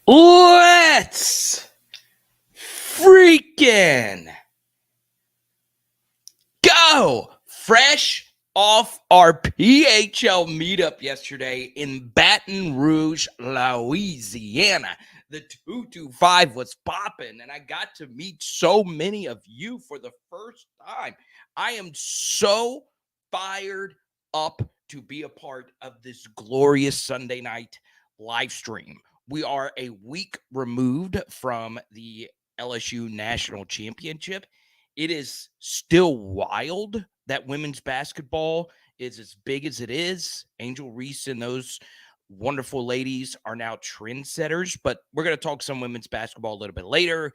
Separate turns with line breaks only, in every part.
Let's freaking go! Fresh off our PHL meetup yesterday in Baton Rouge, Louisiana. The 225 was popping, and I got to meet so many of you for the first time. I am so fired up to be a part of this glorious Sunday night live stream. We are a week removed from the LSU National Championship. It is still wild that women's basketball is as big as it is. Angel Reese and those wonderful ladies are now trendsetters, but we're going to talk some women's basketball a little bit later.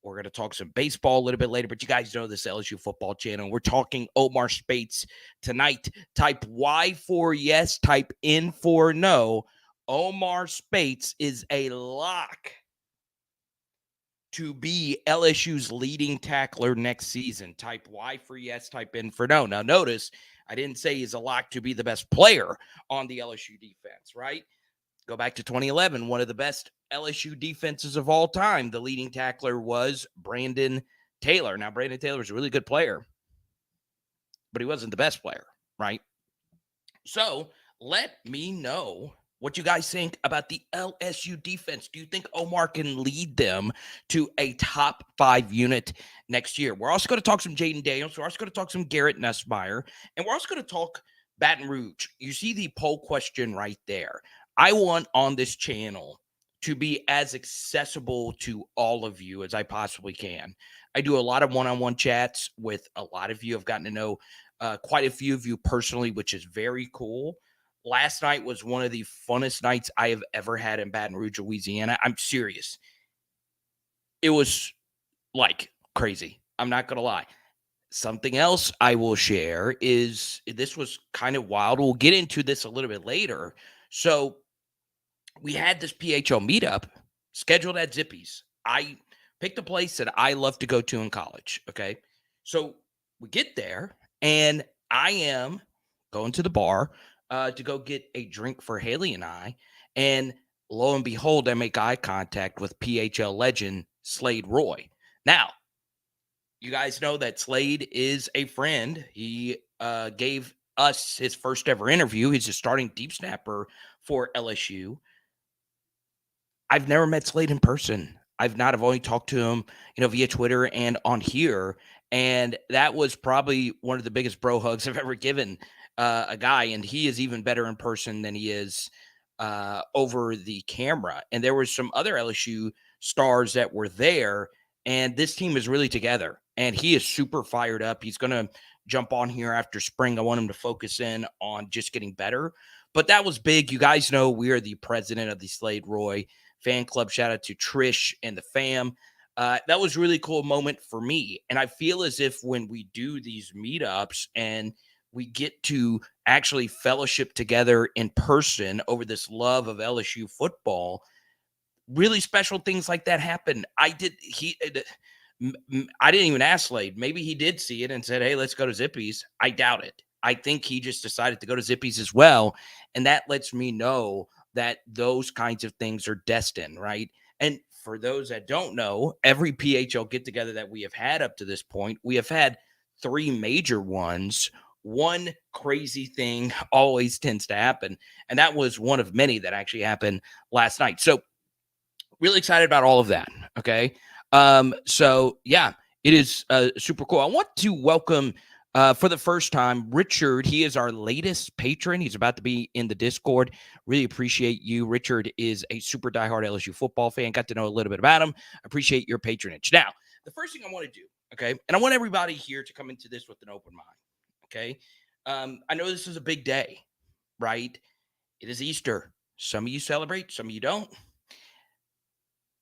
We're going to talk some baseball a little bit later, but you guys know this LSU football channel. We're talking OMAR SPEIGHTS tonight. Type Y for yes, type N for no. OMAR SPEIGHTS is a lock to be LSU's leading tackler next season. Type Y for yes, type N for no. Now, notice I didn't say he's a lock to be the best player on the LSU defense, right? Go back to 2011, one of the best LSU defenses of all time. The leading tackler was Brandon Taylor. Now, Brandon Taylor is a really good player, but he wasn't the best player, right? So let me know what you guys think about the LSU defense. Do you think OMAR can lead them to a top 5 unit next year? We're also going to talk some Jaden Daniels. We're also going to talk some Garrett Nussmeier. And we're also going to talk Baton Rouge. You see the poll question right there. I want on this channel to be as accessible to all of you as I possibly can. I do a lot of one-on-one chats with a lot of you. I've gotten to know quite a few of you personally, which is very cool. Last night was one of the funnest nights I have ever had in Baton Rouge, Louisiana. I'm serious. It was like crazy. I'm not going to lie. Something else I will share is this was kind of wild. We'll get into this a little bit later. So we had this PHL meetup scheduled at Zippy's. I picked a place that I love to go to in college. Okay. So we get there and I am going to the bar to go get a drink for Haley and I. And lo and behold, I make eye contact with PHL legend Slade Roy. Now, you guys know that Slade is a friend. He gave us his first ever interview. He's a starting deep snapper for LSU. I've never met Slade in person. I've only talked to him, via Twitter and on here. And that was probably one of the biggest bro hugs I've ever given a guy. And he is even better in person than he is over the camera. And there were some other LSU stars that were there. And this team is really together. And he is super fired up. He's going to jump on here after spring. I want him to focus in on just getting better. But that was big. You guys know we are the president of the Slade Roy fan club. Shout out to Trish and the fam. That was a really cool moment for me. And I feel as if when we do these meetups and we get to actually fellowship together in person over this love of LSU football, really special things like that happen. I didn't even ask Slade. Maybe he did see it and said, hey, let's go to Zippy's. I doubt it. I think he just decided to go to Zippy's as well. And that lets me know that those kinds of things are destined, right? And for those that don't know, every PHL get-together that we have had up to this point, we have had 3 major ones. One crazy thing always tends to happen, and that was one of many that actually happened last night. So really excited about all of that, okay? So, yeah, it is super cool. I want to welcome for the first time, Richard. He is our latest patron. He's about to be in the Discord. Really appreciate you. Richard is a super diehard LSU football fan. Got to know a little bit about him. Appreciate your patronage. Now, the first thing I want to do, okay, and I want everybody here to come into this with an open mind, okay? I know this is a big day, right? It is Easter. Some of you celebrate, some of you don't.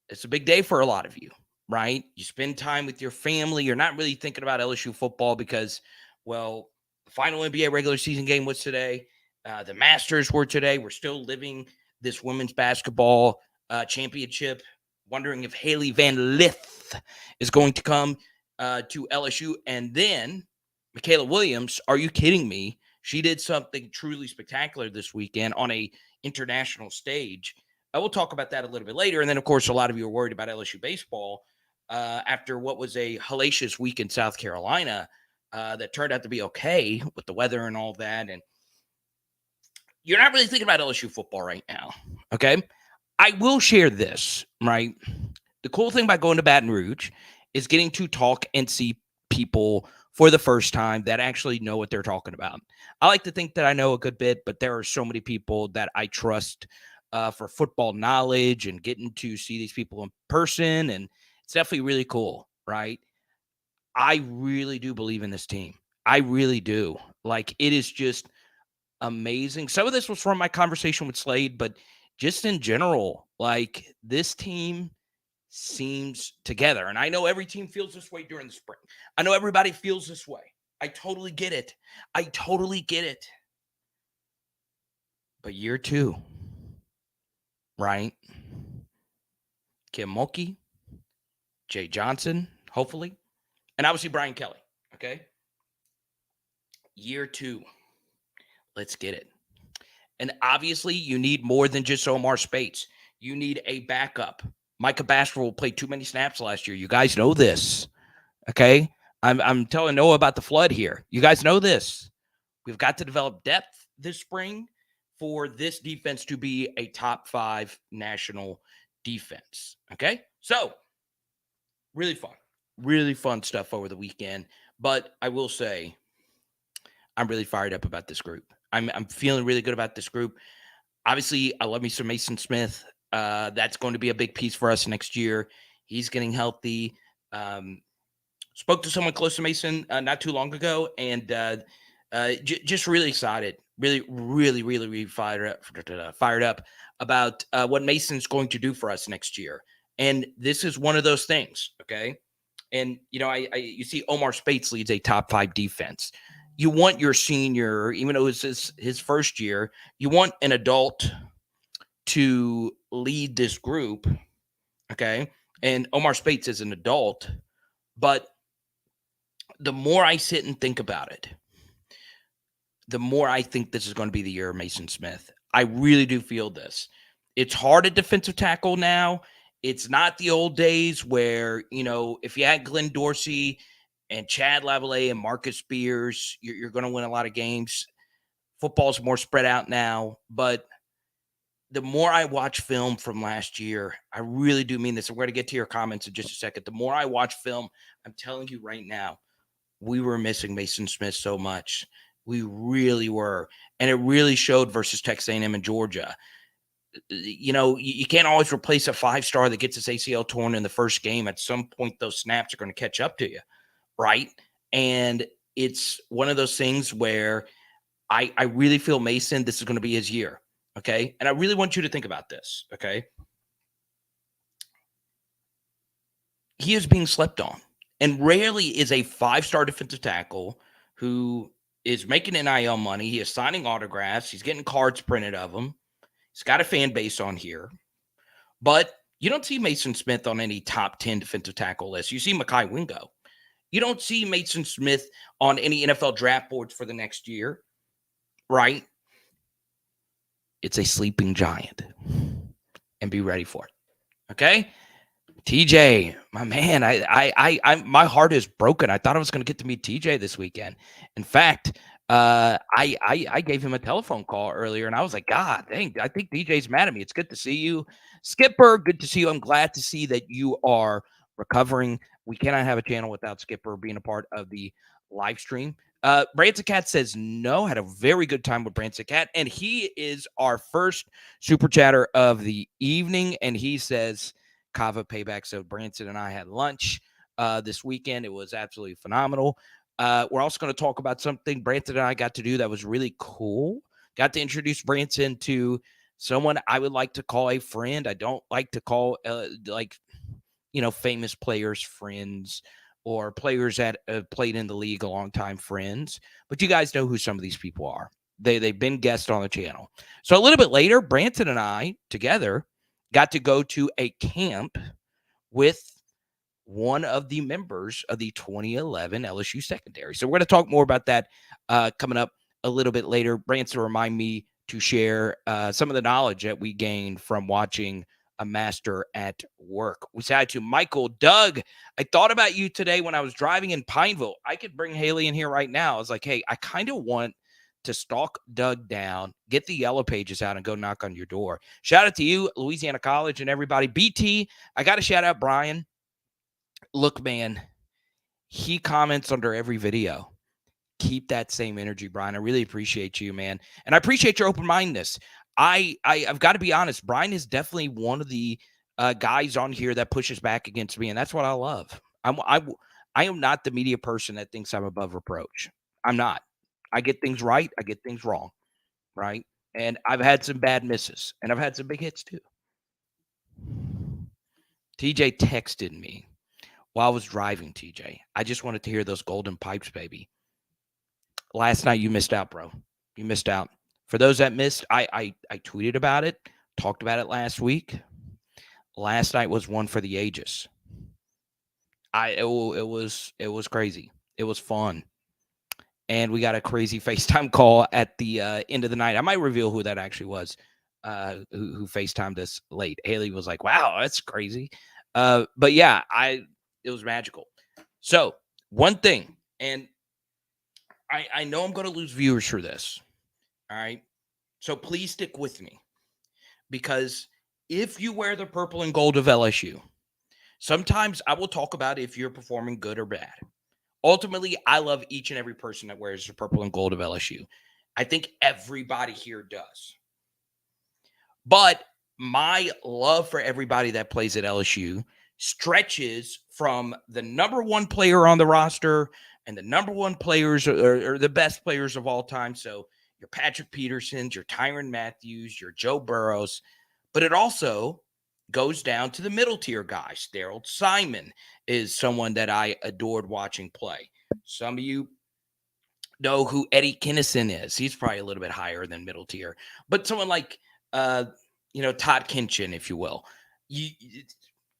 It's a big day for a lot of you, right? You spend time with your family. You're not really thinking about LSU football because, well, the final NBA regular season game was today. The Masters were today. We're still living this women's basketball championship, wondering if Haley Van Lith is going to come to LSU. And then Michaela Williams, are you kidding me? She did something truly spectacular this weekend on a international stage. I will talk about that a little bit later. And then, of course, a lot of you are worried about LSU baseball after what was a hellacious week in South Carolina that turned out to be okay with the weather and all that. And you're not really thinking about LSU football right now, okay? I will share this, right? The cool thing about going to Baton Rouge is getting to talk and see people for the first time that actually know what they're talking about. I like to think that I know a good bit, but there are so many people that I trust for football knowledge and getting to see these people in person. And it's definitely really cool, right? I really do believe in this team. I really do. Like, it is just amazing. Some of this was from my conversation with Slade, but just in general, like, this team seems together. And I know every team feels this way during the spring. I know everybody feels this way. I totally get it. I totally get it. But year 2, right? Kim Mulkey, Jay Johnson, hopefully, and obviously Brian Kelly, okay? Year 2, let's get it. And obviously, you need more than just OMAR Speights. You need a backup. Micah Baskerville played too many snaps last year. You guys know this, okay? I'm telling Noah about the flood here. You guys know this. We've got to develop depth this spring for this defense to be a top 5 national defense, okay? So, really fun stuff over the weekend. But I will say, I'm really fired up about this group. I'm feeling really good about this group. Obviously, I love me some Mason Smith. That's going to be a big piece for us next year. He's getting healthy. Spoke to someone close to Mason not too long ago, and just really excited. Really fired up about what Mason's going to do for us next year. And this is one of those things, okay? And, you know, you see OMAR Speights leads a top 5 defense. You want your senior, even though it's his first year, you want an adult to lead this group, okay? And OMAR Speights is an adult, but the more I sit and think about it, the more I think this is going to be the year of Mason Smith. I really do feel this. It's hard at defensive tackle now. It's not the old days where, you know, if you had Glenn Dorsey and Chad Lavallee and Marcus Spears, you're going to win a lot of games. Football's more spread out now, but the more I watch film from last year, I really do mean this. I'm going to get to your comments in just a second. The more I watch film, I'm telling you right now, we were missing Mason Smith so much. We really were. And it really showed versus Texas A&M and Georgia. You know, you can't always replace a 5-star that gets his ACL torn in the first game. At some point, those snaps are going to catch up to you, right? And it's one of those things where I really feel Mason, this is going to be his year, okay? And I really want you to think about this, okay? He is being slept on. And rarely is a 5-star defensive tackle who is making NIL money. He is signing autographs. He's getting cards printed of him. He's got a fan base on here. But you don't see Mason Smith on any top 10 defensive tackle list. You see Mekhi Wingo. You don't see Mason Smith on any NFL draft boards for the next year, right? It's a sleeping giant. And be ready for it. Okay? TJ, my man, I my heart is broken. I thought I was going to get to meet TJ this weekend. In fact, I gave him a telephone call earlier, and I was like, God dang, I think DJ's mad at me. It's good to see you, Skipper. Good to see you. I'm glad to see that you are recovering. We cannot have a channel without Skipper being a part of the live stream. Branson Cat says no. Had a very good time with Branson Cat, and he is our first super chatter of the evening, and he says Kava payback. So Branson and I had lunch this weekend. It was absolutely phenomenal. We're also going to talk about something Branson and I got to do that was really cool. Got to introduce Branson to someone I would like to call a friend. I don't like to call famous players friends or players that played in the league a long time friends. But you guys know who some of these people are. They've been guests on the channel. So a little bit later, Branson and I together got to go to a camp with one of the members of the 2011 LSU secondary. So we're going to talk more about that coming up a little bit later. Branson, remind me to share some of the knowledge that we gained from watching a master at work. We say hi to Michael. Doug, I thought about you today when I was driving in Pineville. I could bring Haley in here right now. I was like, hey, I kind of want to stalk Doug down, get the yellow pages out, and go knock on your door. Shout out to you, Louisiana College, and everybody. BT, I got to shout out Brian. Look, man, he comments under every video. Keep that same energy, Brian. I really appreciate you, man. And I appreciate your open-mindedness. I've got to be honest. Brian is definitely one of the guys on here that pushes back against me, and that's what I love. I am not the media person that thinks I'm above reproach. I'm not. I get things right. I get things wrong, right? And I've had some bad misses, and I've had some big hits too. TJ texted me while I was driving, TJ. I just wanted to hear those golden pipes, baby. Last night, you missed out, bro. You missed out. For those that missed, I tweeted about it, talked about it last week. Last night was one for the ages. It was crazy. It was fun. And we got a crazy FaceTime call at the end of the night. I might reveal who that actually was, who FaceTimed us late. Haley was like, wow, that's crazy. But yeah, it was magical. So one thing, and I know I'm going to lose viewers for this. All right. So please stick with me, because if you wear the purple and gold of LSU, sometimes I will talk about if you're performing good or bad. Ultimately, I love each and every person that wears the purple and gold of LSU. I think everybody here does. But my love for everybody that plays at LSU stretches from the number one player on the roster and the number one players or the best players of all time. So your Patrick Petersons, your Tyrann Matthews, your Joe Burrows. But it also goes down to the middle tier guys. Daryl Simon is someone that I adored watching play. Some of you know who Eddie Kinnison is. He's probably a little bit higher than middle tier. But someone like, Todd Kinchin, if you will.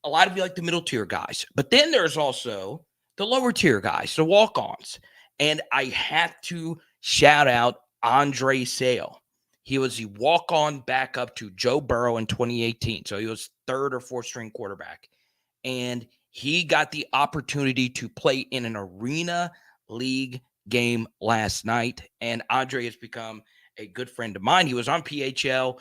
A lot of you like the middle tier guys. But then there's also the lower tier guys, the walk-ons. And I have to shout out Andre Sale. He was the walk-on backup to Joe Burrow in 2018. So he was third or fourth string quarterback. And he got the opportunity to play in an arena league game last night. And Andre has become a good friend of mine. He was on PHL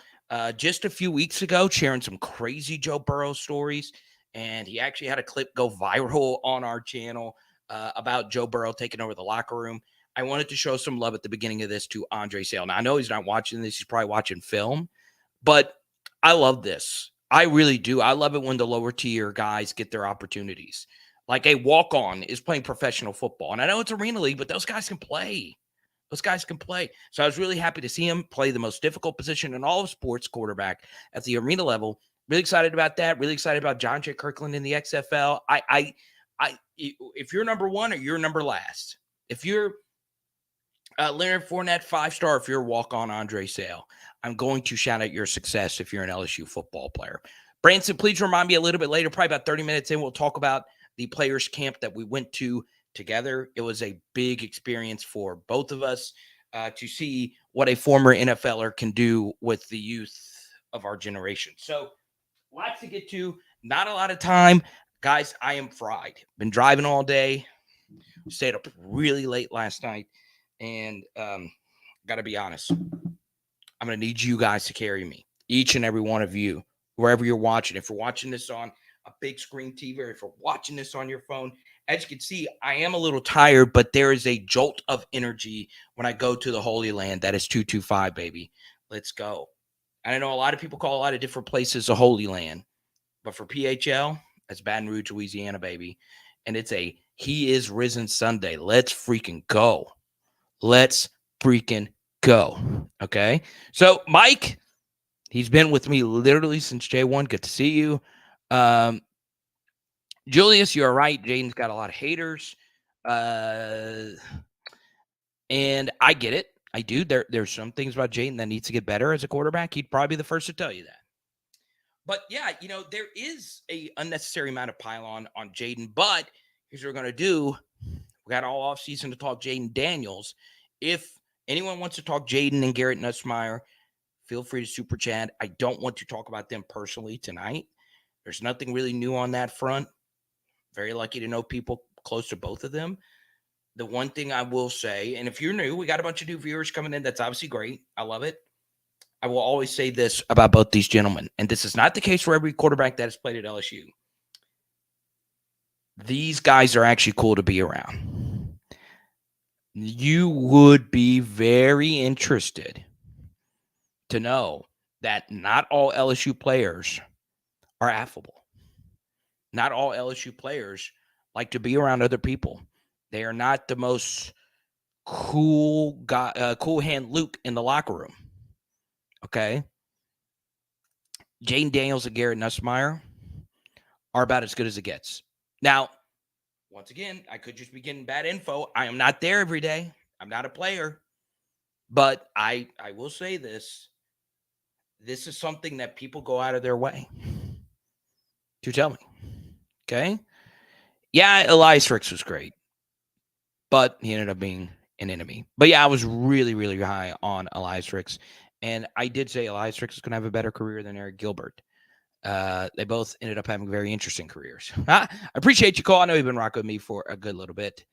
just a few weeks ago, sharing some crazy Joe Burrow stories. And he actually had a clip go viral on our channel about Joe Burrow taking over the locker room. I wanted to show some love at the beginning of this to Andre Sale. Now, I know he's not watching this. He's probably watching film. But I love this. I really do. I love it when the lower tier guys get their opportunities. Like a walk-on is playing professional football. And I know it's arena league, but those guys can play. Those guys can play. So I was really happy to see him play the most difficult position in all of sports, quarterback, at the arena level. Really excited about that. Really excited about John J. Kirkland in the XFL. If you're number one or you're number last, if you're Leonard Fournette 5-star, if you're a walk-on Andre Sale, I'm going to shout out your success if you're an LSU football player. Branson, please remind me a little bit later, probably about 30 minutes in, we'll talk about the players camp that we went to together. It was a big experience for both of us to see what a former NFLer can do with the youth of our generation. So lots to get to, not a lot of time. Guys, I am fried. Been driving all day. Stayed up really late last night. And got to be honest, I'm going to need you guys to carry me, each and every one of you, wherever you're watching. If you're watching this on a big screen TV, or if you're watching this on your phone, as you can see, I am a little tired, but there is a jolt of energy when I go to the Holy Land. That is 225, baby. Let's go. And I know a lot of people call a lot of different places the Holy Land, but for PHL, that's Baton Rouge, Louisiana, baby. And it's a He Is Risen Sunday. Let's freaking go. Let's freaking go. Okay. So Mike, he's been with me literally since J1. Good to see you. Julius, you're right. Jaden's got a lot of haters. And I get it. I do. There's some things about Jaden that needs to get better as a quarterback. He'd probably be the first to tell you that. But yeah, there is a unnecessary amount of pylon on Jaden. But here's what we're going to do. We got all offseason to talk Jaden Daniels. If anyone wants to talk Jaden and Garrett Nussmeier, feel free to super chat. I don't want to talk about them personally tonight. There's nothing really new on that front. Very lucky to know people close to both of them. The one thing I will say, and if you're new, we got a bunch of new viewers coming in. That's obviously great. I love it. I will always say this about both these gentlemen, and this is not the case for every quarterback that has played at LSU. These guys are actually cool to be around. You would be very interested to know that not all LSU players are affable. Not all LSU players like to be around other people. They are not the most cool guy, cool hand Luke in the locker room. Okay. Jaden Daniels and Garrett Nussmeier are about as good as it gets. Now, once again, I could just be getting bad info. I am not there every day. I'm not a player. But I will say this. This is something that people go out of their way to tell me. Okay? Yeah, Elias Ricks was great. But he ended up being an enemy. But yeah, I was really, really high on Elias Ricks. And I did say Elias Ricks is going to have a better career than Eric Gilbert. They both ended up having very interesting careers. I appreciate you, Cole. I know you've been rocking with me for a good little bit.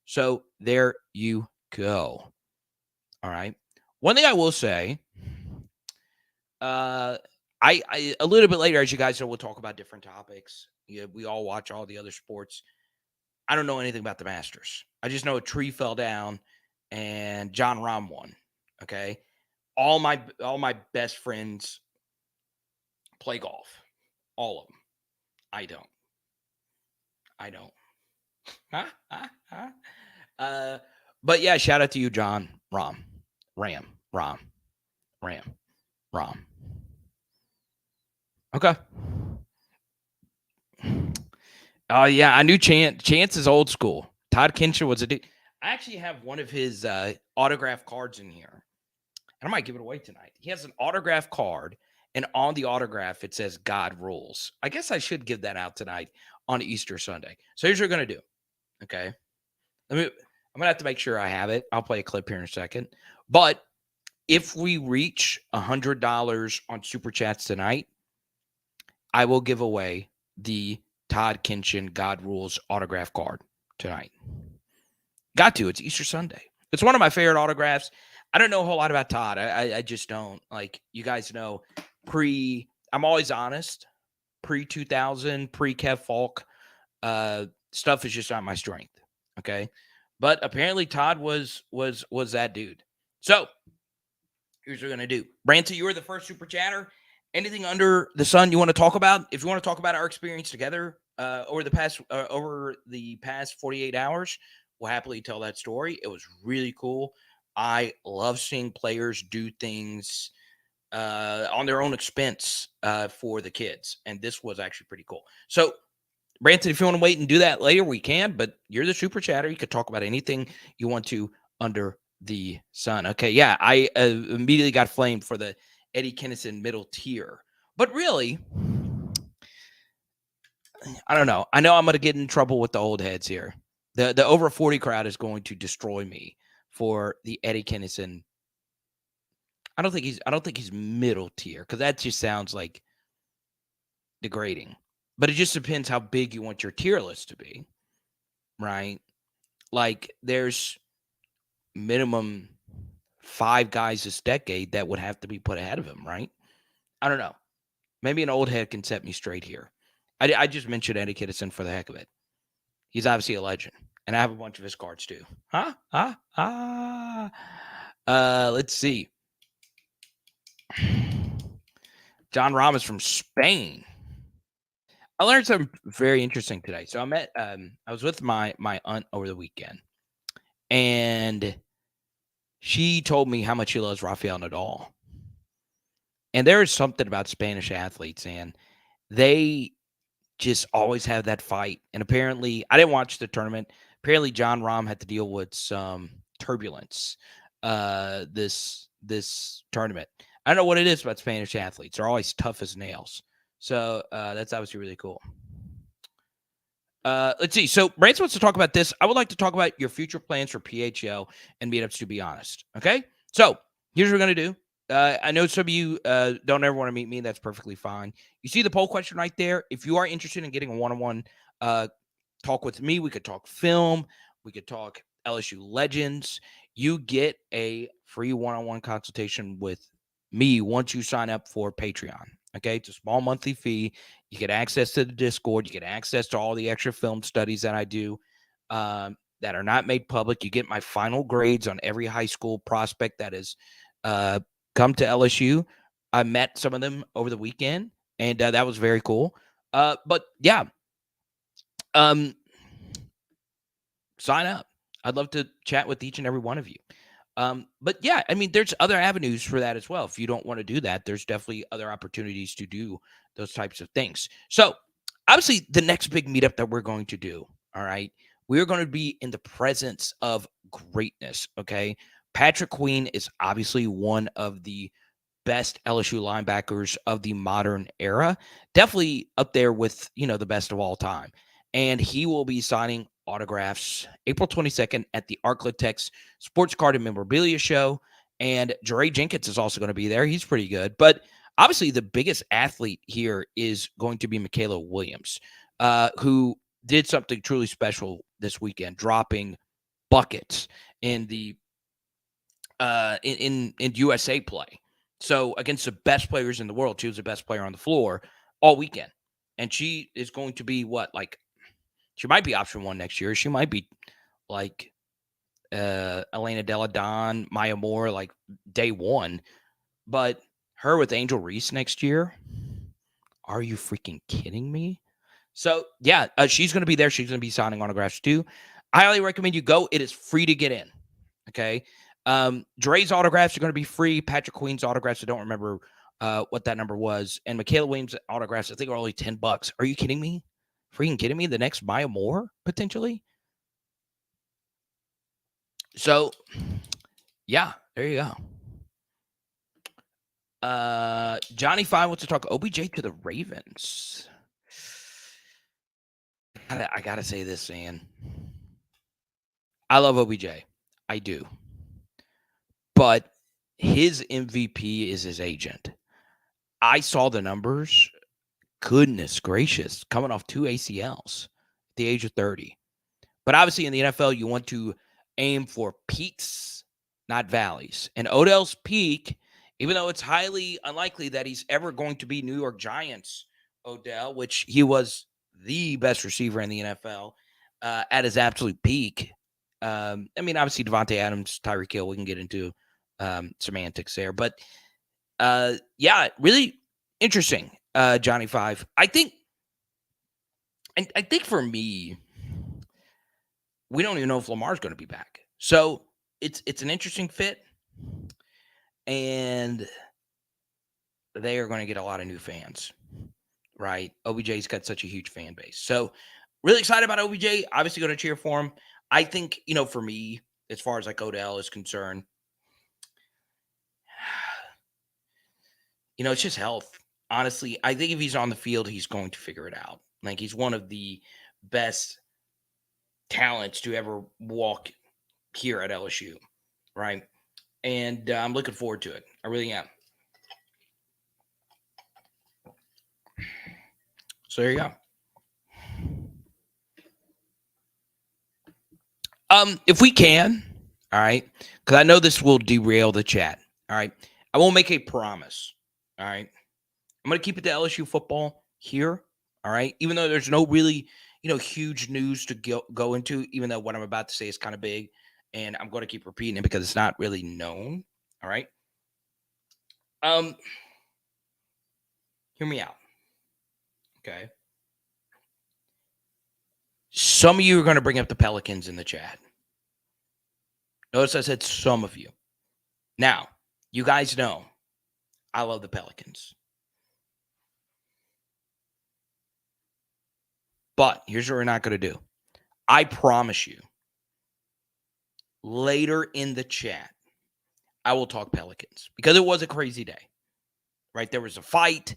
So there you go. All right. One thing I will say, I a little bit later, as you guys know, we'll talk about different topics. Yeah, we all watch all the other sports. I don't know anything about the Masters. I just know a tree fell down and John Rahm won. Okay. All my best friends play golf. All of them. I don't. But yeah, shout out to you, John Rahm. Okay. Oh, yeah, I knew Chance. Chance is old school. Todd Kinsher was a dude. I actually have one of his autograph cards in here. And I might give it away tonight. He has an autograph card, and on the autograph, it says God rules. I guess I should give that out tonight on Easter Sunday. So here's what we're going to do. Okay. I'm going to have to make sure I have it. I'll play a clip here in a second. But if we reach $100 on Super Chats tonight, I will give away the Todd Kinshin God Rules autograph card tonight. Got to. It's Easter Sunday. It's one of my favorite autographs. I don't know a whole lot about Todd. I just don't. Like, you guys know, I'm always honest. Pre-2000, pre-Kev Falk, stuff is just not my strength. Okay? But apparently Todd was that dude. So, here's what we're going to do. Branson, you were the first super chatter. Anything under the sun you want to talk about? If you want to talk about our experience together over the past 48 hours, we'll happily tell that story. It was really cool. I love seeing players do things on their own expense for the kids, and this was actually pretty cool. So, Branson, if you want to wait and do that later, we can, but you're the super chatter. You could talk about anything you want to under the sun. Okay, yeah, I immediately got flamed for the Eddie Kennison middle tier. But really, I don't know. I know I'm going to get in trouble with the old heads here. The over 40 crowd is going to destroy me for the Eddie Kennison. I don't think he's middle tier, because that just sounds like degrading. But it just depends how big you want your tier list to be, right? Like, there's minimum 5 guys this decade that would have to be put ahead of him, right? I don't know. Maybe an old head can set me straight here. I just mentioned Eddie Kennison for the heck of it. He's obviously a legend, and I have a bunch of his cards too. Let's see. John Rahm is from Spain. I learned something very interesting today. So I was with my aunt over the weekend, and she told me how much she loves Rafael Nadal. And there is something about Spanish athletes, and they just always have that fight. And apparently, I didn't watch the tournament. Apparently, John Rahm had to deal with some turbulence this tournament. I don't know what it is about Spanish athletes. They're always tough as nails. So that's obviously really cool. Let's see. So Branson wants to talk about this. I would like to talk about your future plans for PHL and meetups, to be honest. Okay? So Here's what we're going to do. I know some of you don't ever want to meet me. That's perfectly fine. You see the poll question right there? If you are interested in getting a one-on-one talk with me, we could talk film. We could talk LSU legends. You get a free one-on-one consultation with me once you sign up for Patreon. Okay, it's a small monthly fee. You get access to the Discord. You get access to all the extra film studies that I do that are not made public. You get my final grades on every high school prospect that has come to LSU. I met some of them over the weekend, and that was very cool. But yeah, sign up. I'd love to chat with each and every one of you. But yeah, I mean, there's other avenues for that as well. If you don't want to do that, there's definitely other opportunities to do those types of things. So obviously the next big meetup that we're going to do, all right, we're going to be in the presence of greatness. Okay. Patrick Queen is obviously one of the best LSU linebackers of the modern era, definitely up there with, the best of all time. And he will be signing autographs April 22nd at the Arklatex Sports Card and Memorabilia Show. And Jeray Jenkins is also going to be there. He's pretty good. But obviously, the biggest athlete here is going to be Michaela Williams, who did something truly special this weekend, dropping buckets in the in USA play. So against the best players in the world, she was the best player on the floor all weekend. And she is going to be she might be option one next year. She might be like Elena Deladon, Maya Moore, like day one. But her with Angel Reese next year, are you freaking kidding me? So yeah, she's going to be there. She's going to be signing autographs too. I highly recommend you go. It is free to get in. Okay. Dre's autographs are going to be free. Patrick Queen's autographs, I don't remember what that number was. And Michaela Williams autographs, I think, are only $10. Are you kidding me? Freaking kidding me? The next Maya Moore, potentially? So, yeah, there you go. Johnny Fine wants to talk OBJ to the Ravens. I gotta say this, man. I love OBJ. I do. But his MVP is his agent. I saw the numbers. Goodness gracious, coming off 2 ACLs at the age of 30. But obviously in the NFL, you want to aim for peaks, not valleys. And Odell's peak, even though it's highly unlikely that he's ever going to be New York Giants Odell, which he was the best receiver in the NFL at his absolute peak. I mean, obviously Devontae Adams, Tyreek Hill, we can get into semantics there. But yeah, really interesting, Johnny Five. I think for me, we don't even know if Lamar's going to be back. So it's an interesting fit, and they are going to get a lot of new fans, right? OBJ's got such a huge fan base. So really excited about OBJ. Obviously going to cheer for him. I think, for me, as far as like Odell is concerned, it's just health. Honestly, I think if he's on the field, he's going to figure it out. Like, he's one of the best talents to ever walk here at LSU, right? And I'm looking forward to it. I really am. So there you go. If we can, all right, because I know this will derail the chat. All right, I won't make a promise. All right, I'm gonna keep it to LSU football here. All right, even though there's no really, huge news to go into, even though what I'm about to say is kind of big, and I'm going to keep repeating it because it's not really known. All right. Hear me out. Okay. Some of you are going to bring up the Pelicans in the chat. Notice I said some of you. Now, you guys know I love the Pelicans. But here's what we're not going to do. I promise you, later in the chat, I will talk Pelicans because it was a crazy day, right? There was a fight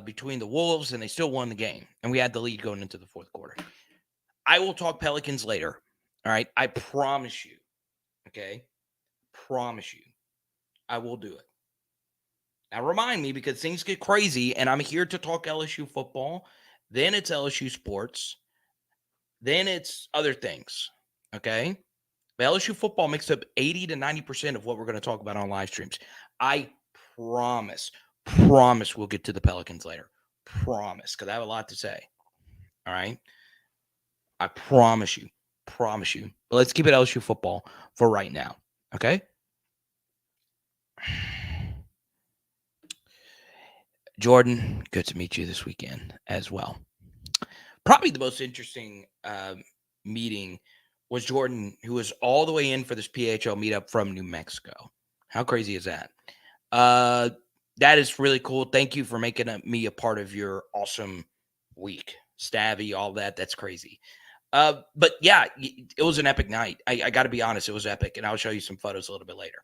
between the Wolves and they still won the game. And we had the lead going into the fourth quarter. I will talk Pelicans later. All right. I promise you. Okay. Promise you. I will do it. Now remind me, because things get crazy and I'm here to talk LSU football. Then it's LSU sports. Then it's other things. Okay. But LSU football makes up 80 to 90% of what we're going to talk about on live streams. I promise we'll get to the Pelicans later. Promise, because I have a lot to say. All right. I promise you. But let's keep it LSU football for right now. Okay. Jordan, good to meet you this weekend as well. Probably the most interesting meeting was Jordan, who was all the way in for this PHL meetup from New Mexico. How crazy is that? That is really cool. Thank you for making me a part of your awesome week. Stabby, all that. That's crazy. But yeah, it was an epic night. I got to be honest, it was epic. And I'll show you some photos a little bit later.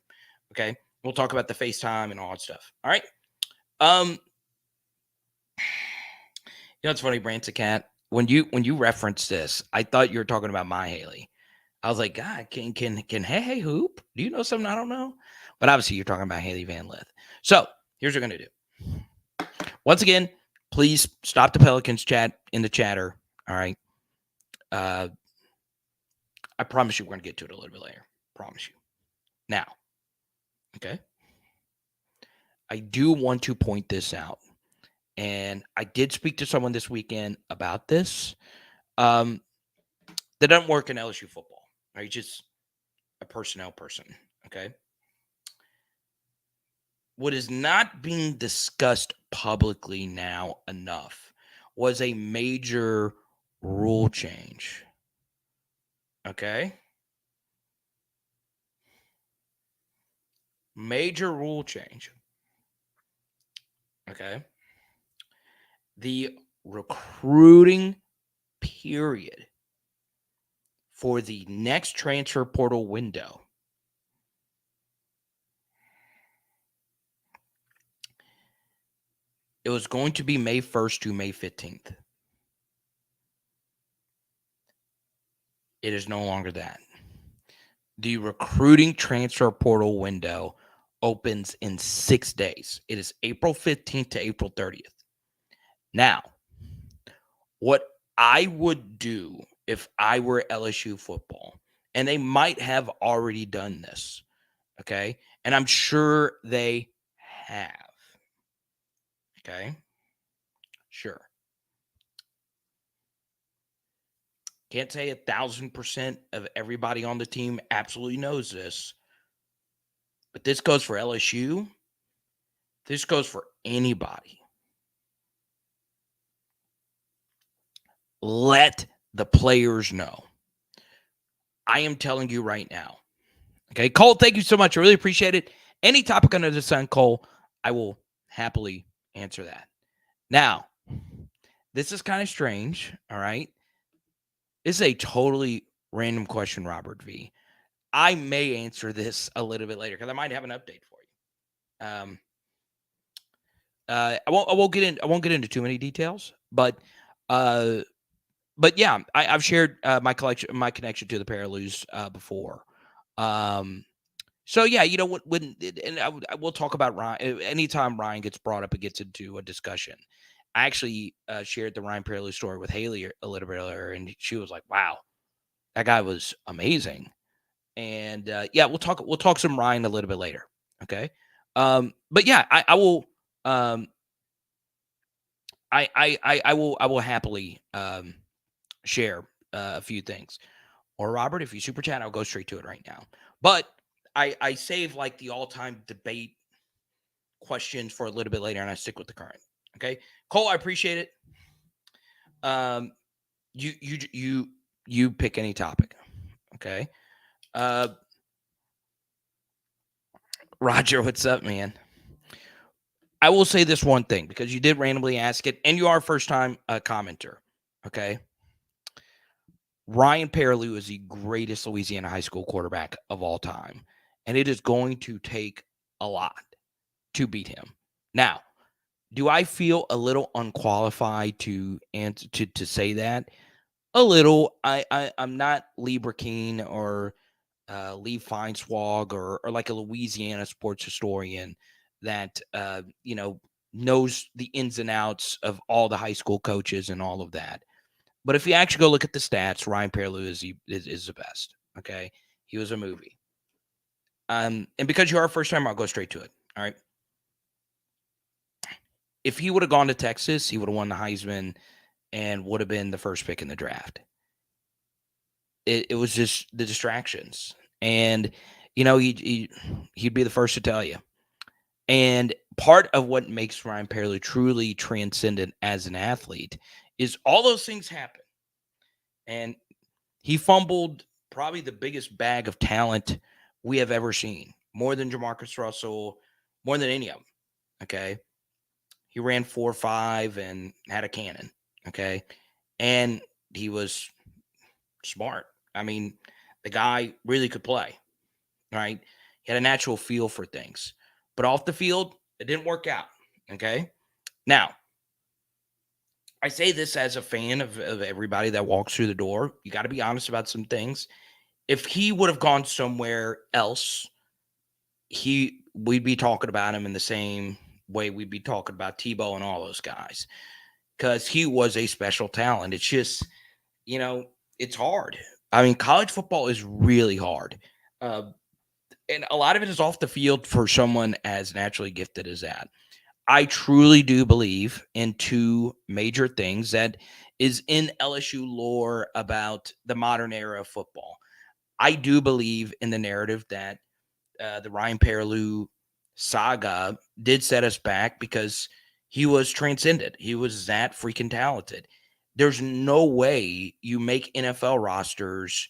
Okay. We'll talk about the FaceTime and all that stuff. All right. It's funny, Brantacat. When you referenced this, I thought you were talking about my Haley. I was like, God, can Hey hoop? Do you know something I don't know? But obviously, you're talking about Haley Van Lith. So here's what we're gonna do. Once again, please stop the Pelicans chat in the chatter. All right. I promise you, we're gonna get to it a little bit later. Promise you. Now, okay. I do want to point this out. And I did speak to someone this weekend about this. That doesn't work in LSU football. Right? Just a personnel person. Okay. What is not being discussed publicly now enough was a major rule change. Okay. Major rule change. Okay. The recruiting period for the next transfer portal window it was going to be May 1st to May 15th. It is no longer that. The recruiting transfer portal window opens in 6 days. It is April 15th to April 30th. Now, what I would do if I were LSU football, and they might have already done this, okay? And I'm sure they have. Okay? Sure. Can't say 1,000% of everybody on the team absolutely knows this, but this goes for LSU. This goes for anybody. Let the players know. I am telling you right now. Okay, Cole, thank you so much. I really appreciate it. Any topic under the sun, Cole, I will happily answer that. Now, this is kind of strange, all right? This is a totally random question, Robert V. I may answer this a little bit later because I might have an update for you. I won't get into too many details, but yeah, I've shared my connection to the Perrilloux before. So yeah, when we'll talk about Ryan anytime Ryan gets brought up and gets into a discussion. I actually shared the Ryan Perrilloux story with Haley a little bit earlier, and she was like, "Wow, that guy was amazing." And yeah, we'll talk some Ryan a little bit later. Okay, but yeah, I will. I will happily share a few things. Or Robert, if you super chat, I'll go straight to it right now. But I save like the all-time debate questions for a little bit later, and I stick with the current. Okay, Cole, I appreciate it. You pick any topic. Okay. Roger, what's up, man? I will say this one thing because you did randomly ask it, and you are a first-time commenter. Okay. Ryan Perrilloux is the greatest Louisiana high school quarterback of all time, and it is going to take a lot to beat him. Now, do I feel a little unqualified to answer to say that? A little. I'm not Libra Keen or Lee Feinswag or like a Louisiana sports historian that, knows the ins and outs of all the high school coaches and all of that. But if you actually go look at the stats, Ryan Perrilloux is the best. Okay. He was a movie. And because you're our first time, I'll go straight to it. All right. If he would have gone to Texas, he would have won the Heisman and would have been the first pick in the draft. It was just the distractions. And, he'd be the first to tell you. And part of what makes Ryan Perrilloux truly transcendent as an athlete is all those things happen. And he fumbled probably the biggest bag of talent we have ever seen, more than Jamarcus Russell, more than any of them. Okay. He ran 4.5 and had a cannon. Okay. And he was smart. I mean, the guy really could play. Right. He had a natural feel for things. But off the field, it didn't work out. Okay. Now, I say this as a fan of everybody that walks through the door. You got to be honest about some things. If he would have gone somewhere else, we'd be talking about him in the same way we'd be talking about Tebow and all those guys, because he was a special talent. It's just, it's hard. I mean, college football is really hard. And a lot of it is off the field for someone as naturally gifted as that. I truly do believe in two major things that is in LSU lore about the modern era of football. I do believe in the narrative that the Ryan Perrilloux saga did set us back because he was transcendent. He was that freaking talented. There's no way you make NFL rosters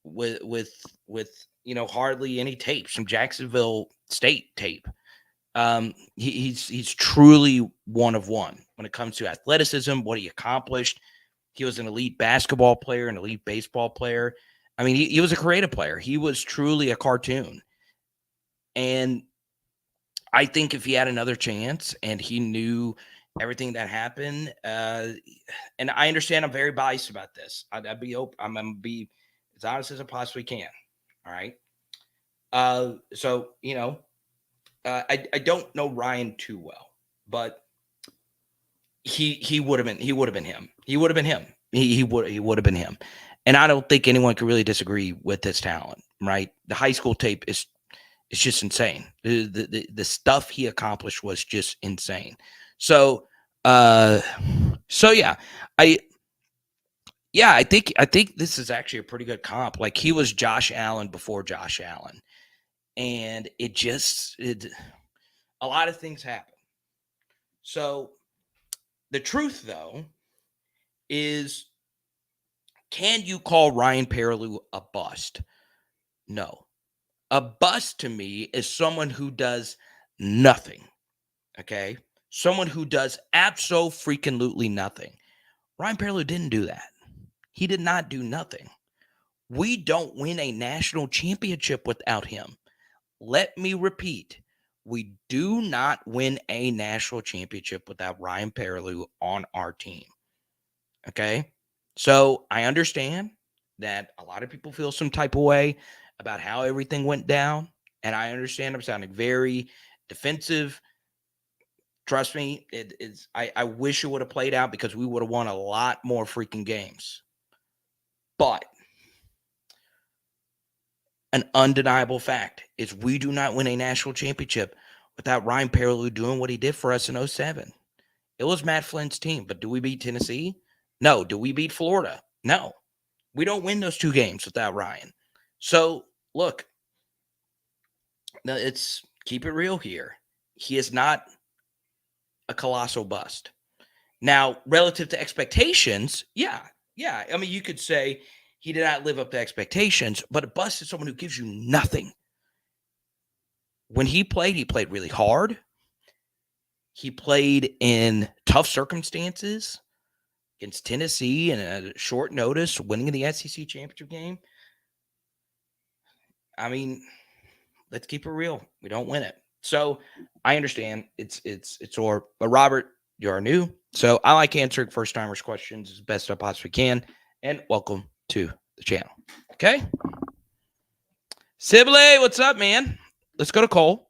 with hardly any tape, some Jacksonville State tape. He's truly one of one when it comes to athleticism, what he accomplished. He was an elite basketball player, an elite baseball player. I mean, he was a creative player. He was truly a cartoon. And I think if he had another chance and he knew everything that happened, and I understand I'm very biased about this. I'd be open. I'm going to be as honest as I possibly can. All right. So, I don't know Ryan too well, but he would have been him. He would have been him. He would have been him. And I don't think anyone could really disagree with his talent, right? The high school tape is just insane. The stuff he accomplished was just insane. So yeah, I think this is actually a pretty good comp. Like, he was Josh Allen before Josh Allen. And a lot of things happen. So the truth, though, is, can you call Ryan Perrilloux a bust? No. A bust to me is someone who does nothing. Okay? Someone who does abso-freaking-lutely nothing. Ryan Perrilloux didn't do that. He did not do nothing. We don't win a national championship without him. Let me repeat. We do not win a national championship without Ryan Perrilloux on our team. Okay? So I understand that a lot of people feel some type of way about how everything went down. And I understand I'm sounding very defensive. Trust me, I wish it would have played out because we would have won a lot more freaking games. But an undeniable fact is we do not win a national championship without Ryan Perrilloux doing what he did for us in 2007. It was Matt Flynn's team, but do we beat Tennessee? No. Do we beat Florida? No. We don't win those two games without Ryan. So, look, it's keep it real here. He is not a colossal bust. Now, relative to expectations, yeah. I mean, you could say he did not live up to expectations, but a bust is someone who gives you nothing. When he played really hard. He played in tough circumstances against Tennessee and at short notice, winning the SEC championship game. I mean, let's keep it real. We don't win it. So I understand it's sore. But Robert, you are new. So I like answering first timers questions as best I possibly can. And welcome to the channel. Okay. Sibley, what's up, man? Let's go to Cole.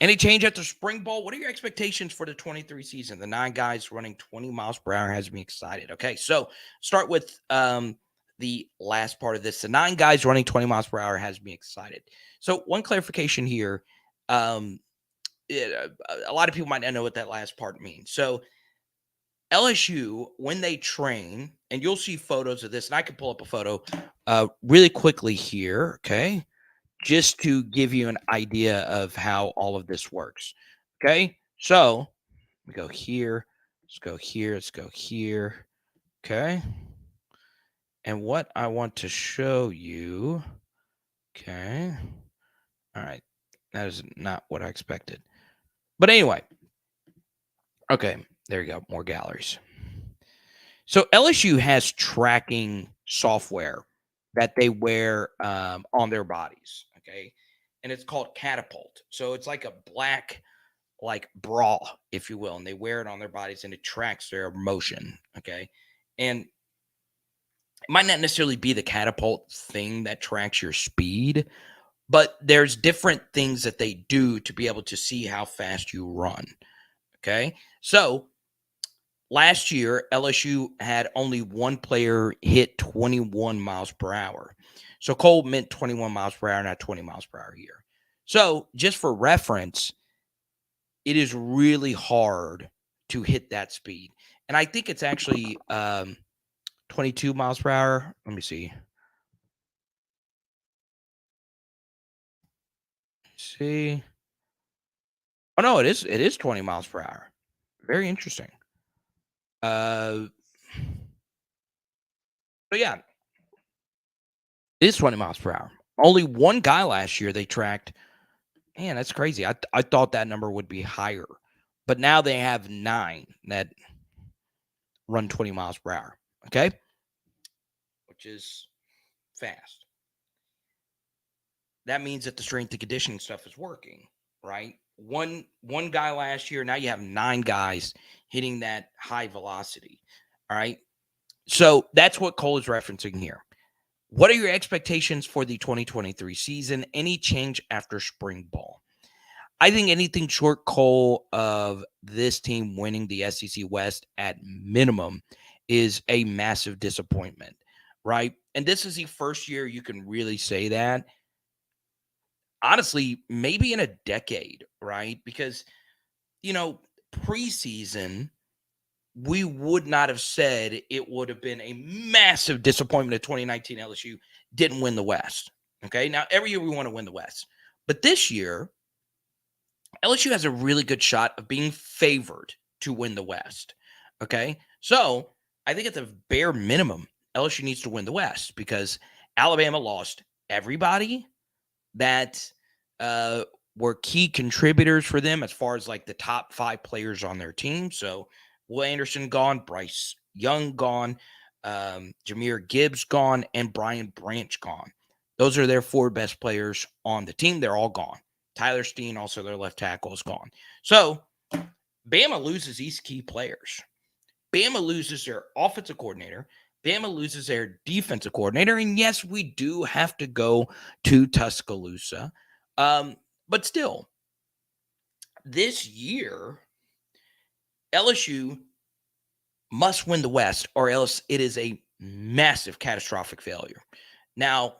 Any change after spring ball? What are your expectations for the 23 season? The 9 guys running 20 miles per hour has me excited. Okay, so start with the last part of this. The 9 guys running 20 miles per hour has me excited. So one clarification here. A lot of people might not know what that last part means. So LSU, when they train, and you'll see photos of this, and I can pull up a photo really quickly here, okay? Just to give you an idea of how all of this works. Okay. So we go here. Let's go here. Let's go here. Okay. And what I want to show you. Okay. All right. That is not what I expected. But anyway. Okay. There you go. More galleries. So LSU has tracking software that they wear on their bodies. Okay. And it's called Catapult. So it's like a black bra, if you will, and they wear it on their bodies and it tracks their motion. Okay. And it might not necessarily be the Catapult thing that tracks your speed, but there's different things that they do to be able to see how fast you run. Okay. So last year, LSU had only one player hit 21 miles per hour. So Cole meant 21 miles per hour, not 20 miles per hour here. So just for reference, it is really hard to hit that speed. And I think it's actually 22 miles per hour. Let me see. See. Oh no, it is 20 miles per hour. Very interesting. So yeah, it is 20 miles per hour. Only one guy last year they tracked. Man, that's crazy. I thought that number would be higher. But now they have 9 that run 20 miles per hour. Okay. Which is fast. That means that the strength and conditioning stuff is working, right? One guy last year, now you have 9 guys hitting that high velocity. All right. So that's what Cole is referencing here. What are your expectations for the 2023 season? Any change after spring ball? I think anything short, Cole, of this team winning the SEC West at minimum is a massive disappointment, right? And this is the first year you can really say that. Honestly, maybe in a decade, right? Because, preseason, we would not have said it would have been a massive disappointment if 2019 LSU didn't win the West. Okay. Now, every year we want to win the West. But this year, LSU has a really good shot of being favored to win the West. Okay. So I think at the bare minimum, LSU needs to win the West because Alabama lost everybody that were key contributors for them as far as like the top 5 players on their team. So Will Anderson gone, Bryce Young gone, Jahmyr Gibbs gone, and Brian Branch gone. Those are their 4 best players on the team. They're all gone. Tyler Steen, also their left tackle, is gone. So Bama loses these key players. Bama loses their offensive coordinator. Bama loses their defensive coordinator. And yes, we do have to go to Tuscaloosa. But still, this year, LSU must win the West, or else it is a massive catastrophic failure. Now,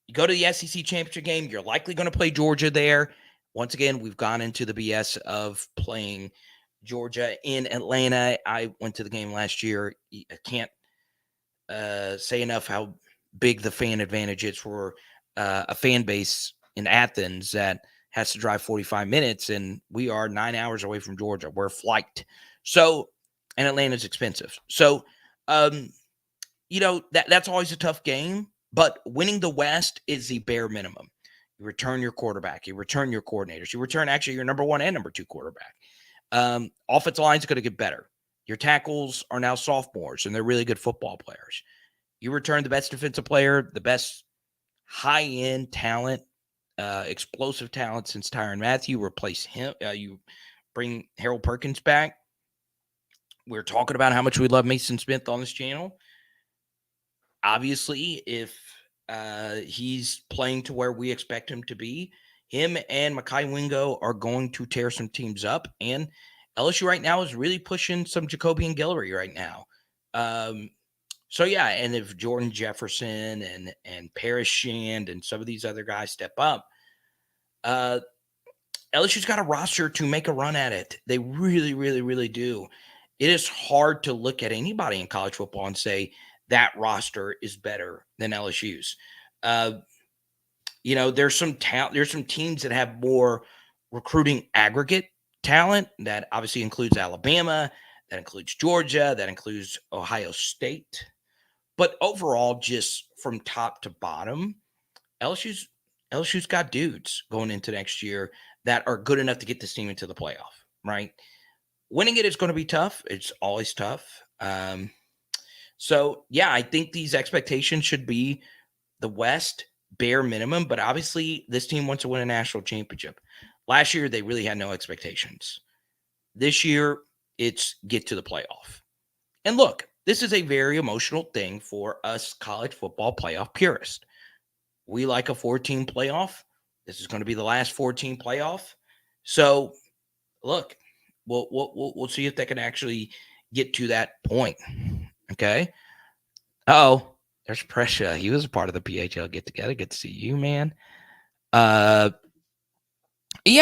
you go to the SEC championship game, you're likely going to play Georgia there. Once again, we've gone into the BS of playing Georgia in Atlanta. I went to the game last year. I can't say enough how big the fan advantage is for a fan base in Athens that has to drive 45 minutes, and we are 9 hours away from Georgia. We're flight. So, and Atlanta's expensive. So, that's always a tough game, but winning the West is the bare minimum. You return your quarterback, you return your coordinators, you return actually your number 1 and number 2 quarterback. Offensive line is going to get better. Your tackles are now sophomores, and they're really good football players. You return the best defensive player, the best high-end talent, explosive talent since Tyrann Mathieu. Replace him. You bring Harold Perkins back. we're talking about how much we love Mason Smith on this channel. Obviously, if he's playing to where we expect him to be, him and Mekhi Wingo are going to tear some teams up. And LSU right now is really pushing some Jacoby and Guillory right now. So yeah, and if Jordan Jefferson and Paris Shand and some of these other guys step up, LSU's got a roster to make a run at it. They really, really, really do. It is hard to look at anybody in college football and say that roster is better than LSU's. There's some talent. There's some teams that have more recruiting aggregate talent. That obviously includes Alabama, that includes Georgia, that includes Ohio State. But overall, just from top to bottom, LSU's got dudes going into next year that are good enough to get this team into the playoff, right? Winning it is going to be tough. It's always tough. So, yeah, I think these expectations should be the West bare minimum, but obviously this team wants to win a national championship. Last year, they really had no expectations. This year, it's get to the playoff. And look, this is a very emotional thing for us college football playoff purists. We like a 14 playoff. This is going to be the last 14 playoff. So, look, we'll see if they can actually get to that point. Okay. Oh, there's pressure. He was a part of the PHL get together. Good to see you, man. Yeah,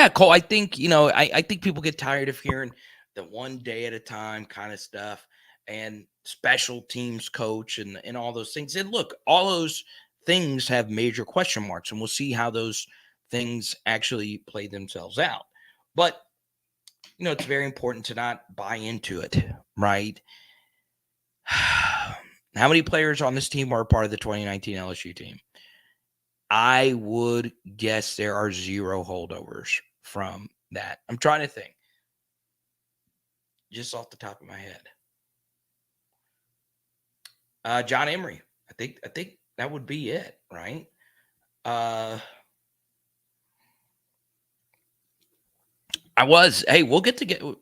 Cole. I think I think people get tired of hearing the one day at a time kind of stuff and special teams coach and all those things. And look, all those things have major question marks, and we'll see how those things actually play themselves out. But it's very important to not buy into it, right? How many players on this team are a part of the 2019 LSU team? I would guess there are 0 holdovers from that. I'm trying to think. Just off the top of my head. John Emery. I think that would be it, right? Hey, we'll get together.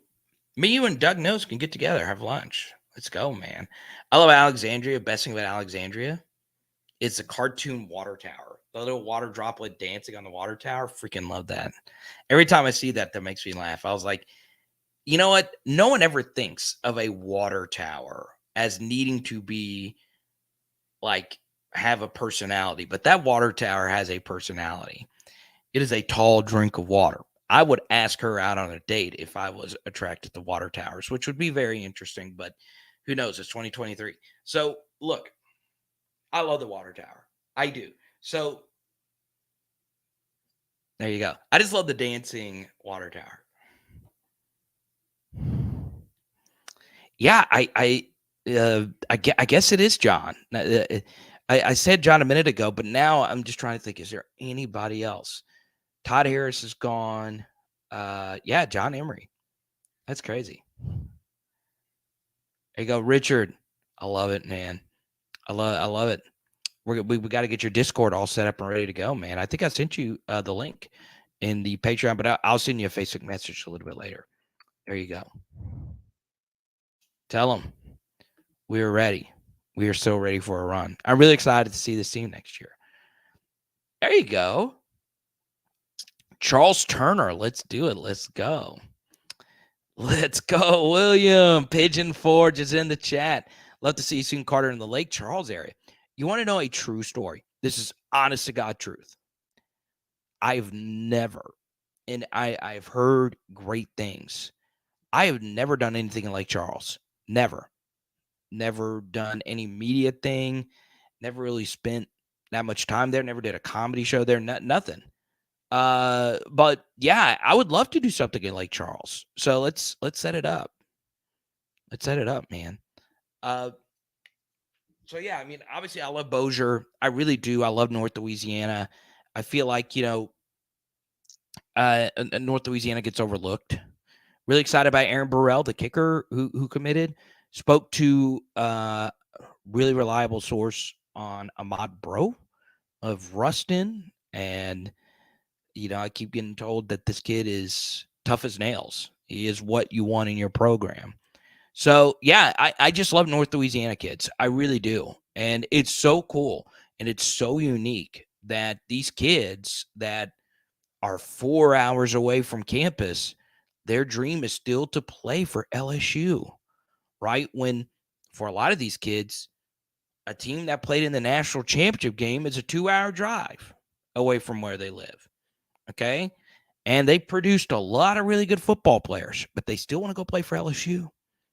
Me, you, and Doug Nose can get together, have lunch. Let's go, man. I love Alexandria. Best thing about Alexandria, it's a cartoon water tower. The little water droplet dancing on the water tower. Freaking love that. Every time I see that, that makes me laugh. I was like, you know what? No one ever thinks of a water tower as needing to be like have a personality, but that water tower has a personality. It is a tall drink of water. I would ask her out on a date if I was attracted to water towers, which would be very interesting, but who knows? It's 2023. So look, I love the water tower. I do. So there you go. I just love the dancing water tower. Yeah, I guess it is John. I said John a minute ago, but now I'm just trying to think, is there anybody else? Todd Harris is gone. Yeah, John Emery. That's crazy. There you go, Richard. I love it, man. I love it. We got to get your Discord all set up and ready to go, man. I think I sent you the link in the Patreon, but I'll send you a Facebook message a little bit later. There you go. Tell them we're ready. We are so ready for a run. I'm really excited to see this team next year. There you go. Charles Turner. Let's do it. Let's go. Let's go, William. Pigeon Forge is in the chat. Love to see you soon, Carter, in the Lake Charles area. You want to know a true story? This is honest to God truth. I've never, and I've heard great things. I have never done anything in Lake Charles. Never done any media thing. Never really spent that much time there. Never did a comedy show there. Nothing. But yeah, I would love to do something in Lake Charles. So let's set it up. Let's set it up, man. So yeah, I mean, obviously I love Bossier. I really do. I love North Louisiana. I feel like, North Louisiana gets overlooked. Really excited by Aaron Burrell, the kicker who committed. Spoke to a really reliable source on Ahmad Bro of Ruston. And, I keep getting told that this kid is tough as nails. He is what you want in your program. So, yeah, I just love North Louisiana kids. I really do. And it's so cool and it's so unique that these kids that are 4 hours away from campus, their dream is still to play for LSU, right? When for a lot of these kids, a team that played in the national championship game is a 2-hour drive away from where they live. Okay. And they produced a lot of really good football players, but they still want to go play for LSU.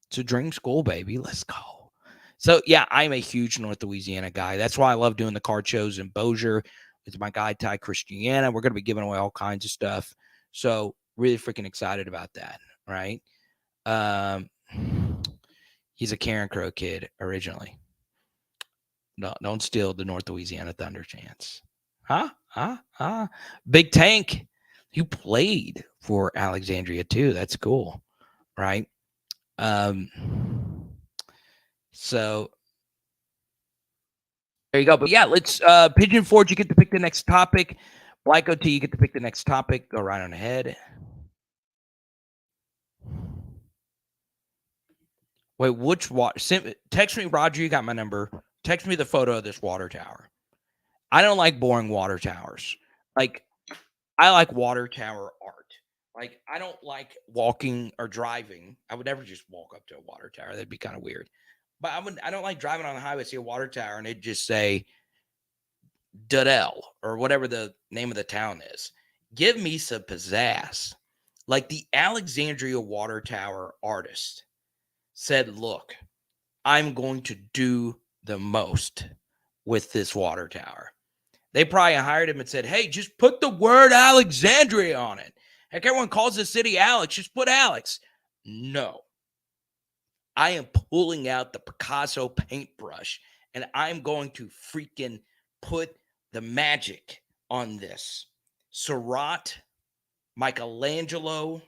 It's a dream school, baby. Let's go. So, yeah, I'm a huge North Louisiana guy. That's why I love doing the card shows in Bossier with my guy, Ty Christiana. We're going to be giving away all kinds of stuff. So, really freaking excited about that, right? He's a Karen Crow kid originally. No, don't steal the North Louisiana Thunder chance. Big Tank, you played for Alexandria too. That's cool, right? So there you go. But yeah, let's Pigeon Forge, you get to pick the next topic. Black OT, you get to pick the next topic. Go right on ahead. Wait, which water? Text me, Roger. You got my number. Text me the photo of this water tower. I don't like boring water towers. Like, I like water tower art. Like, I don't like walking or driving. I would never just walk up to a water tower. That'd be kind of weird. But I don't like driving on the highway, see a water tower, and it just say Duddell or whatever the name of the town is. Give me some pizzazz. Like the Alexandria water tower artist said, look, I'm going to do the most with this water tower. They probably hired him and said, hey, just put the word Alexandria on it. Heck, everyone calls the city Alex. Just put Alex. No. I am pulling out the Picasso paintbrush and I'm going to freaking put the magic on this. Seurat, Michelangelo.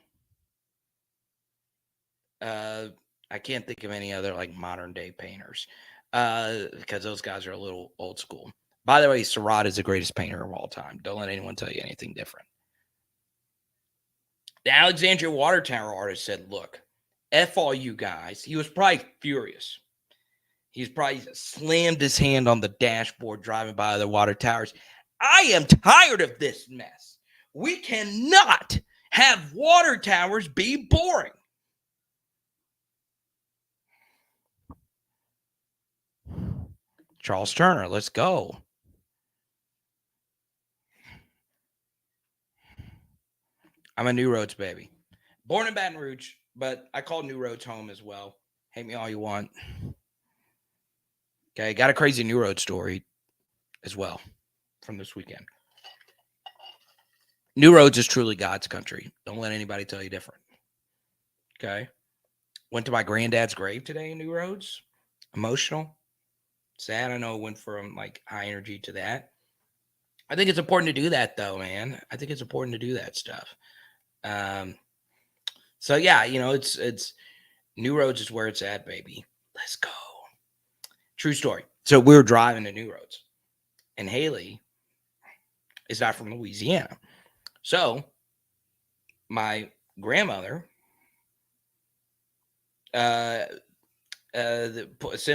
I can't think of any other like modern day painters because those guys are a little old school. By the way, Seurat is the greatest painter of all time. Don't let anyone tell you anything different. The Alexandria Water Tower artist said, look, F all you guys. He was probably furious. He's probably slammed his hand on the dashboard driving by the water towers. I am tired of this mess. We cannot have water towers be boring. Charles Turner, let's go. I'm a New Roads baby. Born in Baton Rouge, but I call New Roads home as well. Hate me all you want. Okay, got a crazy New Roads story as well from this weekend. New Roads is truly God's country. Don't let anybody tell you different. Okay. Went to my granddad's grave today in New Roads. Emotional. Sad. I know it went from like high energy to that. I think it's important to do that though, man. I think it's important to do that stuff. So yeah, you know, it's New Roads is where it's at, baby. Let's go. True story. So we were driving to New Roads, and Haley is not from Louisiana. So my grandmother sent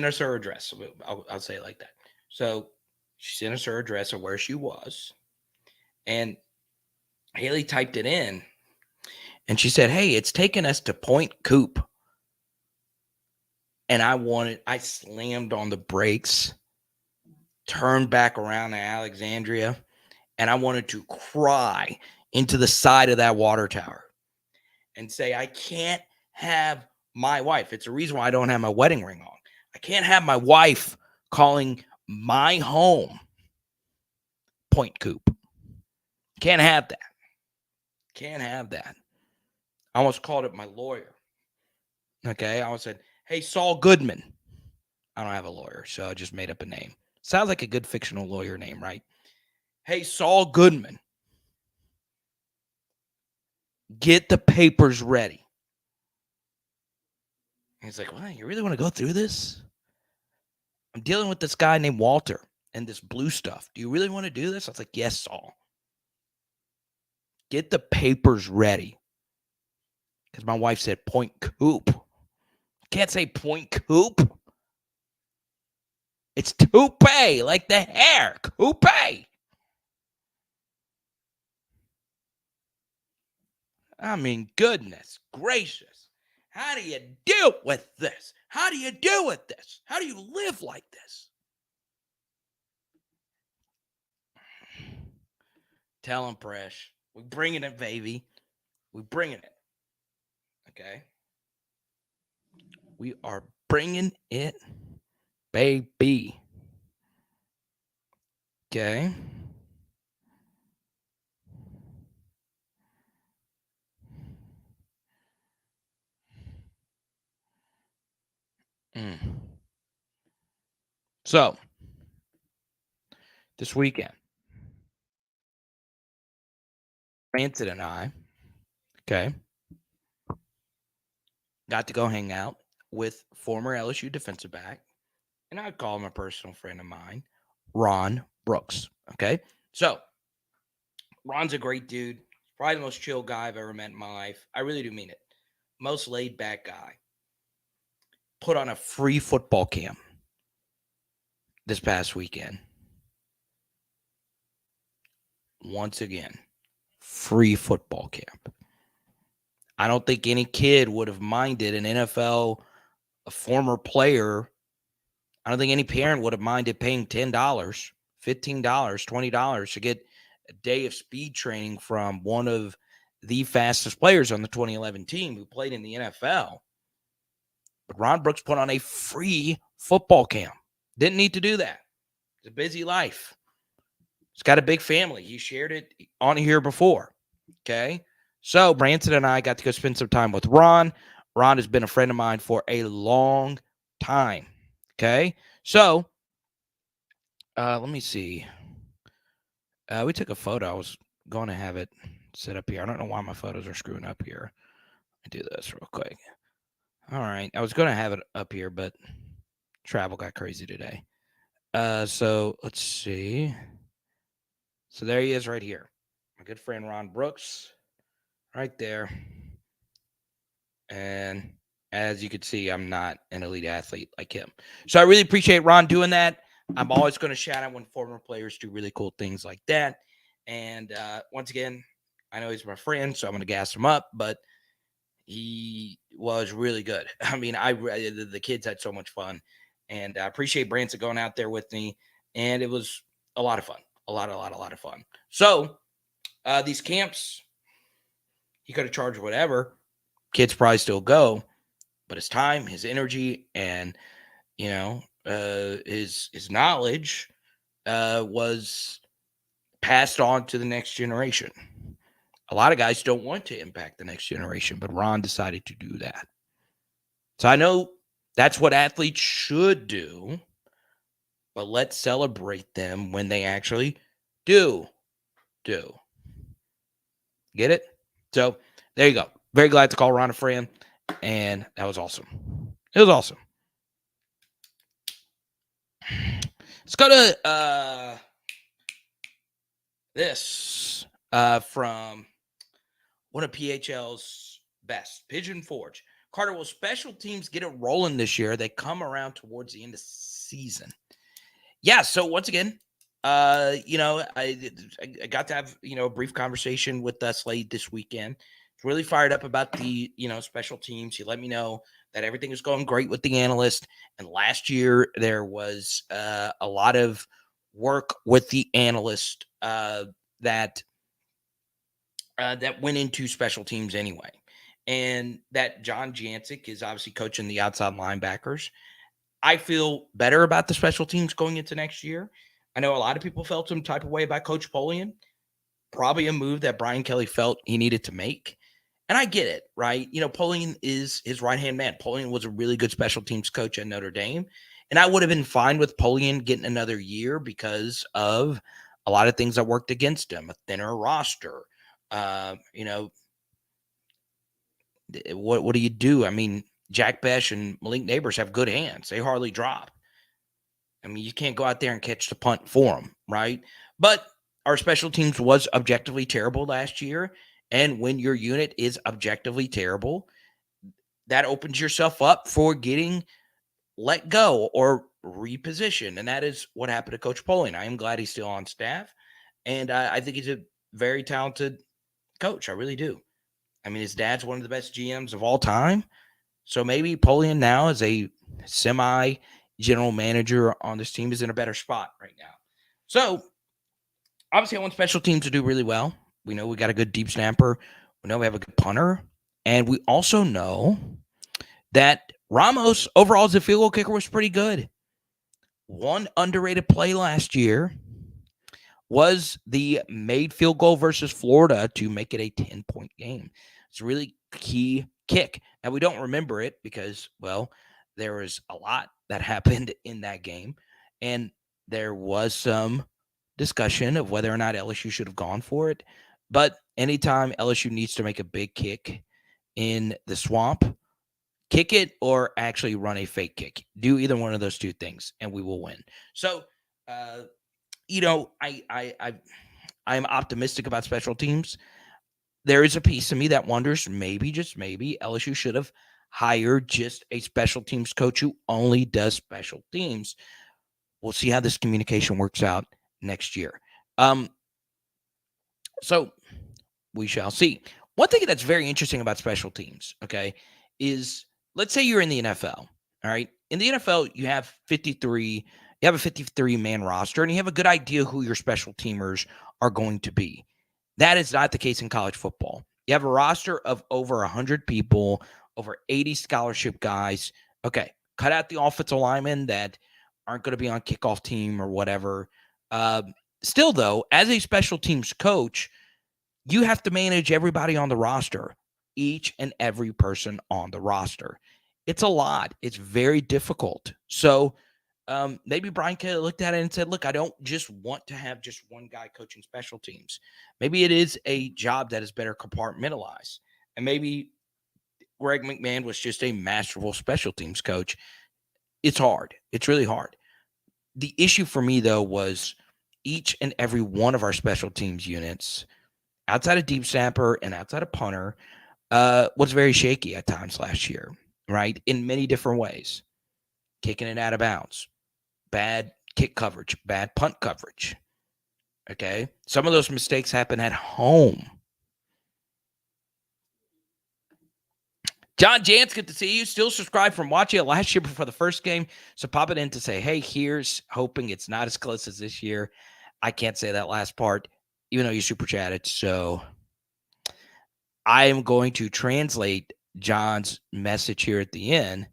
us her address. I'll say it like that. So she sent us her address of where she was, and Haley typed it in, and she said, "Hey, it's taking us to Point Coop." And I slammed on the brakes, turned back around to Alexandria, and I wanted to cry into the side of that water tower and say, I can't have my wife. It's a reason why I don't have my wedding ring on. I can't have my wife calling my home Point Coop. Can't have that. Can't have that. I almost called it my lawyer. Okay. I almost said, hey, Saul Goodman. I don't have a lawyer, so I just made up a name. Sounds like a good fictional lawyer name, right? Hey, Saul Goodman. Get the papers ready. And he's like, well, you really want to go through this? I'm dealing with this guy named Walter and this blue stuff. Do you really want to do this? I was like, yes, Saul. Get the papers ready. Because my wife said Point Coop. Can't say point coupe. It's toupee, like the hair. Coupe. I mean, goodness gracious. How do you deal with this? How do you deal with this? How do you live like this? Tell him, Presh. We're bringing it, baby. We're bringing it. Okay? We are bringing it, baby. Okay? So, this weekend, Rancid and I, okay, got to go hang out with former LSU defensive back, and I'd call him a personal friend of mine, Ron Brooks. Okay, so Ron's a great dude, probably the most chill guy I've ever met in my life. I really do mean it. Most laid back guy. Put on a free football camp this past weekend. Once again, free football camp. I don't think any kid would have minded an NFL, a former player. I don't think any parent would have minded paying $10, $15, $20 to get a day of speed training from one of the fastest players on the 2011 team who played in the NFL. But Ron Brooks put on a free football camp. Didn't need to do that. It's a busy life. He's got a big family. He shared it on here before. Okay. So Branson and I got to go spend some time with Ron. Ron has been a friend of mine for a long time. Okay. So let me see. We took a photo. I was going to have it set up here. I don't know why my photos are screwing up here. Let me do this real quick. All right. I was going to have it up here, but travel got crazy today. So let's see. So there he is right here. My good friend Ron Brooks right there. And as you can see, I'm not an elite athlete like him. So I really appreciate Ron doing that. I'm always going to shout out when former players do really cool things like that. And once again, I know he's my friend, so I'm going to gas him up, but he was really good. I mean, the kids had so much fun, and I appreciate Branson going out there with me, and it was a lot of fun, a lot of fun. So these camps, he could have charged whatever. Kids probably still go, but his time, his energy, and his knowledge was passed on to the next generation. A lot of guys don't want to impact the next generation, but Ron decided to do that. So I know that's what athletes should do, but let's celebrate them when they actually do. Get it? So there you go. Very glad to call Ron a friend, and that was awesome. It was awesome. Let's go to this from one of PHL's best, Pigeon Forge. Carter, will special teams get it rolling this year? They come around towards the end of the season. Yeah, so once again, I got to have, a brief conversation with Slade this weekend. Really fired up about the, special teams. He let me know that everything is going great with the analyst. And last year there was a lot of work with the analyst that went into special teams anyway. And that John Jancic is obviously coaching the outside linebackers. I feel better about the special teams going into next year. I know a lot of people felt some type of way about Coach Polian. Probably a move that Brian Kelly felt he needed to make. And I get it, right? Polian is his right-hand man. Polian was a really good special teams coach at Notre Dame. And I would have been fine with Polian getting another year because of a lot of things that worked against him. A thinner roster. What do you do? I mean, Jack Besh and Malik Neighbors have good hands. They hardly drop. I mean, you can't go out there and catch the punt for them, right? But our special teams was objectively terrible last year. And when your unit is objectively terrible, that opens yourself up for getting let go or repositioned. And that is what happened to Coach Poling. I am glad he's still on staff. And I think he's a very talented coach. I really do. I mean, his dad's one of the best GMs of all time. So maybe Polian now as a semi general manager on this team is in a better spot right now. So obviously I want special teams to do really well. We know we got a good deep snapper. We know we have a good punter. And we also know that Ramos overall as a field goal kicker was pretty good. One underrated play last year was the made field goal versus Florida to make it a 10-point game. It's a really key kick. Now, we don't remember it because, well, there was a lot that happened in that game. And there was some discussion of whether or not LSU should have gone for it. But anytime LSU needs to make a big kick in the swamp, kick it or actually run a fake kick. Do either one of those two things, and we will win. So, I'm optimistic about special teams. There is a piece of me that wonders maybe, just maybe, LSU should have hired just a special teams coach who only does special teams. We'll see how this communication works out next year. So we shall see. One thing that's very interesting about special teams, okay, is let's say you're in the NFL, all right? In the NFL, you have a 53-man roster, and you have a good idea who your special teamers are going to be. That is not the case in college football. You have a roster of over 100 people, over 80 scholarship guys. Okay, cut out the offensive linemen that aren't going to be on kickoff team or whatever. Still, though, as a special teams coach, you have to manage everybody on the roster, each and every person on the roster. It's a lot. It's very difficult. So maybe Brian Kelly looked at it and said, look, I don't just want to have just one guy coaching special teams. Maybe it is a job that is better compartmentalized. And maybe Greg McMahon was just a masterful special teams coach. It's hard. It's really hard. The issue for me, though, was each and every one of our special teams units, outside of deep snapper and outside of punter, was very shaky at times last year, right? In many different ways. Kicking it out of bounds, bad kick coverage, bad punt coverage. Okay. Some of those mistakes happen at home. John Jantz, good to see you. Still subscribed from watching it last year before the first game. So pop it in to say, hey, here's hoping it's not as close as this year. I can't say that last part, even though you super chatted. So I am going to translate John's message here at the end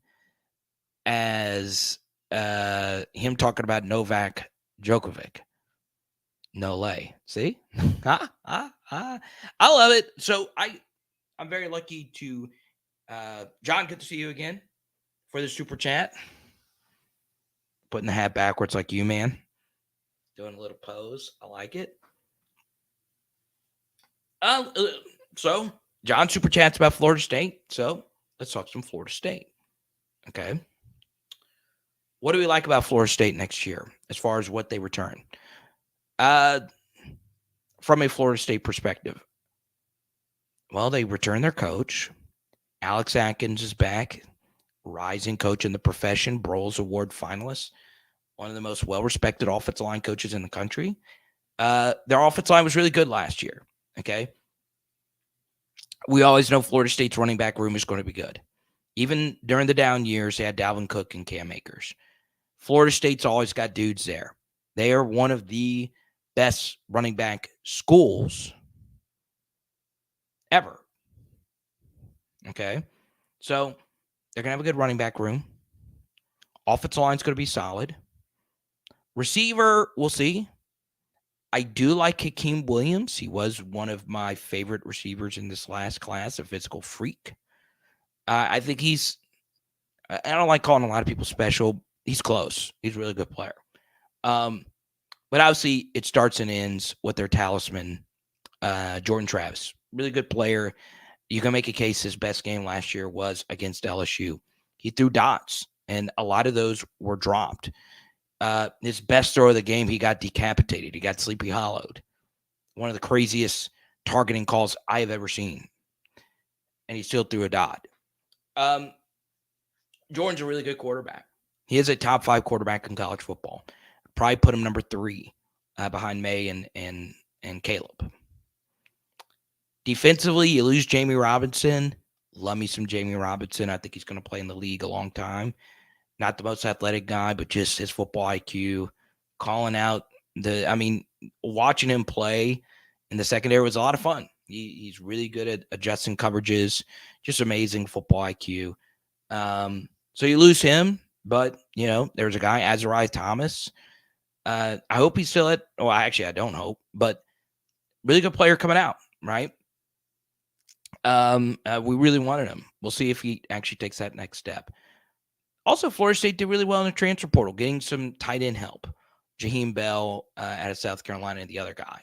as him talking about Novak Djokovic. No lay. See? I love it. So I'm very lucky to John, good to see you again for the super chat. Putting the hat backwards like you, man. Doing a little pose. I like it. So John super chats about Florida State. So let's talk some Florida State. Okay. What do we like about Florida State next year as far as what they return? From a Florida State perspective, well, they return their coach. Alex Atkins is back, rising coach in the profession, Broyles Award finalist, one of the most well-respected offensive line coaches in the country. Their offensive line was really good last year, okay? We always know Florida State's running back room is going to be good. Even during the down years, they had Dalvin Cook and Cam Akers. Florida State's always got dudes there. They are one of the best running back schools ever. Okay? So they're going to have a good running back room. Offensive line's going to be solid. Receiver, we'll see. I do like Hakeem Williams. He was one of my favorite receivers in this last class, a physical freak. I think I don't like calling a lot of people special. He's close. He's a really good player. But obviously, it starts and ends with their talisman, Jordan Travis. Really good player. You can make a case his best game last year was against LSU. He threw dots, and a lot of those were dropped. His best throw of the game, he got decapitated. He got sleepy hollowed. One of the craziest targeting calls I have ever seen. And he still threw a dot. Jordan's a really good quarterback. He is a top 5 quarterback in college football. Probably put him number 3 behind May and Caleb. Defensively, you lose Jamie Robinson. Love me some Jamie Robinson. I think he's going to play in the league a long time. Not the most athletic guy, but just his football IQ, calling out watching him play in the secondary was a lot of fun. He's really good at adjusting coverages, just amazing football IQ. So you lose him, but, there's a guy, Azariah Thomas. I hope he's still I don't hope, but really good player coming out, right? We really wanted him. We'll see if he actually takes that next step. Also, Florida State did really well in the transfer portal, getting some tight end help. Jaheim Bell out of South Carolina and the other guy.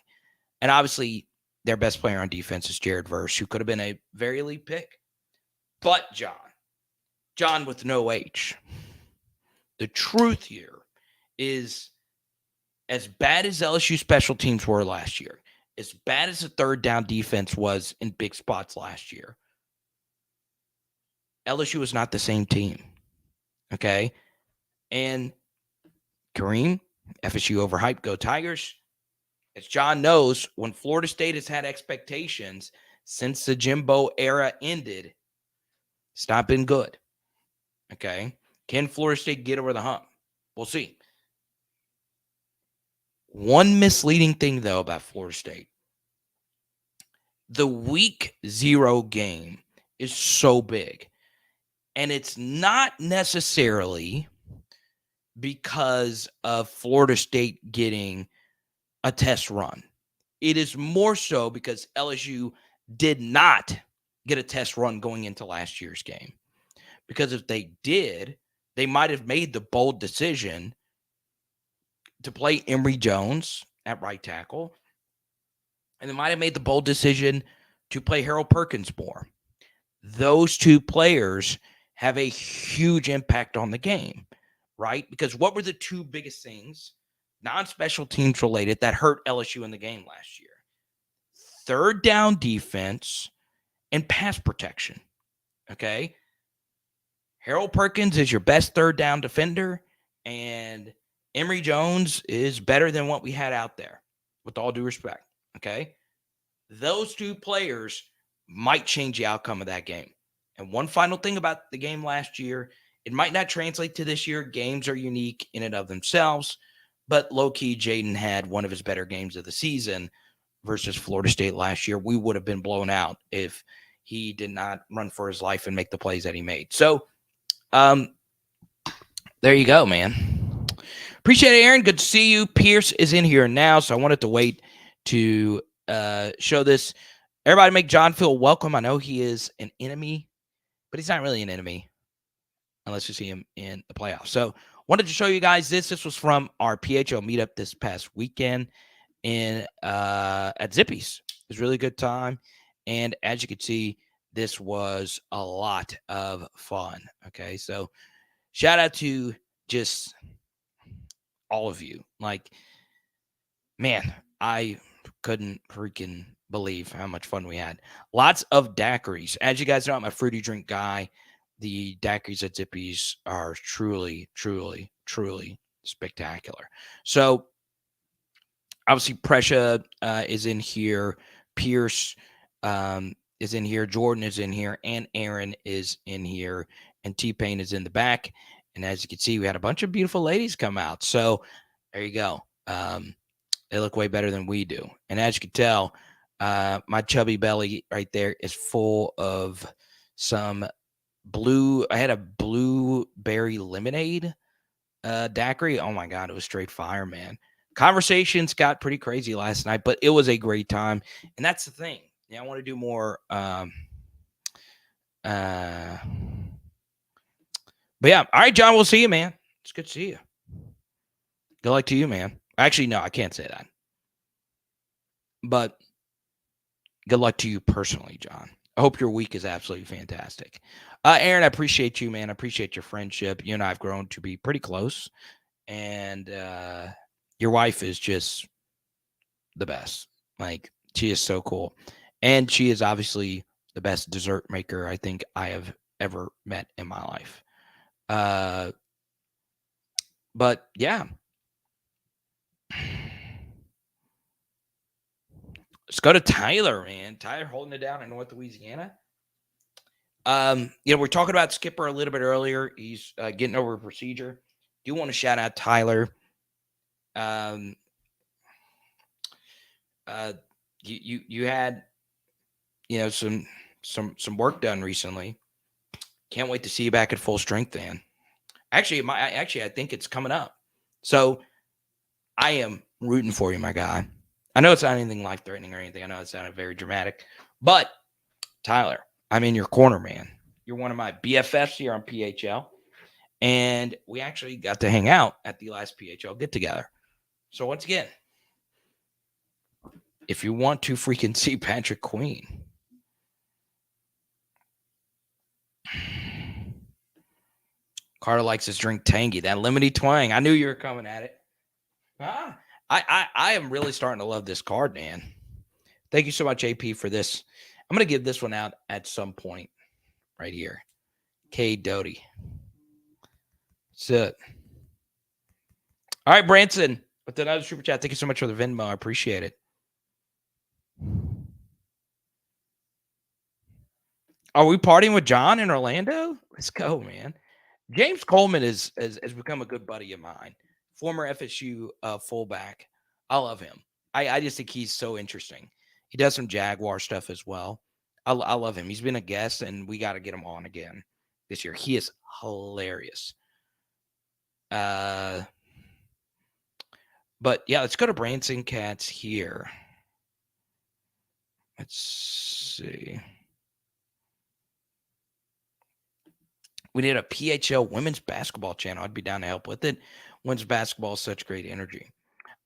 And obviously, their best player on defense is Jared Verse, who could have been a very elite pick. But John with no H. The truth here is, as bad as LSU special teams were last year, as bad as the third down defense was in big spots last year, LSU was not the same team. Okay? And Kareem, FSU overhyped, go Tigers. As John knows, when Florida State has had expectations since the Jimbo era ended, it's not been good. Okay? Can Florida State get over the hump? We'll see. One misleading thing, though, about Florida State. The week 0 game is so big. And it's not necessarily because of Florida State getting a test run. It is more so because LSU did not get a test run going into last year's game. Because if they did, they might have made the bold decision to play Emory Jones at right tackle. And they might have made the bold decision to play Harold Perkins more. Those two players have a huge impact on the game, right? Because what were the two biggest things, non-special teams related, that hurt LSU in the game last year? Third down defense and pass protection, okay? Harold Perkins is your best third down defender, and Emory Jones is better than what we had out there, with all due respect, okay? Those two players might change the outcome of that game. And one final thing about the game last year, it might not translate to this year. Games are unique in and of themselves, but low-key, Jaden had one of his better games of the season versus Florida State last year. We would have been blown out if he did not run for his life and make the plays that he made. So, there you go, man. Appreciate it, Aaron. Good to see you. Pierce is in here now, so I wanted to wait to show this. Everybody make John feel welcome. I know he is an enemy, but he's not really an enemy unless you see him in the playoffs. So wanted to show you guys this. This was from our PHL meetup this past weekend at Zippy's. It was a really good time. And as you can see, this was a lot of fun. Okay, so shout out to just all of you. Like, man, I couldn't freaking believe how much fun we had. Lots of daiquiris. As you guys know, I'm a fruity drink guy. The daiquiris at Zippy's are truly, truly, truly spectacular. So, obviously, Prescia is in here. Pierce is in here. Jordan is in here. And Aaron is in here. And T-Pain is in the back. And as you can see, we had a bunch of beautiful ladies come out. So, there you go. They look way better than we do. And as you can tell, my chubby belly right there is full of some blue. I had a blueberry lemonade daiquiri. Oh, my God. It was straight fire, man. Conversations got pretty crazy last night, but it was a great time. And that's the thing. Yeah, I want to do more. But yeah. All right, John, we'll see you, man. It's good to see you. Good luck to you, man. Actually, no, I can't say that. But good luck to you personally, John. I hope your week is absolutely fantastic. Aaron, I appreciate you, man. I appreciate your friendship. You and I have grown to be pretty close. And your wife is just the best. Like, she is so cool. And she is obviously the best dessert maker I think I have ever met in my life. But yeah. Let's go to Tyler, man. Tyler holding it down in North Louisiana. We're talking about Skipper a little bit earlier. He's getting over a procedure. Do want to shout out Tyler. You had some work done recently. Can't wait to see you back at full strength, man. Actually, I think it's coming up. So I am rooting for you, my guy. I know it's not anything life-threatening or anything. I know it sounded very dramatic, but Tyler, I'm in your corner, man. You're one of my BFFs here on PHL, and we actually got to hang out at the last PHL get-together. So once again, if you want to freaking see Patrick Queen, Carter likes his drink tangy. That lemony twang. I knew you were coming at it. I am really starting to love this card, man. Thank you so much, AP, for this. I'm going to give this one out at some point right here. K. Doty. That's it. All right, Branson, with another super chat. Thank you so much for the Venmo. I appreciate it. Are we partying with John in Orlando? Let's go, man. James Coleman has become a good buddy of mine. Former FSU fullback. I love him. I just think he's so interesting. He does some Jaguar stuff as well. I love him. He's been a guest, and we got to get him on again this year. He is hilarious. But yeah, let's go to Branson Cats here. Let's see. We did a PHL women's basketball channel. I'd be down to help with it. Women's basketball is such great energy.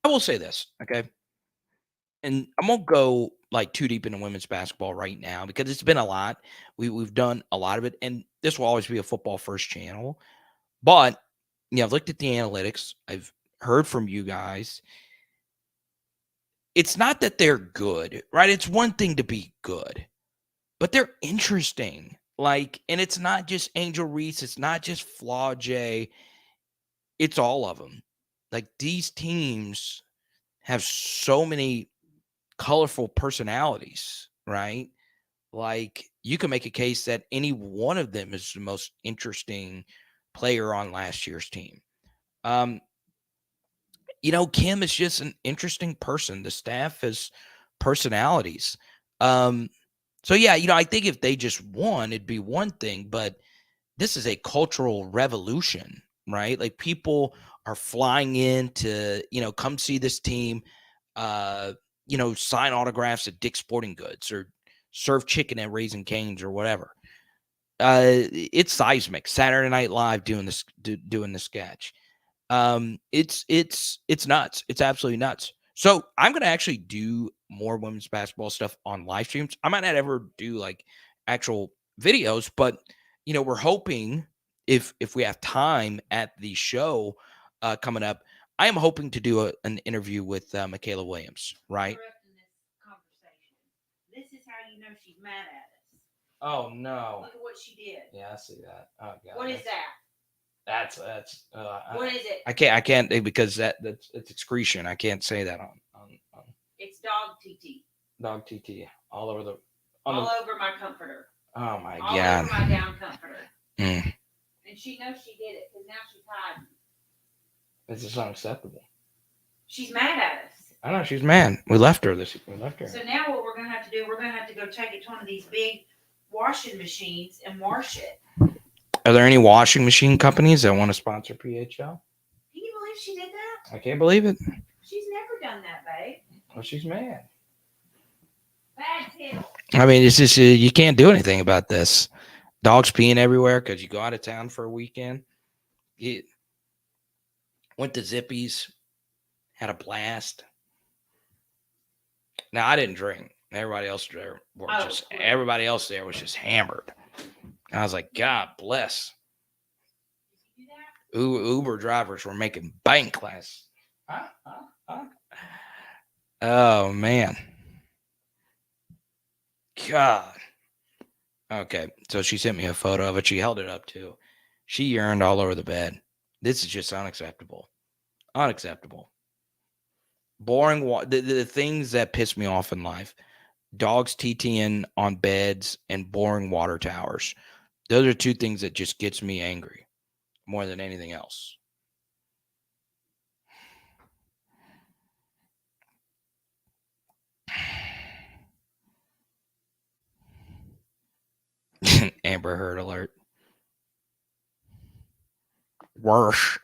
I will say this, okay? And I won't go like too deep into women's basketball right now because it's been a lot. We've done a lot of it, and this will always be a football first channel. But I've looked at the analytics. I've heard from you guys. It's not that they're good, right? It's one thing to be good, but they're interesting. And it's not just Angel Reese. It's not just Flaw J. It's all of them. These teams have so many colorful personalities, right? You can make a case that any one of them is the most interesting player on last year's team. Kim is just an interesting person. The staff has personalities. So yeah, I think if they just won, it'd be one thing, but this is a cultural revolution, right? People are flying in to, come see this team, sign autographs at Dick's Sporting Goods or serve chicken at Raising Cane's or whatever. It's seismic. Saturday Night Live doing the sketch. It's nuts. It's absolutely nuts. So I'm going to actually do more women's basketball stuff on live streams. I might not ever do actual videos, but we're hoping if we have time at the show coming up, I am hoping to do an interview with Michaela Williams, right?
This is how you know she's mad at us.
Oh no.
Look at what she did.
Yeah, I see that. Oh god.
What is that?
That's
what is it?
I can't because that's excretion. I can't say that on
It's dog TT.
Dog TT all over
over my comforter.
Oh my
all
god.
Over my down comforter.
And
she knows she did it because now she's hiding.
This is unacceptable.
She's mad at us.
I know she's mad. We left her.
So now what we're gonna have to do, we're gonna have to go take it to one of these big washing machines and wash it.
Are there any washing machine companies that want to sponsor PHL?
Can you believe she did that?
I can't believe it.
She's never done that, babe.
Well, she's mad.
Bad pill.
I mean, it's just you can't do anything about this. Dogs peeing everywhere because you go out of town for a weekend. You went to Zippy's, had a blast. Now I didn't drink. Everybody else there was just hammered. I was like, God bless. Uber drivers were making bank last. Oh man. God. Okay, so she sent me a photo of it. She held it up too. She yearned all over the bed. This is just unacceptable. Unacceptable. Boring. The things that piss me off in life: dogs TTing on beds and boring water towers. Those are two things that just gets me angry more than anything else. Amber Heard alert. Worse.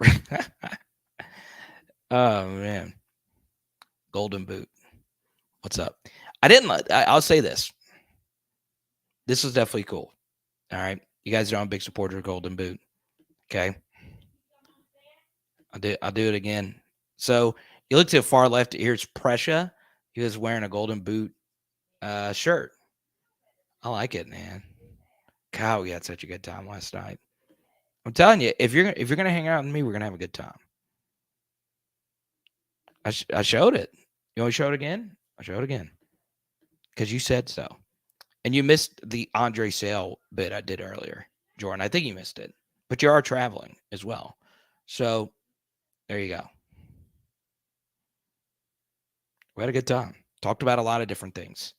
Oh man. Golden boot. What's up? I'll say this. This is definitely cool. All right. You guys know I'm a big supporter of Golden Boot. Okay. I'll do it again. So you look to the far left, here's Pressure. He was wearing a Golden Boot shirt. I like it, man. God, we had such a good time last night. I'm telling you, if you're gonna hang out with me, we're gonna have a good time. I showed it. You want to show it again? I'll show it again because you said so. And you missed the Andre Sale bit I did earlier, Jordan. I think you missed it, but you are traveling as well. So there you go. We had a good time. Talked about a lot of different things.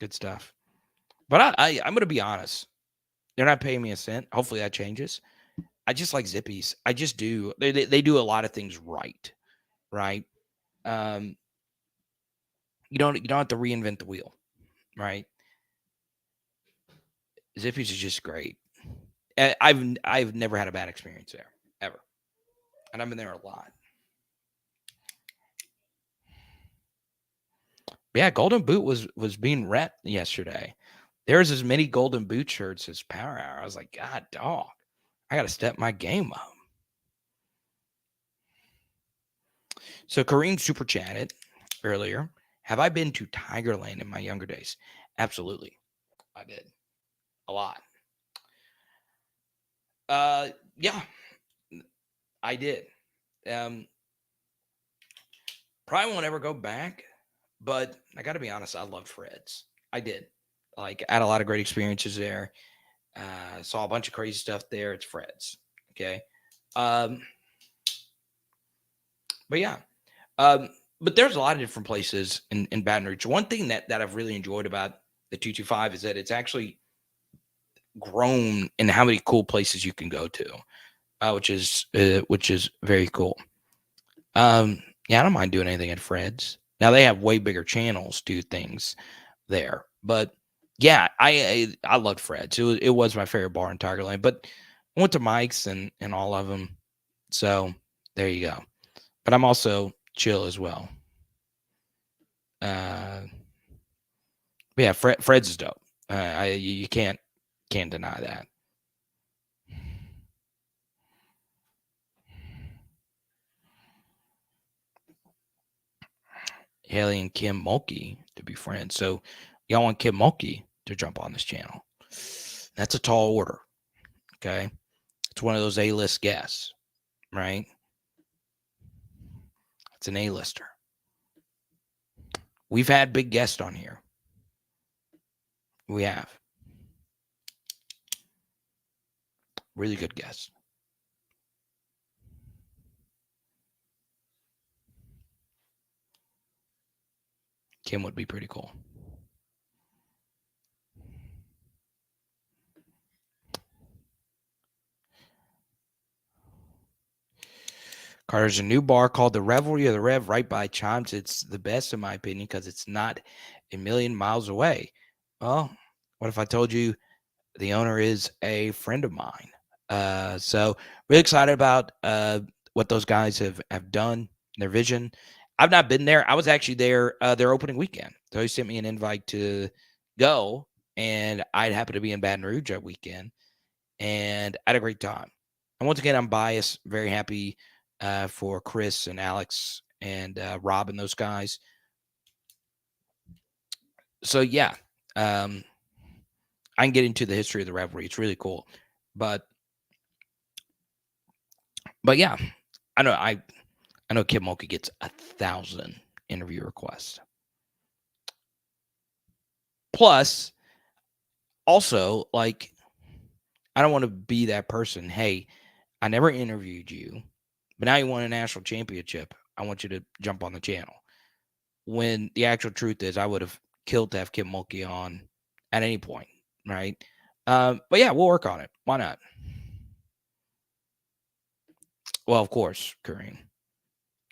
Good stuff. But I'm going to be honest. They're not paying me a cent. Hopefully that changes. I just like Zippies. I just do. They do a lot of things right. Right. Um, you don't have to reinvent the wheel. Right. Zippies is just great. I've never had a bad experience there ever, and I've been there a lot. Yeah, Golden Boot was being rep yesterday. There's as many Golden Boot shirts as Power Hour. I was like, God, dog, I got to step my game up. So Kareem super chatted earlier. Have I been to Tigerland in my younger days? Absolutely, I did a lot. Yeah, I did. Um, probably won't ever go back, but I got to be honest. I loved Fred's. I did. Like, I had a lot of great experiences there. Saw a bunch of crazy stuff there. It's Fred's. Okay. Um, but yeah. Um, but there's a lot of different places in Baton Rouge. One thing that I've really enjoyed about the 225 is that it's actually grown in how many cool places you can go to, which is very cool. Yeah, I don't mind doing anything at Fred's. Now they have way bigger channels do things there, but yeah, I loved Fred's. It was my favorite bar in Tigerland, but I went to Mike's and all of them. So there you go. But I'm also chill as well. Yeah, Fred's is dope. You can't deny that. Haley and Kim Mulkey to be friends. So y'all want Kim Mulkey to jump on this channel. That's a tall order. Okay. It's one of those A-list guests, right? It's an A-lister. We've had big guests on here. We have. Really good guests. Kim would be pretty cool. Carter's a new bar called the Revelry of the Rev right by Chimes. It's the best in my opinion because it's not a million miles away. Well, what if I told you the owner is a friend of mine? So really excited about what those guys have done, their vision. I've not been there. I was actually there their opening weekend. So he sent me an invite to go, and I'd happen to be in Baton Rouge that weekend, and I had a great time. And once again, I'm biased, very happy for Chris and Alex and Rob and those guys. So yeah, I can get into the history of the Revelry. It's really cool, but yeah, I know Kim Mulkey gets 1,000 interview requests. Plus, also, like, I don't want to be that person. Hey, I never interviewed you, but now you won a national championship. I want you to jump on the channel. When the actual truth is, I would have killed to have Kim Mulkey on at any point, right? But yeah, we'll work on it. Why not? Well, of course, Kareem.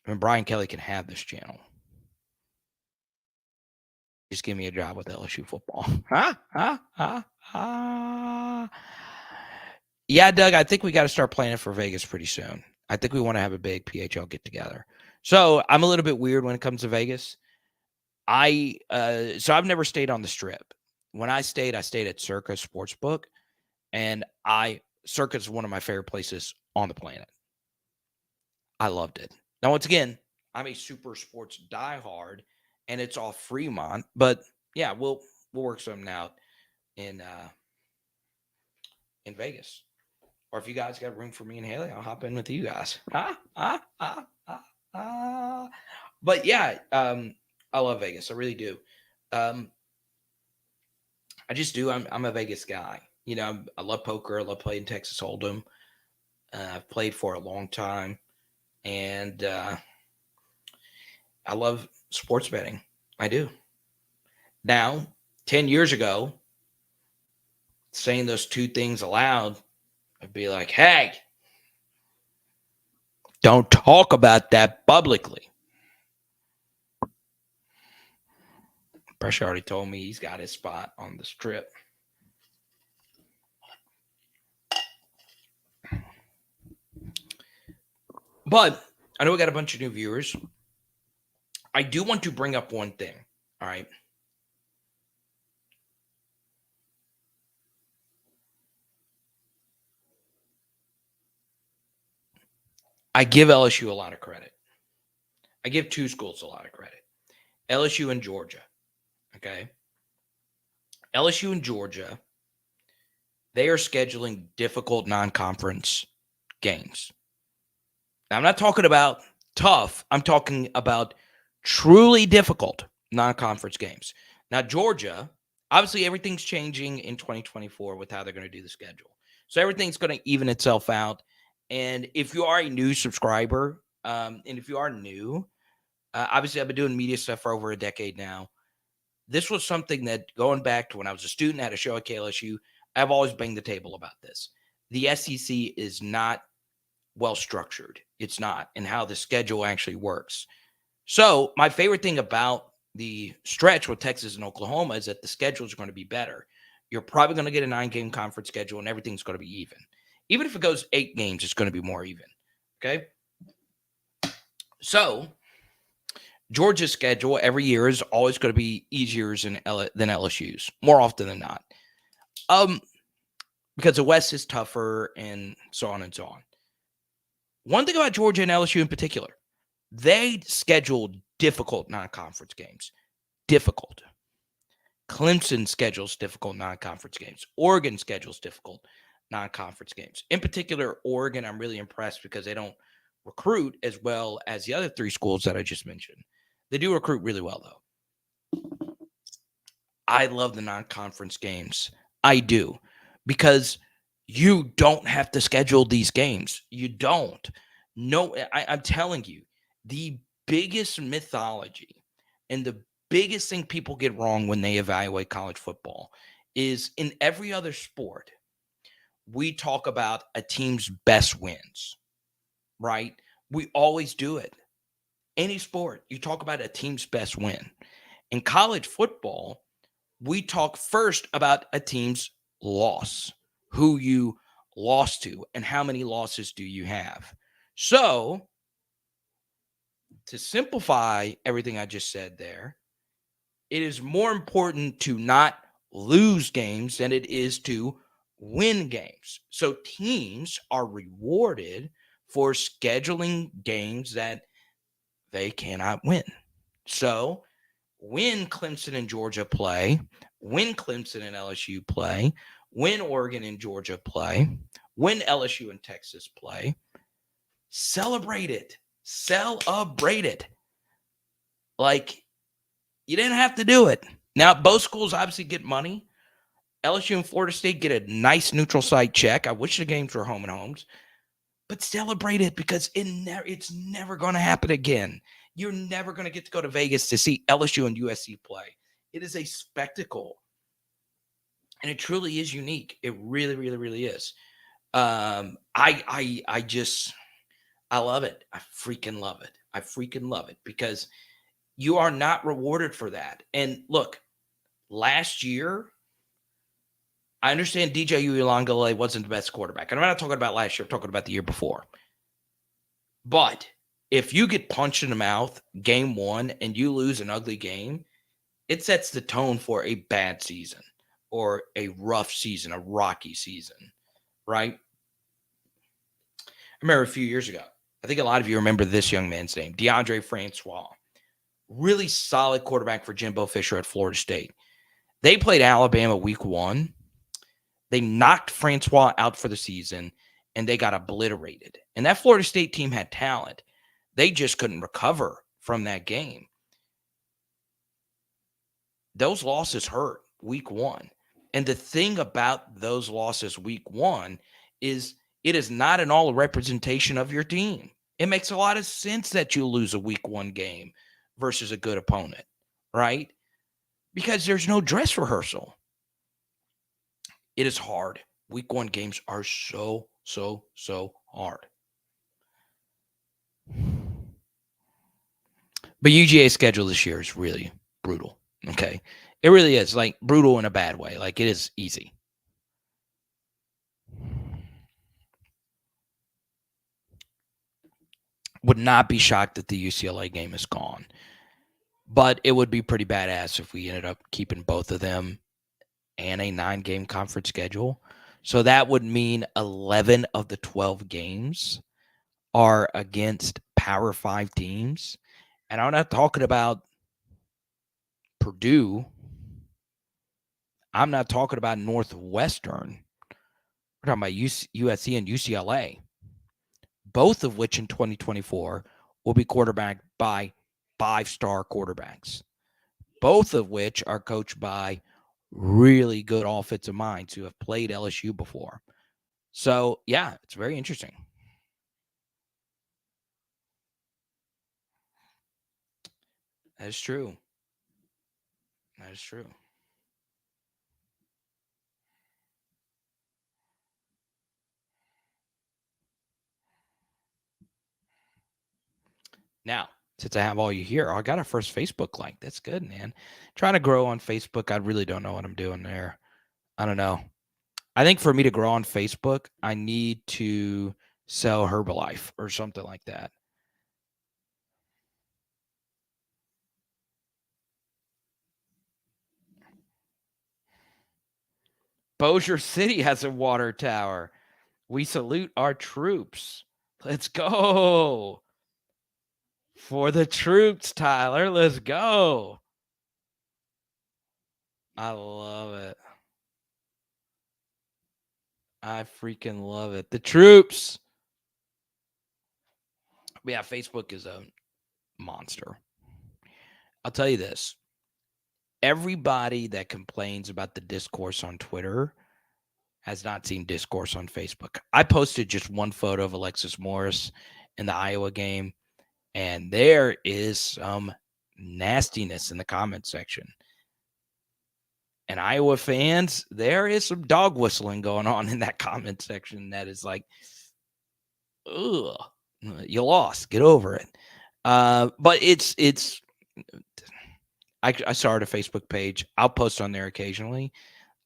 I mean, Brian Kelly can have this channel. Just give me a job with LSU football. Yeah, Doug, I think we got to start planning for Vegas pretty soon. I think we want to have a big PHL get together. So I'm a little bit weird when it comes to Vegas. So I've never stayed on the Strip. When I stayed at Circa Sportsbook, and Circa is one of my favorite places on the planet. I loved it. Now, once again, I'm a super sports diehard, and it's off Fremont. But yeah, we'll work something out in Vegas. Or if you guys got room for me and Haley, I'll hop in with you guys. But yeah, I love Vegas. I really do. I just do. I'm a Vegas guy. You know, I love poker. I love playing Texas Hold'em. I've played for a long time. And I love sports betting. I do. Now, 10 years ago, saying those two things aloud, I'd be like, hey, don't talk about that publicly. Pressure already told me he's got his spot on the Strip. But I know we got a bunch of new viewers. I do want to bring up one thing. All right. I give LSU a lot of credit. I give two schools a lot of credit. LSU and Georgia. Okay. LSU and Georgia, they are scheduling difficult non-conference games. Now, I'm not talking about tough. I'm talking about truly difficult non-conference games. Now, Georgia, obviously everything's changing in 2024 with how they're going to do the schedule. So everything's going to even itself out. And if you are a new subscriber, and if you are new, obviously I've been doing media stuff for over a decade now. This was something that, going back to when I was a student at a show at KLSU, I've always banged the table about this. The SEC is not well structured. It's not, and how the schedule actually works. So my favorite thing about the stretch with Texas and Oklahoma is that the schedule is going to be better. You're probably going to get a 9-game conference schedule, and everything's going to be even. Even if it goes 8 games, it's going to be more even. Okay. So Georgia's schedule every year is always going to be easier than LSU's, more often than not. Because the West is tougher and so on and so on. One thing about Georgia and LSU in particular, they schedule difficult non-conference games. Difficult. Clemson schedules difficult non-conference games. Oregon schedules difficult non-conference games. In particular, Oregon, I'm really impressed because they don't recruit as well as the other 3 schools that I just mentioned. They do recruit really well, though. I love the non-conference games. I do. Because you don't have to schedule these games. You don't. No, I'm telling you, the biggest mythology and the biggest thing people get wrong when they evaluate college football is, in every other sport, we talk about a team's best wins, right? We always do it. Any sport, you talk about a team's best win. In college football, we talk first about a team's loss, who you lost to, and how many losses do you have. So, to simplify everything I just said there, it is more important to not lose games than it is to win games. So teams are rewarded for scheduling games that they cannot win. So when Clemson and Georgia play, when Clemson and LSU play, when Oregon and Georgia play, when LSU and Texas play, celebrate it. Celebrate it. Like, you didn't have to do it. Now, both schools obviously get money. LSU and Florida State get a nice neutral site check. I wish the games were home and homes, but celebrate it because it's never going to happen again. You're never going to get to go to Vegas to see LSU and USC play. It is a spectacle, and it truly is unique. It really, really, really is. I just I love it. I freaking love it. I freaking love it because you are not rewarded for that. And look, last year, I understand DJ Uiagalelei wasn't the best quarterback. And I'm not talking about last year. I'm talking about the year before. But if you get punched in the mouth game one and you lose an ugly game, it sets the tone for a bad season or a rough season, a rocky season, right? I remember a few years ago, I think a lot of you remember this young man's name, DeAndre Francois. Really solid quarterback for Jimbo Fisher at Florida State. They played Alabama week one. They knocked Francois out for the season, and they got obliterated. And that Florida State team had talent. They just couldn't recover from that game. Those losses hurt week one. And the thing about those losses week one is it is not an all representation of your team. It makes a lot of sense that you lose a week one game versus a good opponent, right? Because there's no dress rehearsal. It is hard. Week one games are so hard. But UGA's schedule this year is really brutal. Okay. It really is like brutal in a bad way. Like it is easy. Would not be shocked that the UCLA game is gone. But it would be pretty badass if we ended up keeping both of them and a 9-game conference schedule. So that would mean 11 of the 12 games are against Power 5 teams. And I'm not talking about Purdue. I'm not talking about Northwestern. We're talking about USC and UCLA, both of which in 2024 will be quarterbacked by 5-star quarterbacks, both of which are coached by really good offensive minds who have played LSU before. So, yeah, it's very interesting. That is true. That is true. Now, since I have all you here, I got a first Facebook like. That's good, man. Trying to grow on Facebook. I really don't know what I'm doing there. I don't know. I think for me to grow on Facebook, I need to sell Herbalife or something like that. Bossier City has a water tower. We salute our troops. Let's go. For the troops, Tyler. Let's go. I love it. I freaking love it. The troops. But yeah, Facebook is a monster. I'll tell you this. Everybody that complains about the discourse on Twitter has not seen discourse on Facebook. I posted just one photo of Alexis Morris in the Iowa game, and there is some nastiness in the comment section. And Iowa fans, there is some dog whistling going on in that comment section that is like, ugh, you lost. Get over it. But it's I started a Facebook page. I'll post on there occasionally.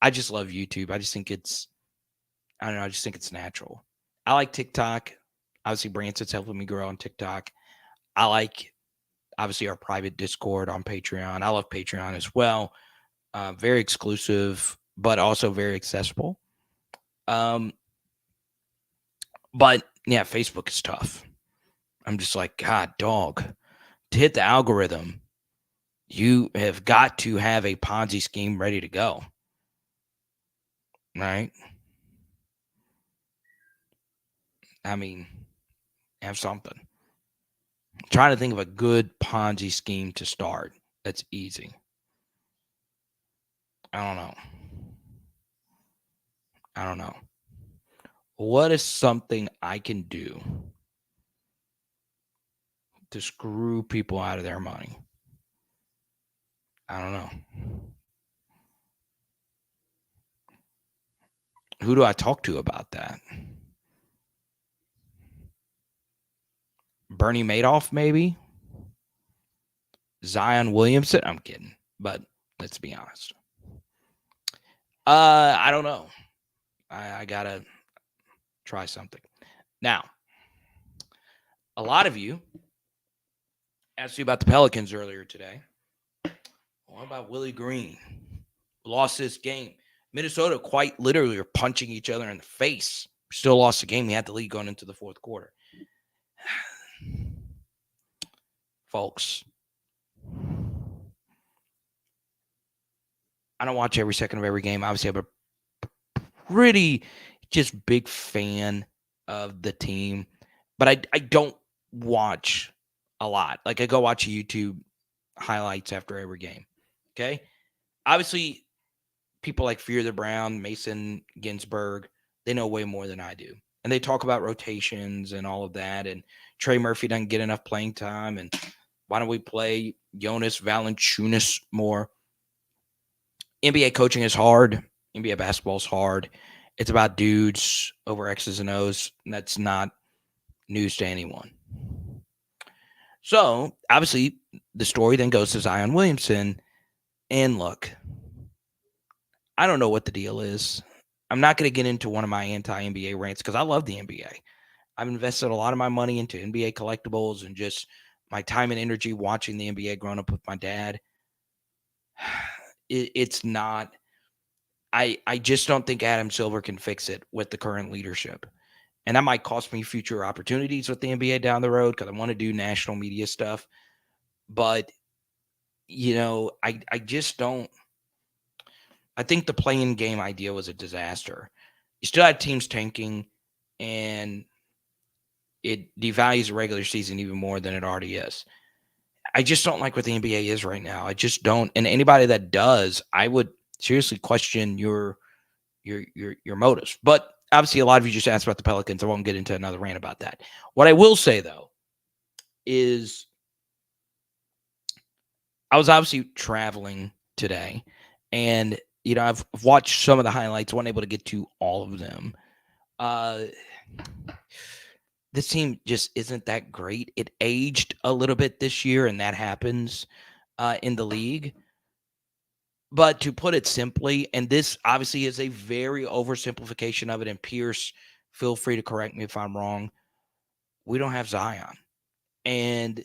I just love YouTube. I just think it's natural. I like TikTok. Obviously, Branson's helping me grow on TikTok. I like, obviously, our private Discord on Patreon. I love Patreon as well. Very exclusive, but also very accessible. But yeah, Facebook is tough. I'm just like, God, dog. To hit the algorithm, you have got to have a Ponzi scheme ready to go. Right? I mean, have something. I'm trying to think of a good Ponzi scheme to start. That's easy. I don't know. I don't know. What is something I can do to screw people out of their money? I don't know. Who do I talk to about that? Bernie Madoff, maybe? Zion Williamson? I'm kidding, but let's be honest. I don't know. I gotta try something. Now, a lot of you asked me about the Pelicans earlier today. What about Willie Green? Lost this game. Minnesota quite literally are punching each other in the face. Still lost the game. He had the lead going into the fourth quarter. Folks, I don't watch every second of every game. Obviously, I'm a pretty just big fan of the team, but I don't watch a lot. Like, I go watch YouTube highlights after every game. Okay? Obviously, people like Fear the Brown, Mason Ginsberg, they know way more than I do. And they talk about rotations and all of that. And Trey Murphy doesn't get enough playing time. And why don't we play Jonas Valanciunas more? NBA coaching is hard. NBA basketball is hard. It's about dudes over X's and O's. And that's not news to anyone. So, obviously, the story then goes to Zion Williamson. And look, I don't know what the deal is. I'm not going to get into one of my anti-NBA rants because I love the NBA. I've invested a lot of my money into NBA collectibles and just my time and energy watching the NBA growing up with my dad. It's not. I just don't think Adam Silver can fix it with the current leadership. And that might cost me future opportunities with the NBA down the road because I want to do national media stuff. But, I just don't. I think the playing game idea was a disaster. You still had teams tanking, and it devalues the regular season even more than it already is. I just don't like what the NBA is right now. I just don't. And anybody that does, I would seriously question your motives. But obviously, a lot of you just asked about the Pelicans. I won't get into another rant about that. What I will say, though, is I was obviously traveling today, and I've watched some of the highlights. Wasn't able to get to all of them. This team just isn't that great. It aged a little bit this year, and that happens in the league. But to put it simply, and this obviously is a very oversimplification of it, and Pierce, feel free to correct me if I'm wrong, we don't have Zion. And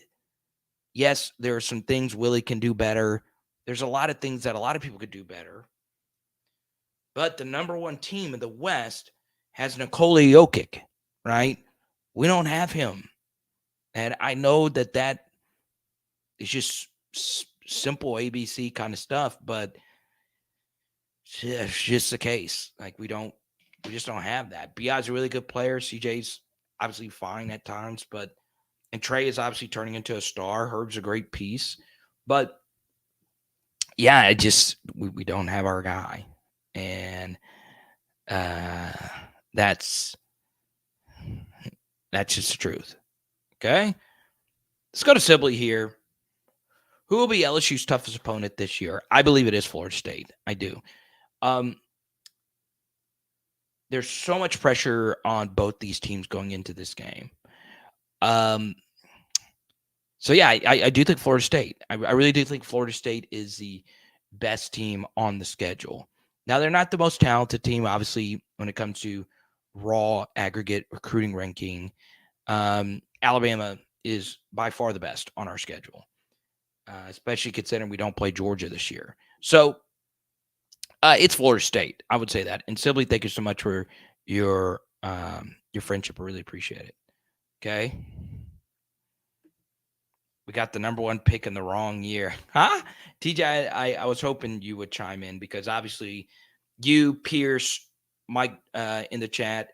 yes, there are some things Willie can do better. There's a lot of things that a lot of people could do better. But the number one team in the West has Nikola Jokic, right? We don't have him. And I know that is just simple ABC kind of stuff, but it's just the case. Like, we just don't have that. Bi's a really good player. CJ's obviously fine at times, and Trey is obviously turning into a star. Herb's a great piece. But yeah, we don't have our guy. And that's just the truth. Okay? Let's go to Sibley here. Who will be LSU's toughest opponent this year? I believe it is Florida State. I do. There's so much pressure on both these teams going into this game. So, yeah, I do think Florida State. I really do think Florida State is the best team on the schedule. Now, they're not the most talented team, obviously, when it comes to raw aggregate recruiting ranking. Alabama is by far the best on our schedule, especially considering we don't play Georgia this year. So, it's Florida State. I would say that. And Sibley, thank you so much for your friendship. I really appreciate it. Okay. We got the number one pick in the wrong year. Huh? TJ, I was hoping you would chime in because obviously you, Pierce, Mike in the chat,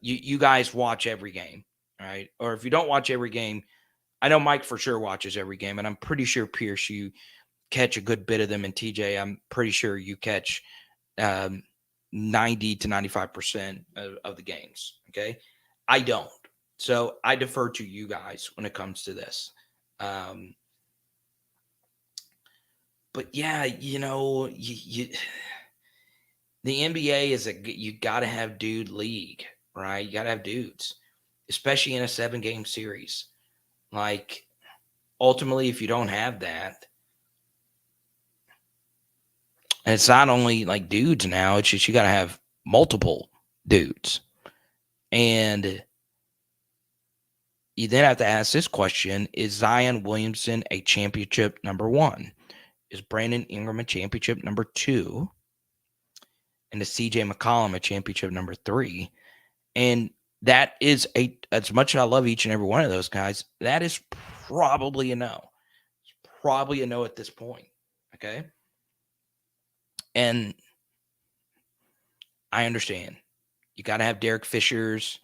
you guys watch every game, right? Or if you don't watch every game, I know Mike for sure watches every game, and I'm pretty sure, Pierce, you catch a good bit of them. And TJ, I'm pretty sure you catch 90 to 95% of the games. Okay. I don't. So I defer to you guys when it comes to this. But yeah, the NBA is you got to have dude league, right? You got to have dudes, especially in a 7-game series. Like, ultimately, if you don't have that, and it's not only like dudes now, it's just you got to have multiple dudes. And you then have to ask this question: is Zion Williamson a championship number 1? Is Brandon Ingram a championship number 2? And is CJ McCollum a championship number 3? And that is as much as I love each and every one of those guys, that is probably a no. It's probably a no at this point. Okay. And I understand. You got to have Derek Fishers.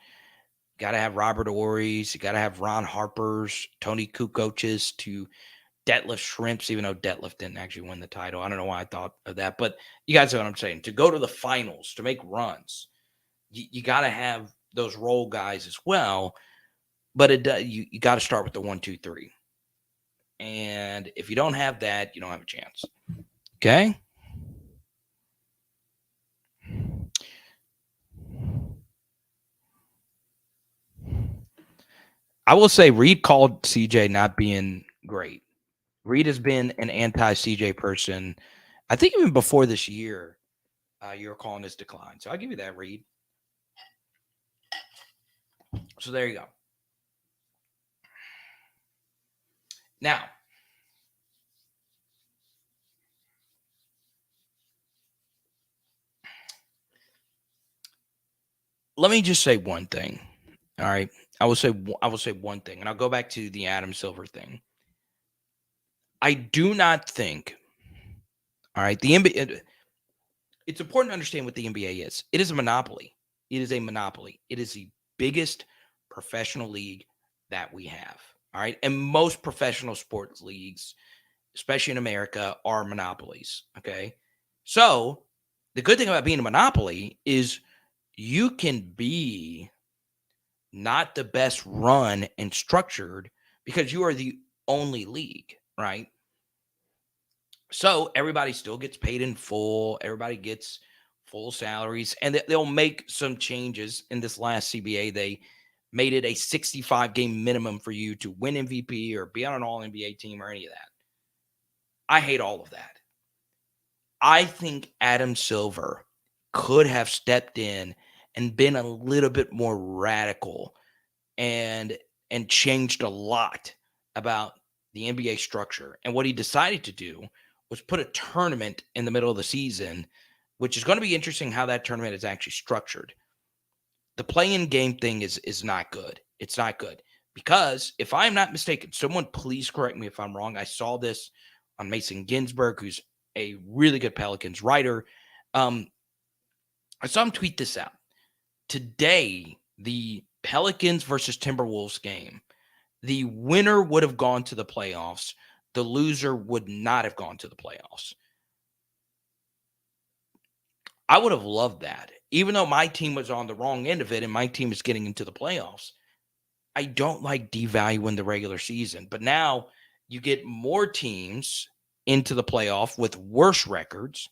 You got to have Robert Ory's. You got to have Ron Harper's, Tony Kukocis, to Detlef Shrimps, even though Detlef didn't actually win the title. I don't know why I thought of that. But you guys know what I'm saying. To go to the finals, to make runs, you got to have those role guys as well. But you got to start with the 1, 2, 3. And if you don't have that, you don't have a chance. Okay? I will say Reed called CJ not being great. Reed has been an anti-CJ person. I think even before this year, you were calling his decline. So I'll give you that, Reed. So there you go. Now, let me just say one thing. All right. I will say one thing, and I'll go back to the Adam Silver thing. I do not think, all right, the NBA, it's important to understand what the NBA is. It is a monopoly. It is a monopoly. It is the biggest professional league that we have. All right. And most professional sports leagues, especially in America, are monopolies. Okay. So the good thing about being a monopoly is you can be not the best run and structured because you are the only league, right? So everybody still gets paid in full. Everybody gets full salaries, and they'll make some changes. In this last CBA, they made it a 65-game minimum for you to win MVP or be on an all NBA team or any of that. I hate all of that. I think Adam Silver could have stepped in and been a little bit more radical and changed a lot about the NBA structure. And what he decided to do was put a tournament in the middle of the season, which is going to be interesting how that tournament is actually structured. The play-in game thing is not good. It's not good because if I'm not mistaken, someone please correct me if I'm wrong. I saw this on Mason Ginsberg, who's a really good Pelicans writer. I saw him tweet this out. Today, the Pelicans versus Timberwolves game, the winner would have gone to the playoffs. The loser would not have gone to the playoffs. I would have loved that. Even though my team was on the wrong end of it and my team is getting into the playoffs, I don't like devaluing the regular season. But now you get more teams into the playoff with worse records,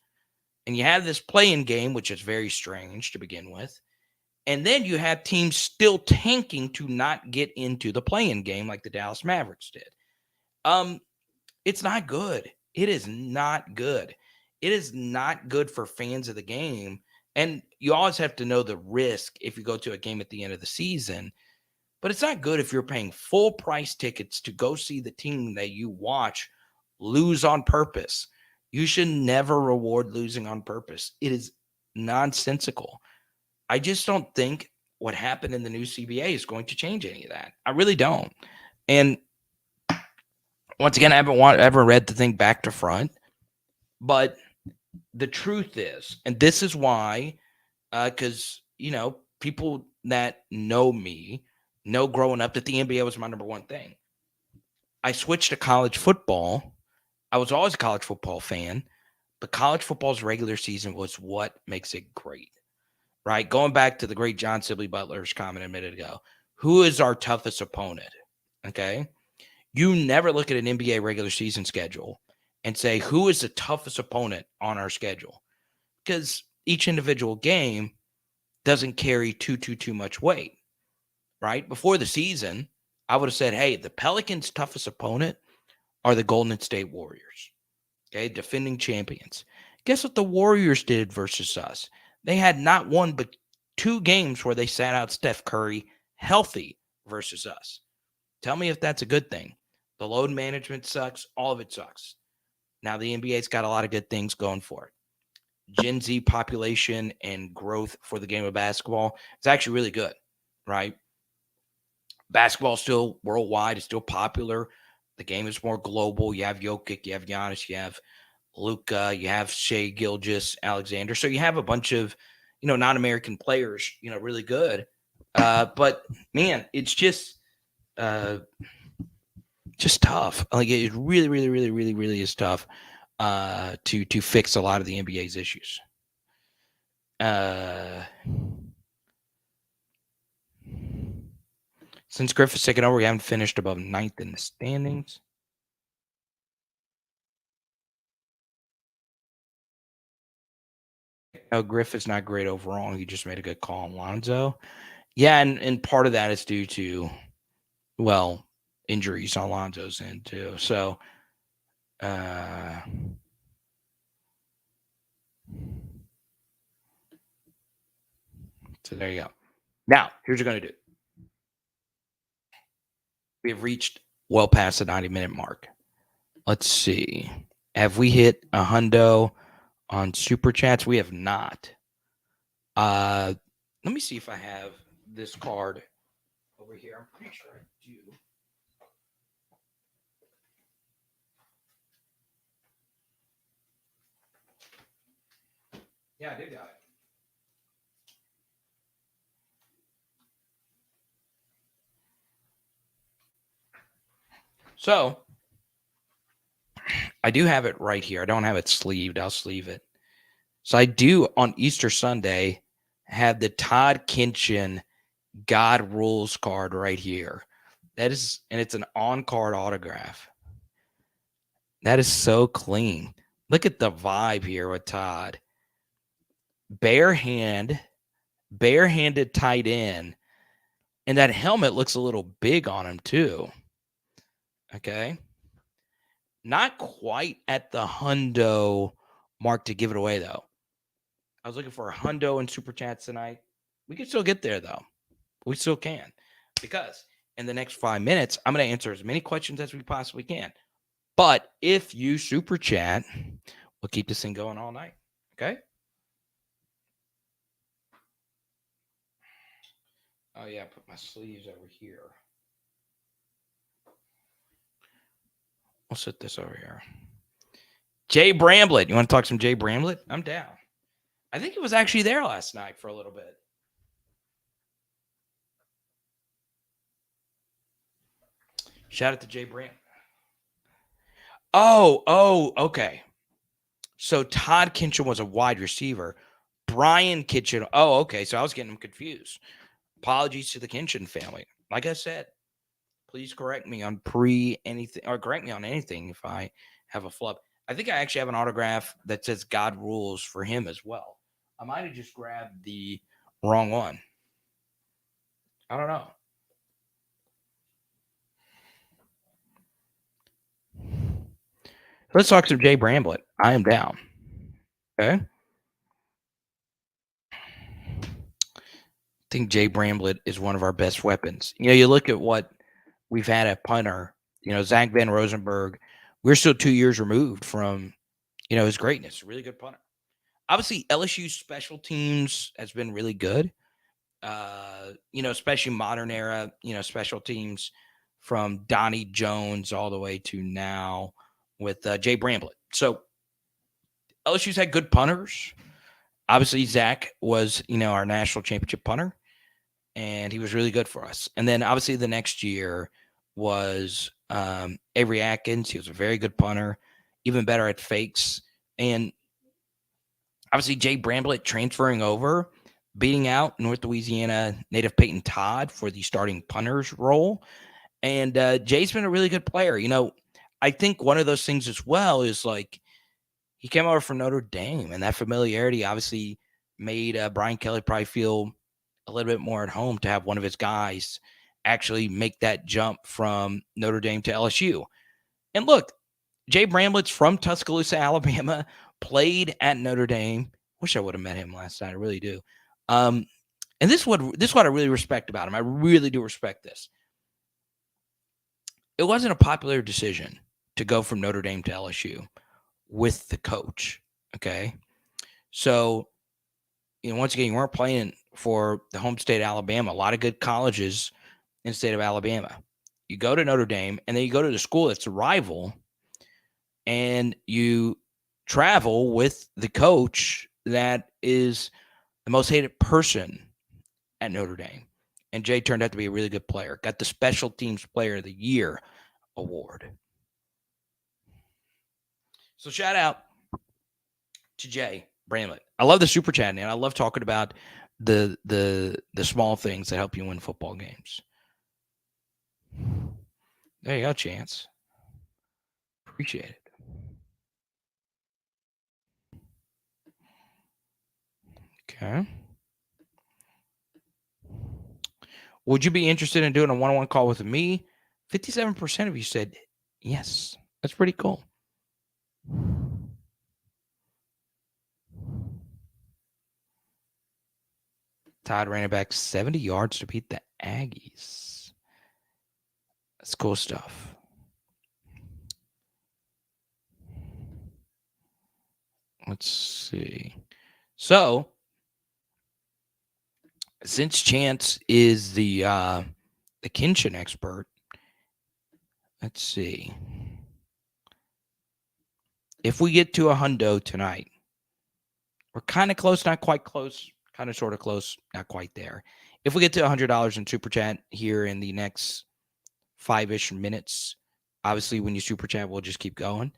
and you have this play-in game, which is very strange to begin with. And then you have teams still tanking to not get into the play-in game like the Dallas Mavericks did. It's not good. It is not good. It is not good for fans of the game. And you always have to know the risk if you go to a game at the end of the season. But it's not good if you're paying full price tickets to go see the team that you watch lose on purpose. You should never reward losing on purpose. It is nonsensical. I just don't think what happened in the new CBA is going to change any of that. I really don't. And once again, I haven't ever read the thing back to front. But the truth is, and this is why, because, people that know me know growing up that the NBA was my number one thing. I switched to college football. I was always a college football fan, but college football's regular season was what makes it great, right? Going back to the great John Sibley Butler's comment a minute ago, who is our toughest opponent? Okay. You never look at an NBA regular season schedule and say, who is the toughest opponent on our schedule? Because each individual game doesn't carry too much weight, right? Before the season, I would have said, hey, the Pelicans' toughest opponent are the Golden State Warriors, okay, defending champions. Guess what the Warriors did versus us? They had not one but 2 games where they sat out Steph Curry healthy versus us. Tell me if that's a good thing. The load management sucks. All of it sucks. Now, the NBA's got a lot of good things going for it. Gen Z population and growth for the game of basketball is actually really good, right? Basketball still worldwide. It's still popular. The game is more global. You have Jokic, you have Giannis, you have Luka, you have Shai Gilgeous, Alexander. So you have a bunch of, non-American players, really good. But man, it's just tough. Like it really is tough to fix a lot of the NBA's issues. Since Griffith's taken over, we haven't finished above 9th in the standings. No, Griffith's not great overall. He just made a good call on Lonzo. Yeah, and part of that is due to, injuries on Lonzo's end too. So, so there you go. Now, here's what we're going to do. We have reached well past the 90-minute mark. Let's see. Have we hit a hundo on Super Chats? We have not. Let me see if I have this card over here. I'm pretty sure I do. Yeah, I did got it. So, I do have it right here. I don't have it sleeved. I'll sleeve it. So I do on Easter Sunday have the Todd Kinchin God Rules card right here. And it's an on-card autograph. That is so clean. Look at the vibe here with Todd. Barehanded tight end. And that helmet looks a little big on him too. Okay. Not quite at the hundo mark to give it away though. I was looking for a hundo and Super Chats tonight. We can still get there though. We still can. Because in the next 5 minutes, I'm going to answer as many questions as we possibly can. But if you Super Chat, we'll keep this thing going all night. Okay? Oh, yeah. Put my sleeves over here. We'll set this over here. Jay Bramblett. You want to talk some Jay Bramblett? I'm down. I think he was actually there last night for a little bit. Shout out to Jay Bramblett. Oh, okay. So Todd Kinchin was a wide receiver. Brian Kitchen. Oh, okay. So I was getting him confused. Apologies to the Kinchin family. Like I said, please correct me on anything or correct me on anything if I have a flub. I think I actually have an autograph that says God Rules for him as well. I might have just grabbed the wrong one. I don't know. Let's talk to Jay Bramblett. I am down. Okay. I think Jay Bramblett is one of our best weapons. You look at what we've had at punter, Zach Van Rosenberg. We're still 2 years removed from, his greatness. Really good punter. Obviously, LSU special teams has been really good. Especially modern era, special teams from Donnie Jones all the way to now with Jay Bramblett. So LSU's had good punters. Obviously, Zach was, our national championship punter, and he was really good for us. And then obviously the next year was Avery Atkins. He was a very good punter. even better at fakes. And obviously, Jay Bramblett transferring over, beating out North Louisiana native Peyton Todd for the starting punter's role. And Jay's been a really good player. I think one of those things as well is like he came over from Notre Dame, and that familiarity obviously made Brian Kelly probably feel a little bit more at home to have one of his guys actually make that jump from Notre Dame to LSU. And look, Jay Bramblett's from Tuscaloosa, Alabama, played at Notre Dame. Wish I would have met him last night. I really do. And this is what I really respect about him. I really do respect this. It wasn't a popular decision to go from Notre Dame to LSU with the coach. Okay. So, once again, you weren't playing for the home state of Alabama. A lot of good colleges in the state of Alabama. You go to Notre Dame, and then you go to the school that's a rival, and you travel with the coach that is the most hated person at Notre Dame. And Jay turned out to be a really good player. Got the Special Teams Player of the Year award. So shout out to Jay Bramlett. I love the super chat, man. I love talking about the small things that help you win football games. There you go, Chance. Appreciate it. Okay. Would you be interested in doing a one-on-one call with me? 57% of you said yes. That's pretty cool. Todd ran it back 70 yards to beat the Aggies. That's cool stuff. Let's see. So, since Chance is the Kinshin expert, let's see. If we get to a hundo tonight, we're kind of close, not quite close, kind of sort of close, not quite there. If we get to $100 in super chat here in the next 5-ish minutes, obviously when you super chat, we'll just keep going.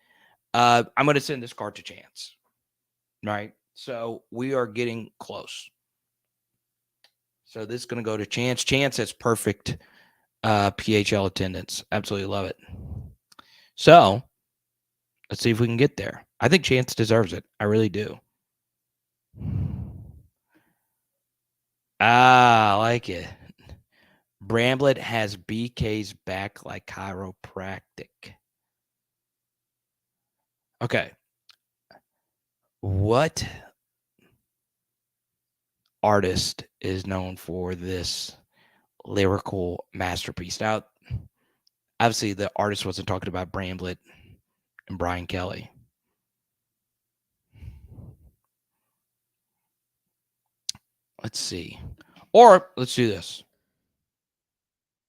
I'm going to send this card to Chance. Right? So we are getting close. So this is going to go to Chance. Chance has perfect PHL attendance. Absolutely love it. So let's see if we can get there. I think Chance deserves it. I really do. I like it. Bramblett has BK's back like chiropractic. Okay. What artist is known for this lyrical masterpiece? Now, obviously, the artist wasn't talking about Bramblett and Brian Kelly. Let's see. Or let's do this.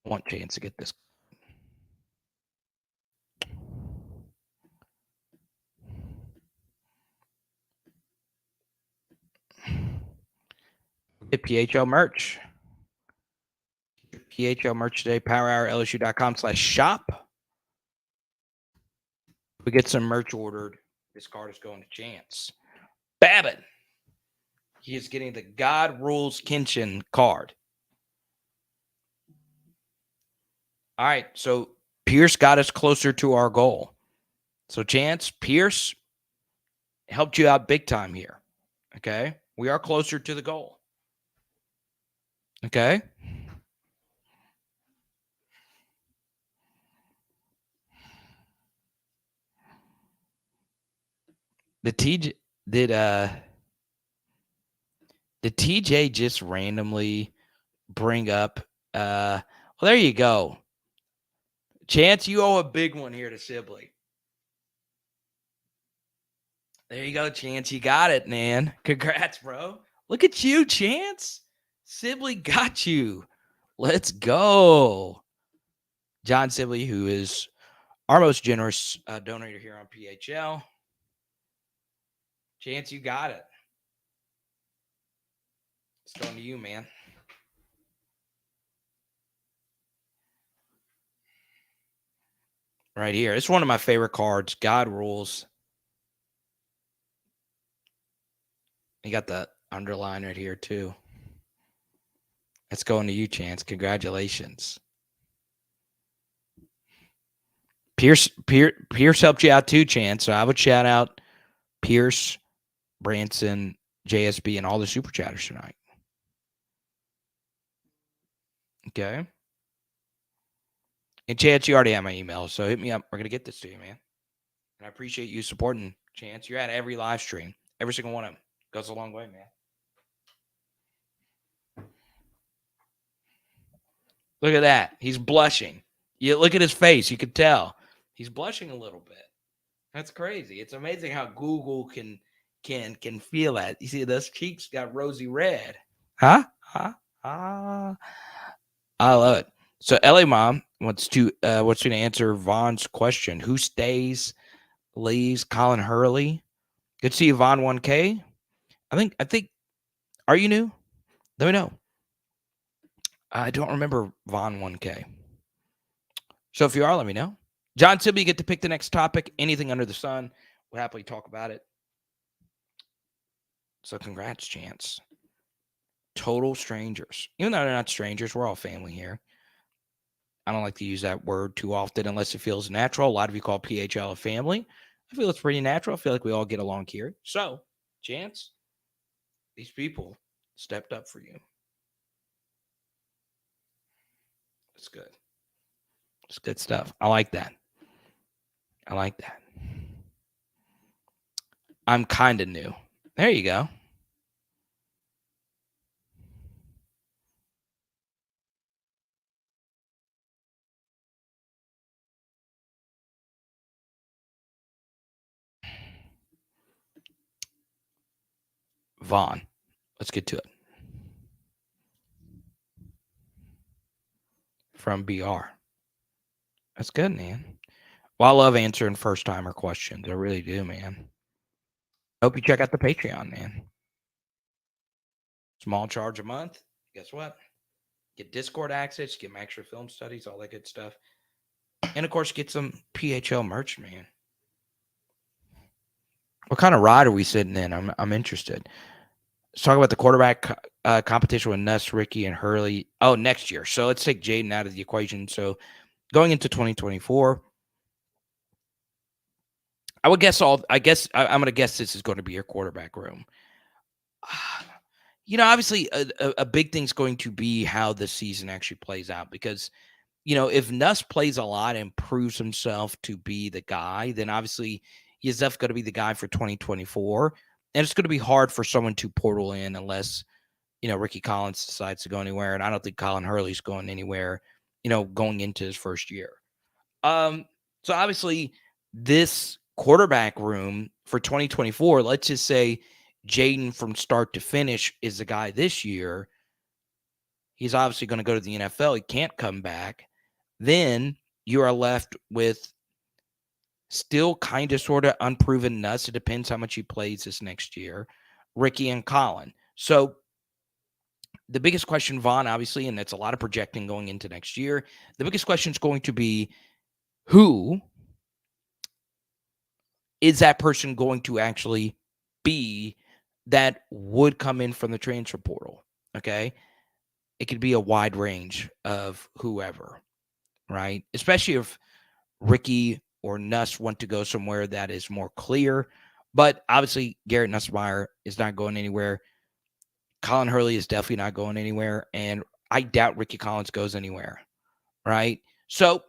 I want Chance to get this. Get PHL merch. PHL merch today, powerhourlsu.com/shop. We get some merch ordered. This card is going to Chance. Babbitt. He is getting the God Rules Kenshin card. All right, so Pierce got us closer to our goal. So Chance, Pierce helped you out big time here. Okay? We are closer to the goal. Okay? The TJ did TJ just randomly bring up well, there you go. Chance, you owe a big one here to Sibley. There you go, Chance. You got it, man. Congrats, bro. Look at you, Chance. Sibley got you. Let's go. John Sibley, who is our most generous donator here on PHL. Chance, you got it. It's going to you, man. Right here. It's one of my favorite cards. God Rules. You got the underline right here, too. That's going to you, Chance. Congratulations. Pierce helped you out too, Chance. So I would shout out Pierce, Branson, JSB, and all the super chatters tonight. Okay. And Chance, you already have my email, so hit me up. We're gonna get this to you, man. And I appreciate you supporting, Chance. You're at every live stream. Every single one of them goes a long way, man. Look at that. He's blushing. You look at his face. You could tell he's blushing a little bit. That's crazy. It's amazing how Google can feel that. You see, those cheeks got rosy red. Huh? I love it. So LA Mom wants to answer Vaughn's question. Who stays, leaves? Colin Hurley. Good to see you, Vaughn 1K. I think. Are you new? Let me know. I don't remember Vaughn 1K. So if you are, let me know. John Sibby, you get to pick the next topic. Anything under the sun. We'll happily talk about it. So congrats, Chance. Total strangers. Even though they're not strangers, we're all family here. I don't like to use that word too often unless it feels natural. A lot of you call PHL a family. I feel it's pretty natural. I feel like we all get along here. So, Chance, these people stepped up for you. It's good. It's good stuff. I like that. I'm kind of new. There you go. Vaughn, let's get to it. From BR. That's good, man. Well, I love answering first-timer questions. I really do, man. I hope you check out the Patreon, man. Small charge a month. Guess what? Get Discord access, get my extra film studies, all that good stuff. And, of course, get some PHL merch, man. What kind of ride are we sitting in? I'm interested. Let's talk about the quarterback competition with Nuss, Ricky, and Hurley. Oh, next year. So let's take Jaden out of the equation. So going into 2024, I'm going to guess this is going to be your quarterback room. Obviously a big thing's going to be how the season actually plays out because, if Nuss plays a lot and proves himself to be the guy, then obviously he's definitely going to be the guy for 2024. And it's going to be hard for someone to portal in unless, Ricky Collins decides to go anywhere. And I don't think Colin Hurley's going anywhere, going into his first year. So obviously this quarterback room for 2024, let's just say Jaden from start to finish is the guy this year. He's obviously going to go to the NFL. He can't come back. Then you are left with still kind of sort of unproven Nuss. It depends how much he plays this next year. Ricky and Colin. So the biggest question, Vaughn, obviously, and that's a lot of projecting going into next year. The biggest question is going to be who is that person going to actually be that would come in from the transfer portal? Okay. It could be a wide range of whoever, right? Especially if Ricky or Nuss want to go somewhere that is more clear. But obviously, Garrett Nussmeier is not going anywhere. Colin Hurley is definitely not going anywhere. And I doubt Ricky Collins goes anywhere, right? So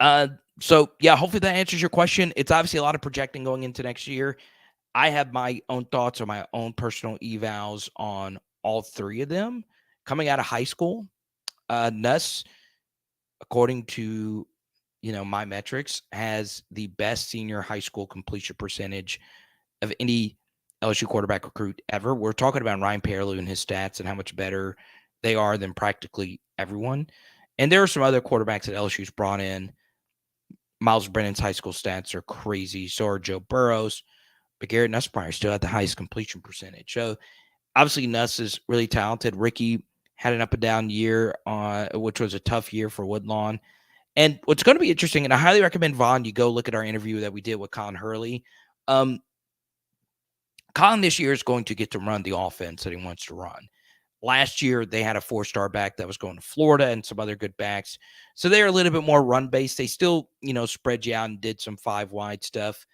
yeah, hopefully that answers your question. It's obviously a lot of projecting going into next year. I have my own thoughts or my own personal evals on all three of them. Coming out of high school, Nuss, according to my metrics, has the best senior high school completion percentage of any LSU quarterback recruit ever. We're talking about Ryan Perrilloux and his stats and how much better they are than practically everyone. And there are some other quarterbacks that LSU's brought in. Miles Brennan's high school stats are crazy. So are Joe Burrow's. But Garrett Nussmeier still had the highest completion percentage. So obviously Nuss is really talented. Ricky had an up and down year, which was a tough year for Woodlawn. And what's going to be interesting, and I highly recommend, Vaughn, you go look at our interview that we did with Colin Hurley. Colin Colin this year is going to get to run the offense that he wants to run. Last year, they had a 4-star back that was going to Florida and some other good backs. So they're a little bit more run-based. They still, spread you out and did some 5-wide stuff.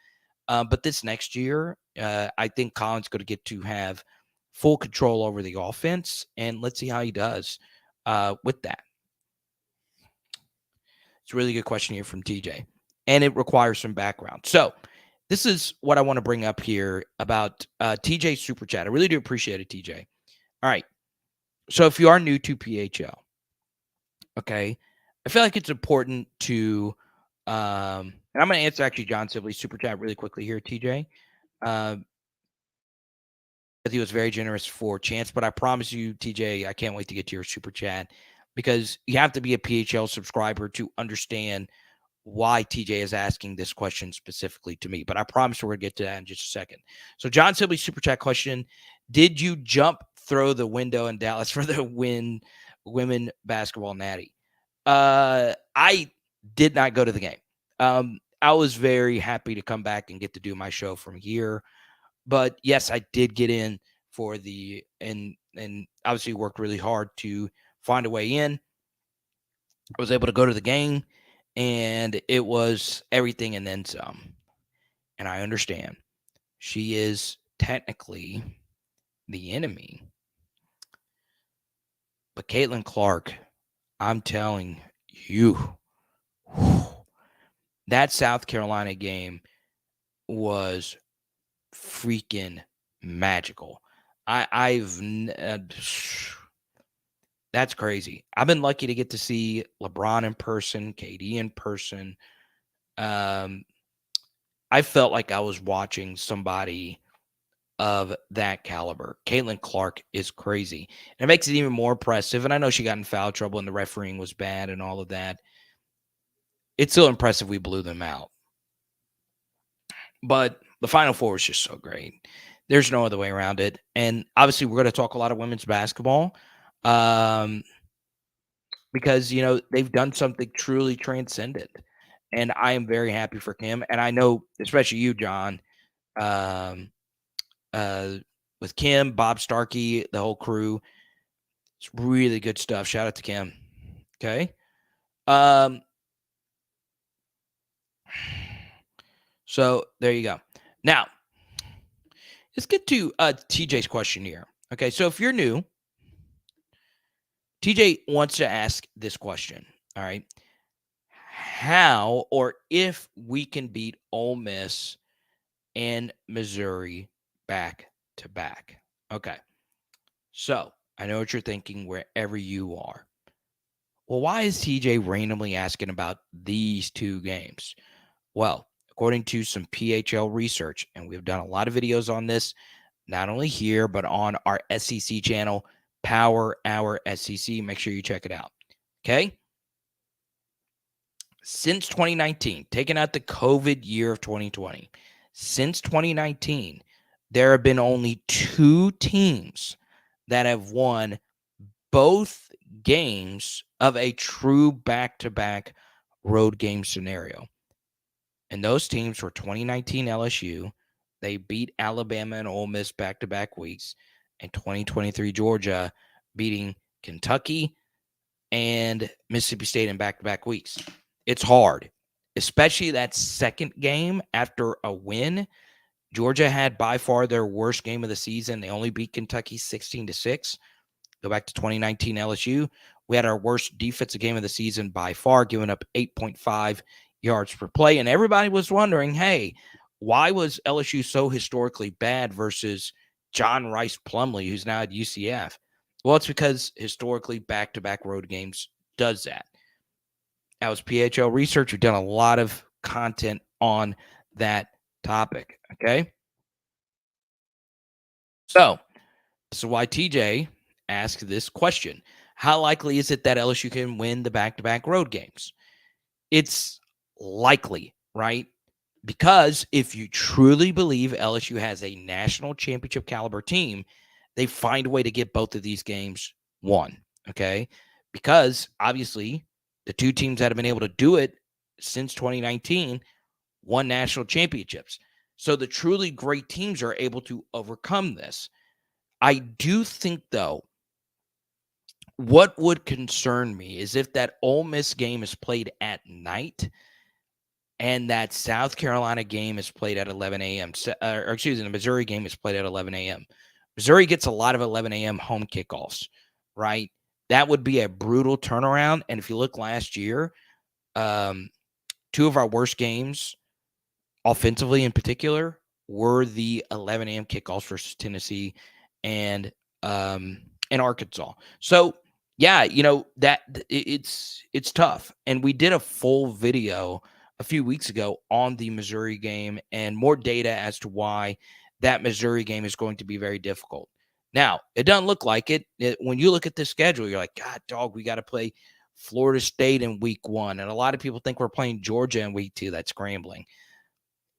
But this next year, I think Colin's going to get to have full control over the offense, and let's see how he does with that. It's a really good question here from TJ, and it requires some background. So this is what I want to bring up here about TJ's Super Chat. I really do appreciate it, TJ. All right. So if you are new to PHL, okay, I feel like it's important to, and I'm going to answer actually John Sibley's Super Chat really quickly here, TJ. He was very generous for Chance, but I promise you, TJ, I can't wait to get to your Super Chat because you have to be a PHL subscriber to understand why TJ is asking this question specifically to me. But I promise we're going to get to that in just a second. So John Sibley's Super Chat question, did you jump through the window in Dallas for the women basketball natty? I did not go to the game. I was very happy to come back and get to do my show from here. But yes, I did get in for and obviously worked really hard to find a way in. I was able to go to the game, and it was everything and then some. And I understand she is technically the enemy. But Caitlin Clark, I'm telling you, that South Carolina game was freaking magical. That's crazy. I've been lucky to get to see LeBron in person, KD in person. I felt like I was watching somebody of that caliber. Caitlin Clark is crazy. And it makes it even more impressive. And I know she got in foul trouble and the refereeing was bad and all of that. It's still impressive we blew them out. But the Final Four was just so great. There's no other way around it. And obviously, we're going to talk a lot of women's basketball because, they've done something truly transcendent. And I am very happy for Kim. And I know, especially you, John, with Kim, Bob Starkey, the whole crew, it's really good stuff. Shout out to Kim. Okay. So there you go. Now, let's get to TJ's question here. Okay, so if you're new, TJ wants to ask this question. All right. How or if we can beat Ole Miss and Missouri back to back. Okay. So I know what you're thinking wherever you are. Well, why is TJ randomly asking about these two games? Well, according to some PHL research, and we've done a lot of videos on this, not only here, but on our SEC channel, Power Hour SEC. Make sure you check it out. Okay? Since 2019, taking out the COVID year of 2020, since 2019, there have been only 2 teams that have won both games of a true back-to-back road game scenario. And those teams were 2019 LSU. They beat Alabama and Ole Miss back-to-back weeks. And 2023 Georgia beating Kentucky and Mississippi State in back-to-back weeks. It's hard, especially that second game after a win. Georgia had by far their worst game of the season. They only beat Kentucky 16-6. Go back to 2019 LSU. We had our worst defensive game of the season by far, giving up 8.5 yards per play. And everybody was wondering, hey, why was LSU so historically bad versus John Rice Plumlee, who's now at UCF? Well, it's because historically back-to-back road games does that. That was PHL research. We've done a lot of content on that topic, okay? So, this is why TJ asked this question. How likely is it that LSU can win the back-to-back road games? It's likely, right? Because if you truly believe LSU has a national championship caliber team, they find a way to get both of these games won, okay? Because obviously the 2 teams that have been able to do it since 2019 won national championships. So the truly great teams are able to overcome this. I do think, though, what would concern me is if that Ole Miss game is played at night and that South Carolina game is played at 11 a.m. Or excuse me, the Missouri game is played at 11 a.m. Missouri gets a lot of 11 a.m. home kickoffs, right? That would be a brutal turnaround. And if you look last year, two of our worst games, offensively in particular, were the 11 a.m. kickoffs versus Tennessee and Arkansas. So yeah, that it's tough. And we did a full video a few weeks ago on the Missouri game and more data as to why that Missouri game is going to be very difficult. Now, it doesn't look like it. When you look at the schedule, you're like, God, dog, we got to play Florida State in week 1. And a lot of people think we're playing Georgia in week 2. That's scrambling.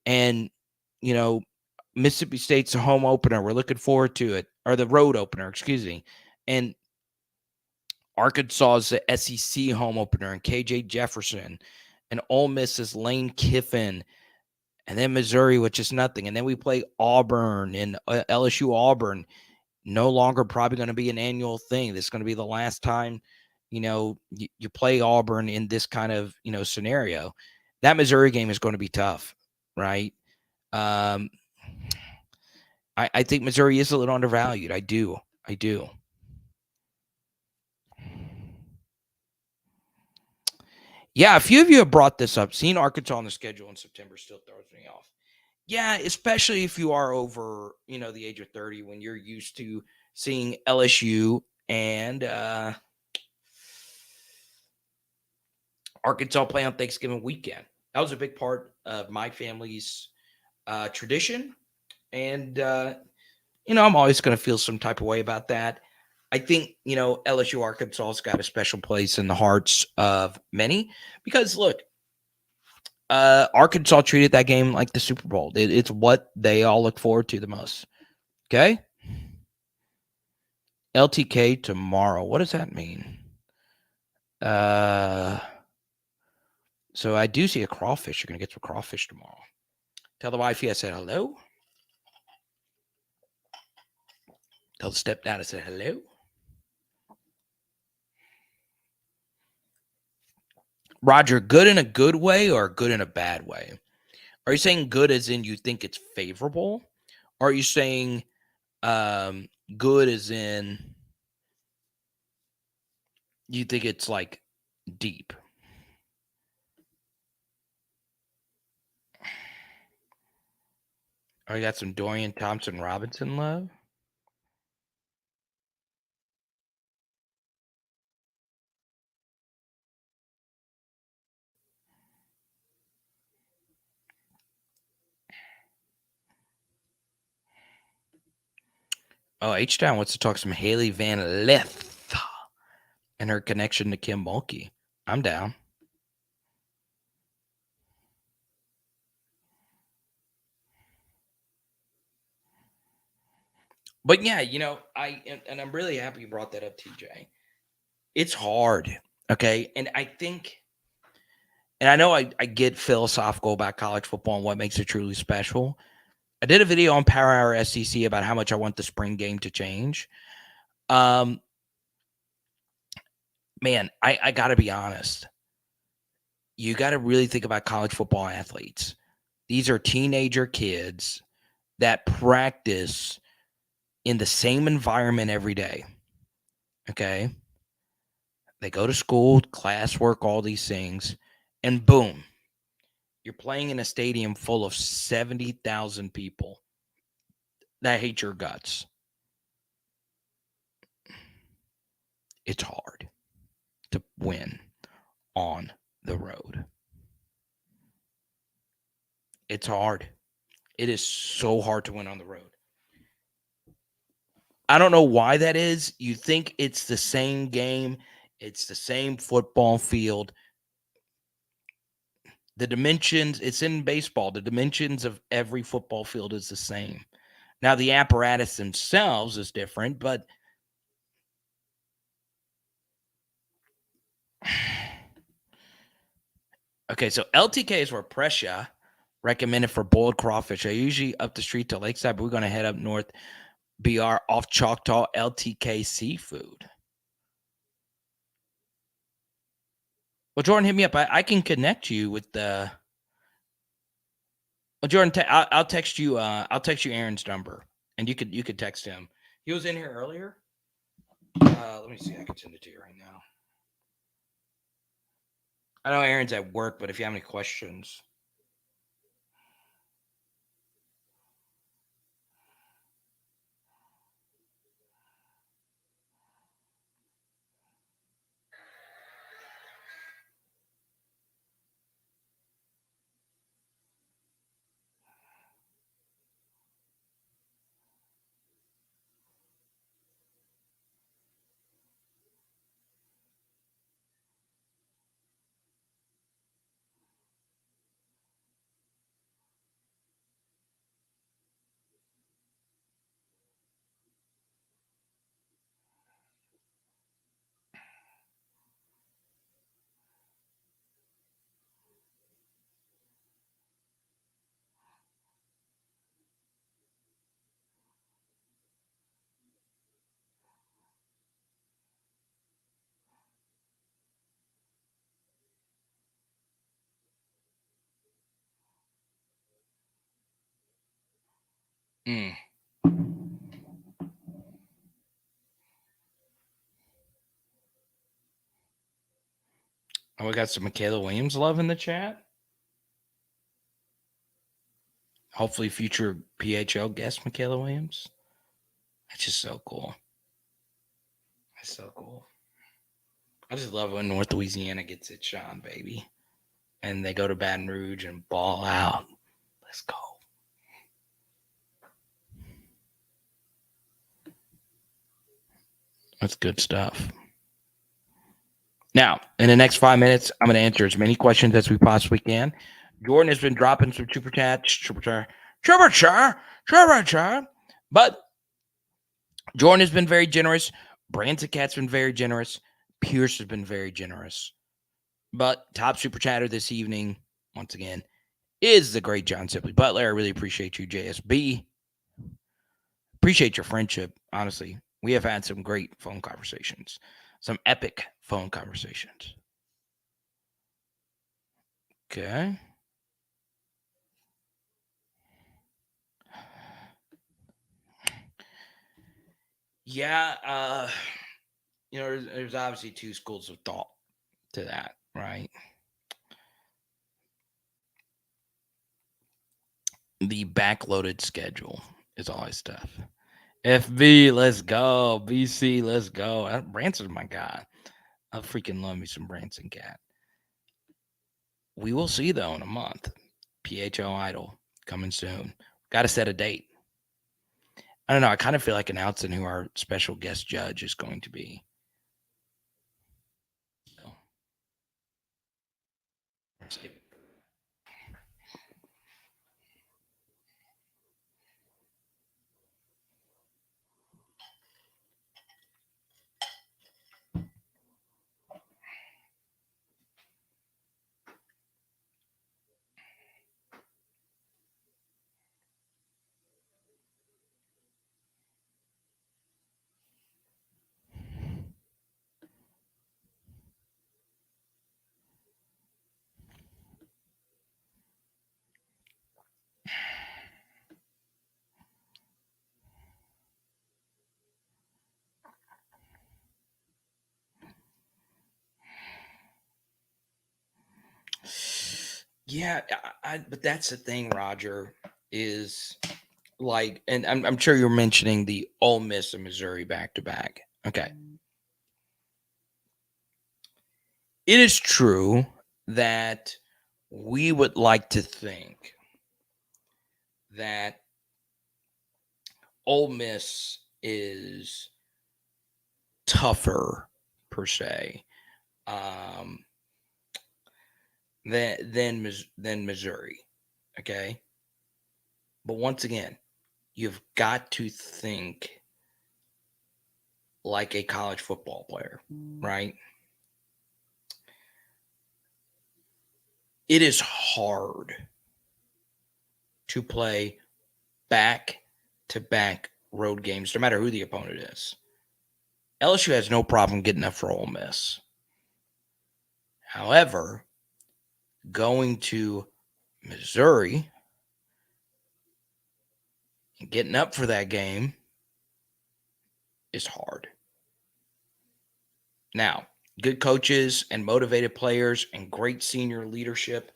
And, Mississippi State's a home opener. We're looking forward to it. Or the road opener, excuse me. And Arkansas is the SEC home opener, and KJ Jefferson. And Ole Miss is Lane Kiffin. And then Missouri, which is nothing. And then we play Auburn and LSU Auburn. No longer probably going to be an annual thing. This is going to be the last time, you play Auburn in this kind of, scenario. That Missouri game is going to be tough, right? I think Missouri is a little undervalued. I do. Yeah, a few of you have brought this up. Seeing Arkansas on the schedule in September still throws me off. Yeah, especially if you are over, the age of 30, when you're used to seeing LSU and Arkansas play on Thanksgiving weekend. That was a big part of my family's tradition. And, I'm always going to feel some type of way about that. I think, LSU Arkansas's got a special place in the hearts of many because, look, Arkansas treated that game like the Super Bowl. It's what they all look forward to the most. Okay? LTK tomorrow. What does that mean? So I do see a crawfish. You're going to get some crawfish tomorrow. Tell the wifey I said hello. Tell the stepdad I said hello. Roger, good in a good way or good in a bad way? Are you saying good as in you think it's favorable? Or are you saying good as in you think it's like deep? Oh, you got some Dorian Thompson Robinson love? Oh, H-Town wants to talk some Haley Van Lith and her connection to Kim Mulkey. I'm down. But yeah, I'm really happy you brought that up, TJ. It's hard, okay? And I think, and I know I get philosophical about college football and what makes it truly special. I did a video on Power Hour SEC about how much I want the spring game to change. Man, I got to be honest. You got to really think about college football athletes. These are teenager kids that practice in the same environment every day. Okay. They go to school, classwork, all these things, and boom, you're playing in a stadium full of 70,000 people that hate your guts. It's hard to win on the road. It's hard. It is so hard to win on the road. I don't know why that is. You think it's the same game. It's the same football field. The dimensions, it's in baseball. The dimensions of every football field is the same. Now, the apparatus themselves is different, but okay, so LTK is where pressure, recommended for boiled crawfish. I usually up the street to Lakeside, but we're going to head up north. BR off Choctaw LTK Seafood. Well, Jordan, hit me up. I can connect you with the. Well, Jordan, I'll text you. I'll text you Aaron's number, and you could text him. He was in here earlier. Let me see. I can send it to you right now. I know Aaron's at work, but if you have any questions. Mm. Oh, we got some Michaela Williams love in the chat. Hopefully, future PHL guest Michaela Williams. That's just so cool. That's so cool. I just love when North Louisiana gets it shone, baby. And they go to Baton Rouge and ball out. Let's go. That's good stuff. Now, in the next 5 minutes, I'm going to answer as many questions as we possibly can. Jordan has been dropping some super chats. But Jordan has been very generous. Branson Cat's been very generous. Pierce has been very generous. But top super chatter this evening, once again, is the great John Sibley Butler. I really appreciate you, JSB. Appreciate your friendship, honestly. We have had some great phone conversations, some epic phone conversations. Okay. Yeah, there's obviously two schools of thought to that, right? The backloaded schedule is always tough. FB, let's go. BC, let's go. Branson's my guy. I freaking love me some Branson Cat. We will see, though, in a month. PHL Idol coming soon. Got to set a date. I don't know. I kind of feel like announcing who our special guest judge is going to be. Yeah, but that's the thing, Roger, is like, and I'm sure you're mentioning the Ole Miss and Missouri back-to-back. Okay. It is true that we would like to think that Ole Miss is tougher, per se, than Missouri. Okay. But once again, you've got to think like a college football player, right? It is hard to play back-to-back road games, no matter who the opponent is. LSU has no problem getting up for Ole Miss. However, going to Missouri and getting up for that game is hard. Now, good coaches and motivated players and great senior leadership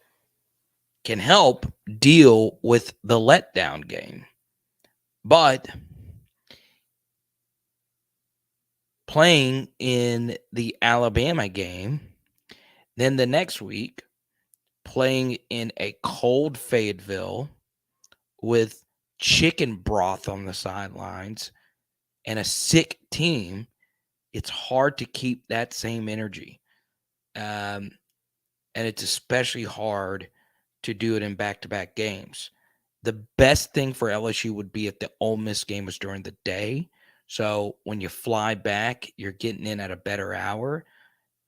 can help deal with the letdown game. But playing in the Alabama game, then the next week, playing in a cold Fayetteville with chicken broth on the sidelines and a sick team, it's hard to keep that same energy. And it's especially hard to do it in back-to-back games. The best thing for LSU would be if the Ole Miss game was during the day. So when you fly back, you're getting in at a better hour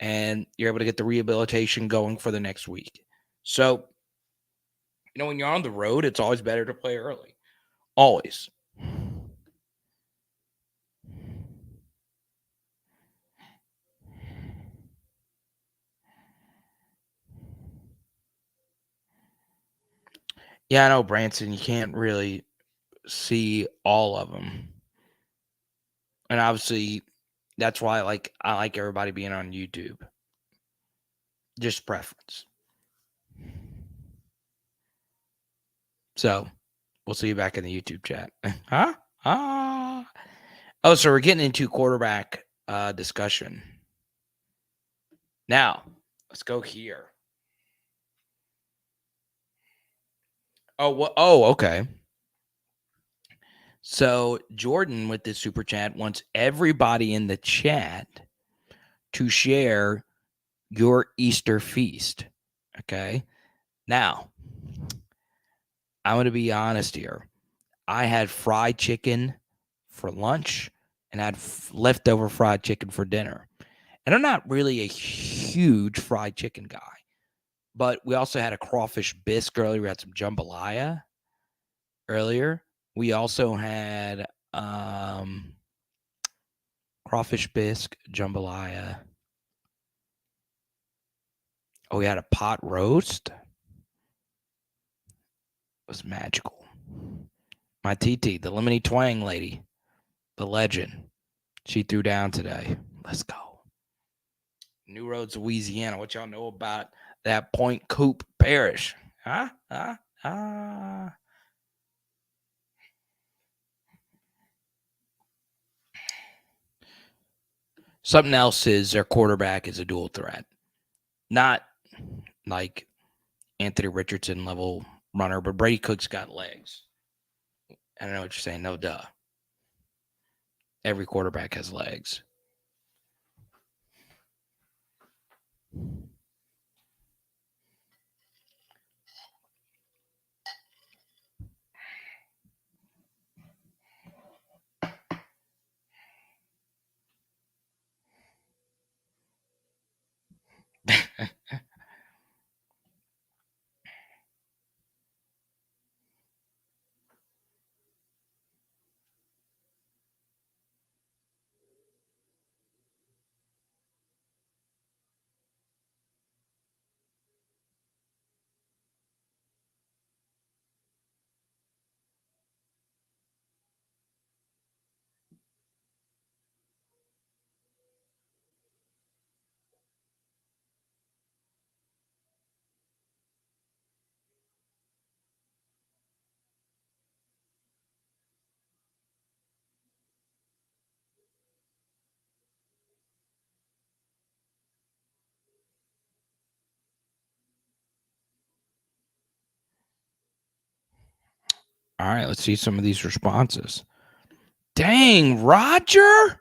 and you're able to get the rehabilitation going for the next week. So, when you're on the road, it's always better to play early. Always. Yeah, I know, Branson, you can't really see all of them. And obviously, that's why I like everybody being on YouTube. Just preference. So, we'll see you back in the YouTube chat. Huh? Oh, so we're getting into quarterback discussion. Now, let's go here. Oh, okay. So Jordan with this super chat wants everybody in the chat to share your Easter feast. Okay. Now, I'm going to be honest here. I had fried chicken for lunch and had leftover fried chicken for dinner. And I'm not really a huge fried chicken guy, but we also had a crawfish bisque earlier. We had some jambalaya earlier. We also had crawfish bisque, jambalaya. Oh, we had a pot roast. It was magical. My TT, the lemony twang lady, the legend, she threw down today. Let's go. New Roads, Louisiana. What y'all know about that Point Coupe Parish? Something else is their quarterback is a dual threat. Not like Anthony Richardson level runner, but Brady Cook's got legs. I don't know what you're saying. No, duh. Every quarterback has legs. All right, let's see some of these responses. Dang, Roger?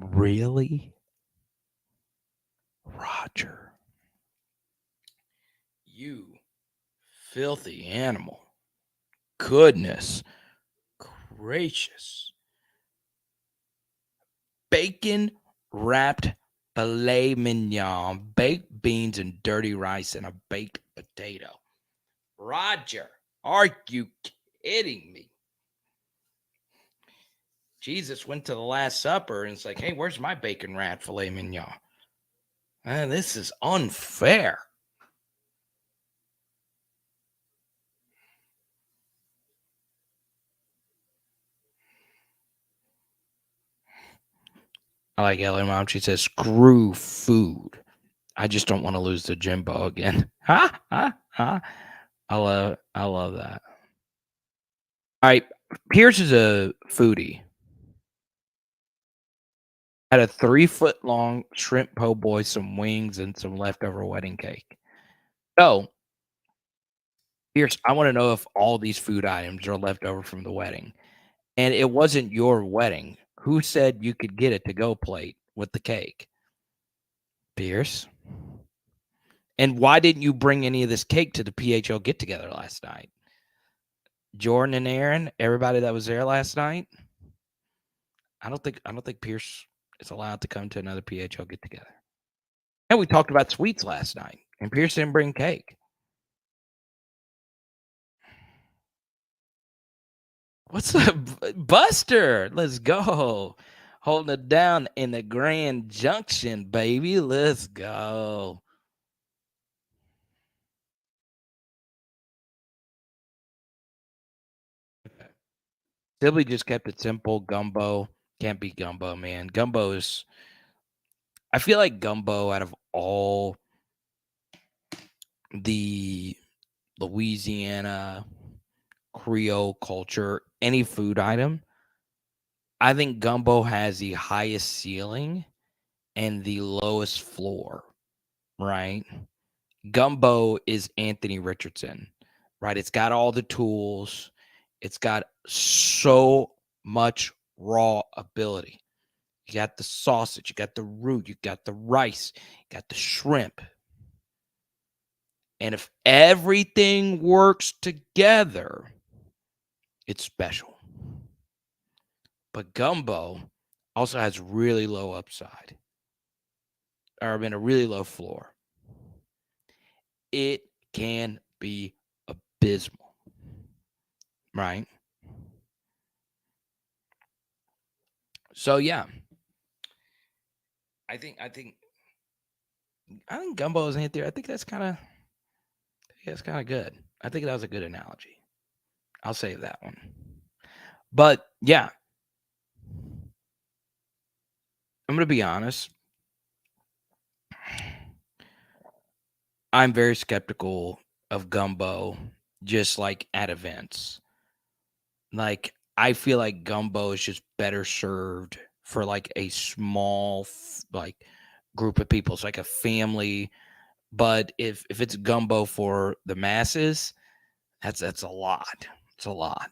Really? Roger. You Filthy animal. Goodness gracious. Bacon wrapped filet mignon, baked beans and dirty rice, and a baked potato. Roger, are you kidding me? Jesus went to the Last Supper and it's like, hey, where's my bacon wrapped filet mignon? Man, this is unfair. I like Ellie Mom. She says, screw food. I just don't want to lose to Jimbo again. Ha, ha, ha. I love that. All right. Pierce is a foodie. Had a 3-foot long shrimp po' boy, some wings, and some leftover wedding cake. So, Pierce, I want to know if all these food items are left over from the wedding. And it wasn't your wedding. Who said you could get a to-go plate with the cake? Pierce? And why didn't you bring any of this cake to the PHL get-together last night? Jordan and Aaron, everybody that was there last night? I don't think Pierce is allowed to come to another PHL get-together. And we talked about sweets last night, and Pierce didn't bring cake. What's up, Buster? Let's go. Holding it down in the Grand Junction, baby. Let's go. Sibley just kept it simple. Gumbo. Can't be gumbo, man. Gumbo is... I feel like gumbo, out of all the Louisiana Creole culture, any food item, I think gumbo has the highest ceiling and the lowest floor, right? Gumbo is Anthony Richardson, right? It's got all the tools. It's got so much raw ability. You got the sausage, you got the root, you got the rice, you got the shrimp. And if everything works together, it's special. But gumbo also has really low upside, or a really low floor. It can be abysmal, right? So yeah, I think gumbo is in there. I think that's kind of good. I think that was a good analogy. I'll save that one. But yeah, I'm gonna be honest. I'm very skeptical of gumbo, just like at events. Like, I feel like gumbo is just better served for like a small like group of people. It's like a family. But if it's gumbo for the masses, that's a lot. It's a lot.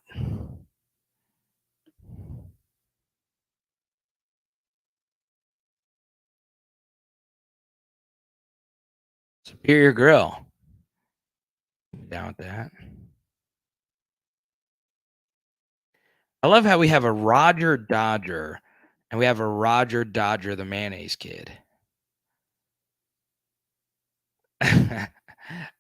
Superior Grill. Down with that. I love how we have a Roger Dodger and we have a Roger Dodger, the mayonnaise kid.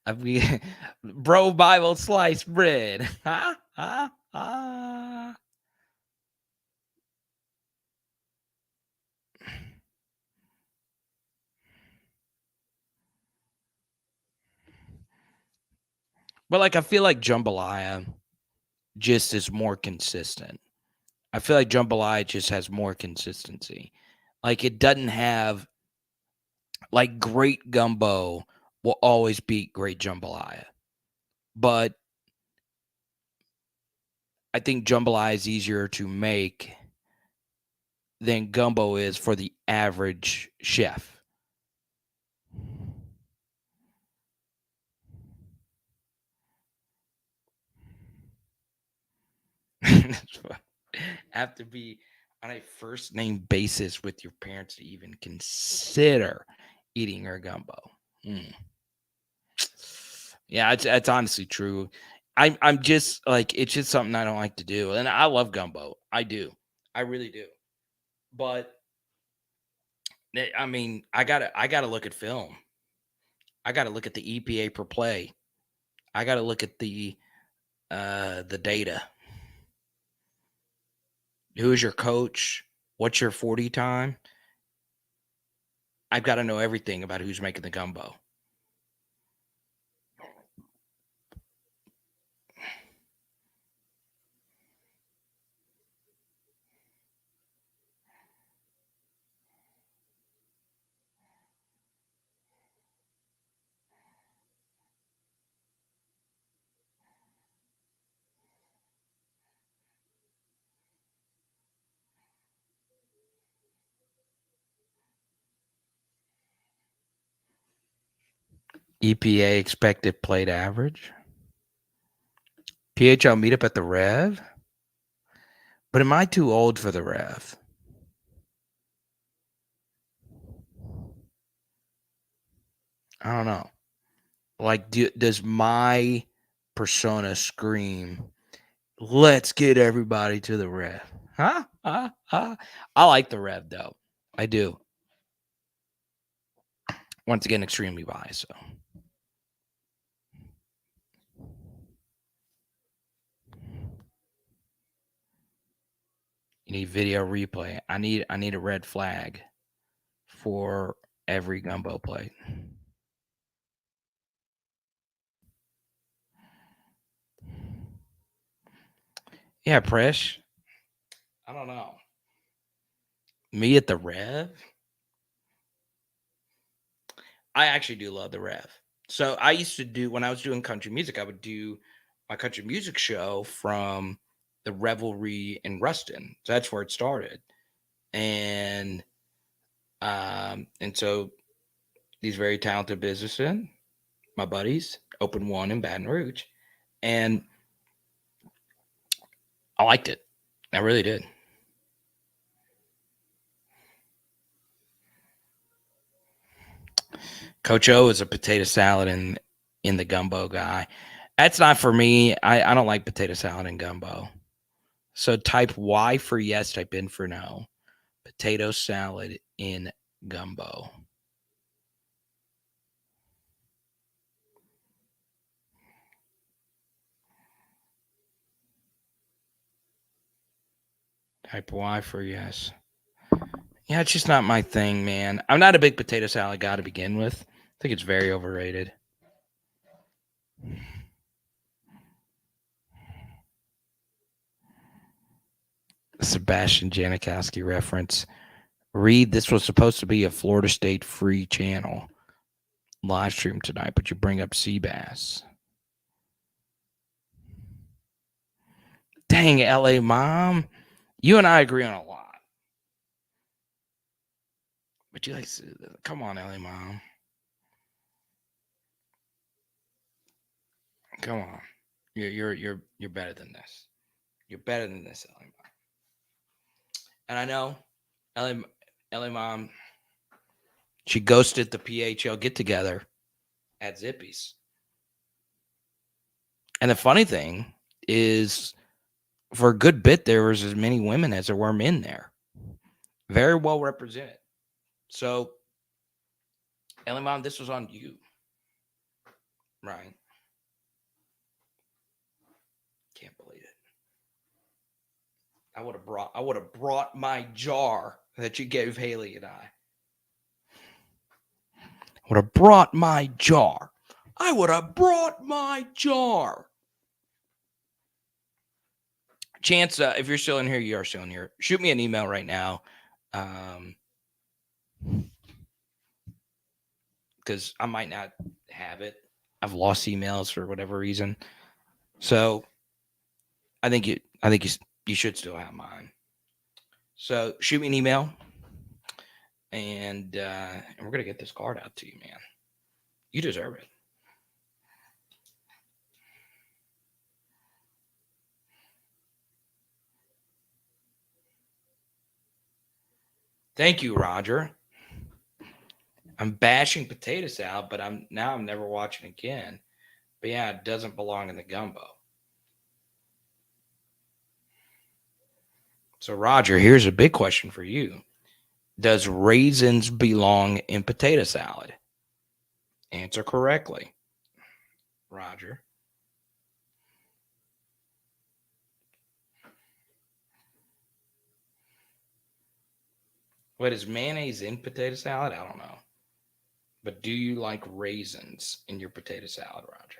I mean, bro, Bible sliced bread. Ha, ha, ha. But like, I feel like jambalaya just is more consistent. I feel like jambalaya just has more consistency. Like, it doesn't have, like, great gumbo will always beat great jambalaya. But I think jambalaya is easier to make than gumbo is for the average chef. Have to be on a first name basis with your parents to even consider eating your gumbo. Yeah, it's honestly true. I'm just like it's just something I don't like to do, and I love gumbo. I do, I really do. But I mean, I gotta look at film. I gotta look at the EPA per play. I gotta look at the data. Who is your coach? What's your 40 time? I've got to know everything about who's making the gumbo. EPA expected plate average. PHL meetup at the Rev. But am I too old for the Rev? I don't know. Like, does my persona scream, let's get everybody to the Rev? Huh? I like the Rev, though. I do. Once again, extremely biased, so. You need video replay. I need a red flag for every gumbo plate. Yeah, Presh. I don't know. Me at the Rev? I actually do love the Rev. So I used to do, when I was doing country music, I would do my country music show from the Revelry in Ruston. So that's where it started. And so these very talented businessmen, my buddies, opened one in Baton Rouge. And I liked it. I really did. Coach O is a potato salad in the gumbo guy. That's not for me. I don't like potato salad and gumbo. So type Y for yes, type in for no. Potato salad in gumbo. Type Y for yes. Yeah, it's just not my thing, man. I'm not a big potato salad guy to begin with. I think it's very overrated. Sebastian Janikowski reference. Reed, this was supposed to be a Florida State free channel live stream tonight, but you bring up Seabass. Dang, LA mom. You and I agree on a lot. But you like, come on, LA mom. Come on. You're better than this. You're better than this, LA mom. And I know LA mom, she ghosted the PHL get together at Zippy's. And the funny thing is, for a good bit, there was as many women as there were men there. Very well represented. So, LA mom, this was on you. Right. Can't believe it. I would have brought my jar that you gave Haley and I. Would have brought my jar. I would have brought my jar. Chance, if you're still in here, you are still in here. Shoot me an email right now. Because I might not have it. I've lost emails for whatever reason. So I think you should still have mine. So shoot me an email, and we're gonna get this card out to you, man. You deserve it. Thank you, Roger. I'm bashing potato salad, but I'm never watching again. But yeah, it doesn't belong in the gumbo. So, Roger, here's a big question for you. Does raisins belong in potato salad? Answer correctly. Roger. What is mayonnaise in potato salad? I don't know. But do you like raisins in your potato salad, Roger?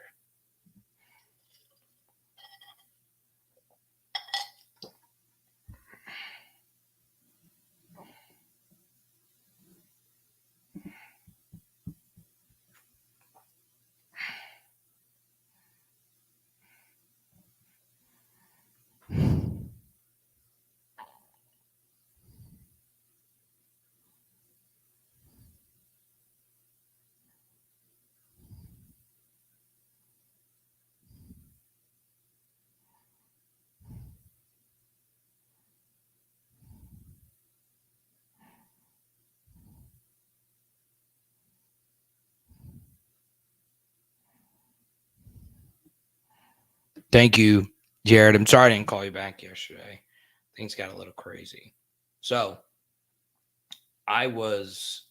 Thank you, Jared. I'm sorry I didn't call you back yesterday. Things got a little crazy. So I was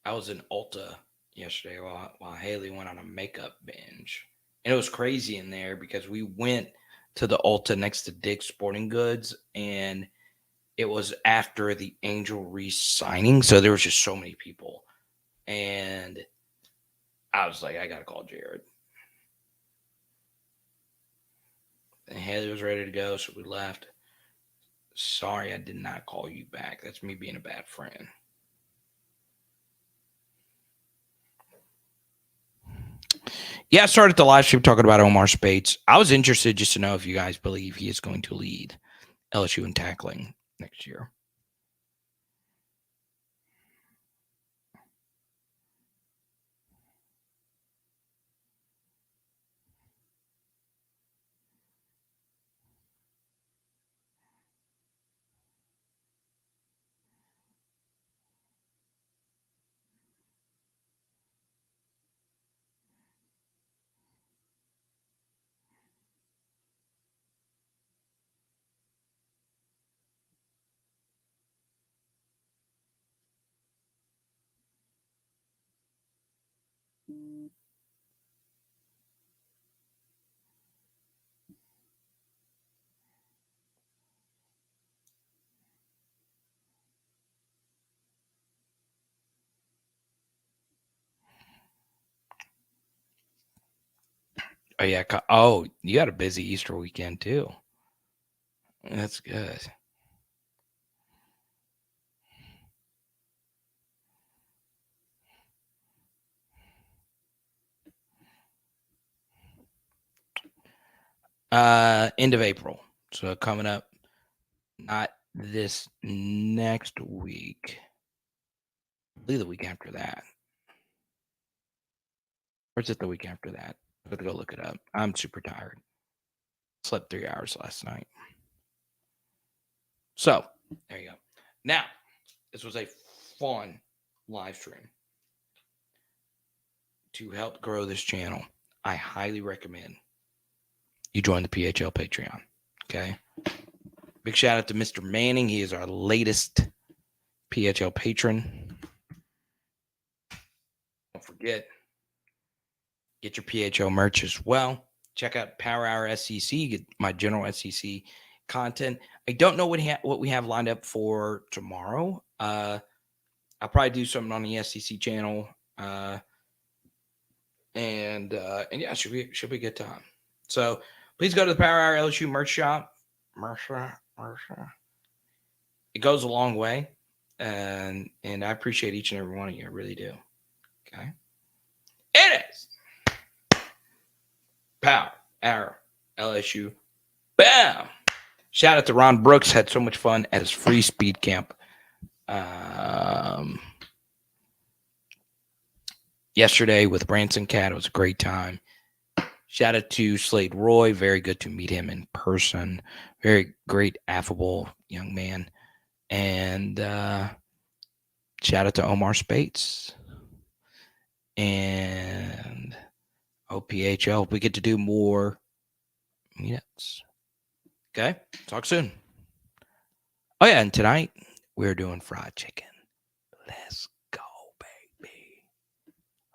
in Ulta yesterday while Haley went on a makeup binge. And it was crazy in there because we went to the Ulta next to Dick's Sporting Goods, and it was after the Angel Reese signing. So there was just so many people. And I was like, I got to call Jared. And Haley was ready to go, so we left. Sorry, I did not call you back. That's me being a bad friend. Yeah, I started the live stream talking about OMAR Speights. I was interested just to know if you guys believe he is going to lead LSU in tackling next year. Oh, yeah. Oh, you got a busy Easter weekend, too. That's good. End of April. So coming up, not this next week. I believe the week after that. Or is it the week after that? I have to go look it up. I'm super tired. Slept 3 hours last night. So there you go. Now, this was a fun live stream. To help grow this channel, I highly recommend you join the PHL Patreon. Okay. Big shout out to Mr. Manning. He is our latest PHL patron. Don't forget, get your PHL merch as well. Check out Power Hour SEC, get my general SEC content. I don't know what we have lined up for tomorrow. I'll probably do something on the SEC channel. And yeah, should be a good time. So please go to the Power Hour LSU merch shop. It goes a long way, and I appreciate each and every one of you. I really do. Okay, it is Power Hour LSU. Bam! Shout out to Ron Brooks. Had so much fun at his free speed camp yesterday with Branson Cat. It was a great time. Shout out to Slade Roy. Very good to meet him in person. Very great, affable young man. And shout out to OMAR Speights. And PHL, we get to do more meetups. Okay, talk soon. Oh yeah, and tonight we're doing fried chicken. Let's go, baby.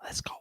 Let's go.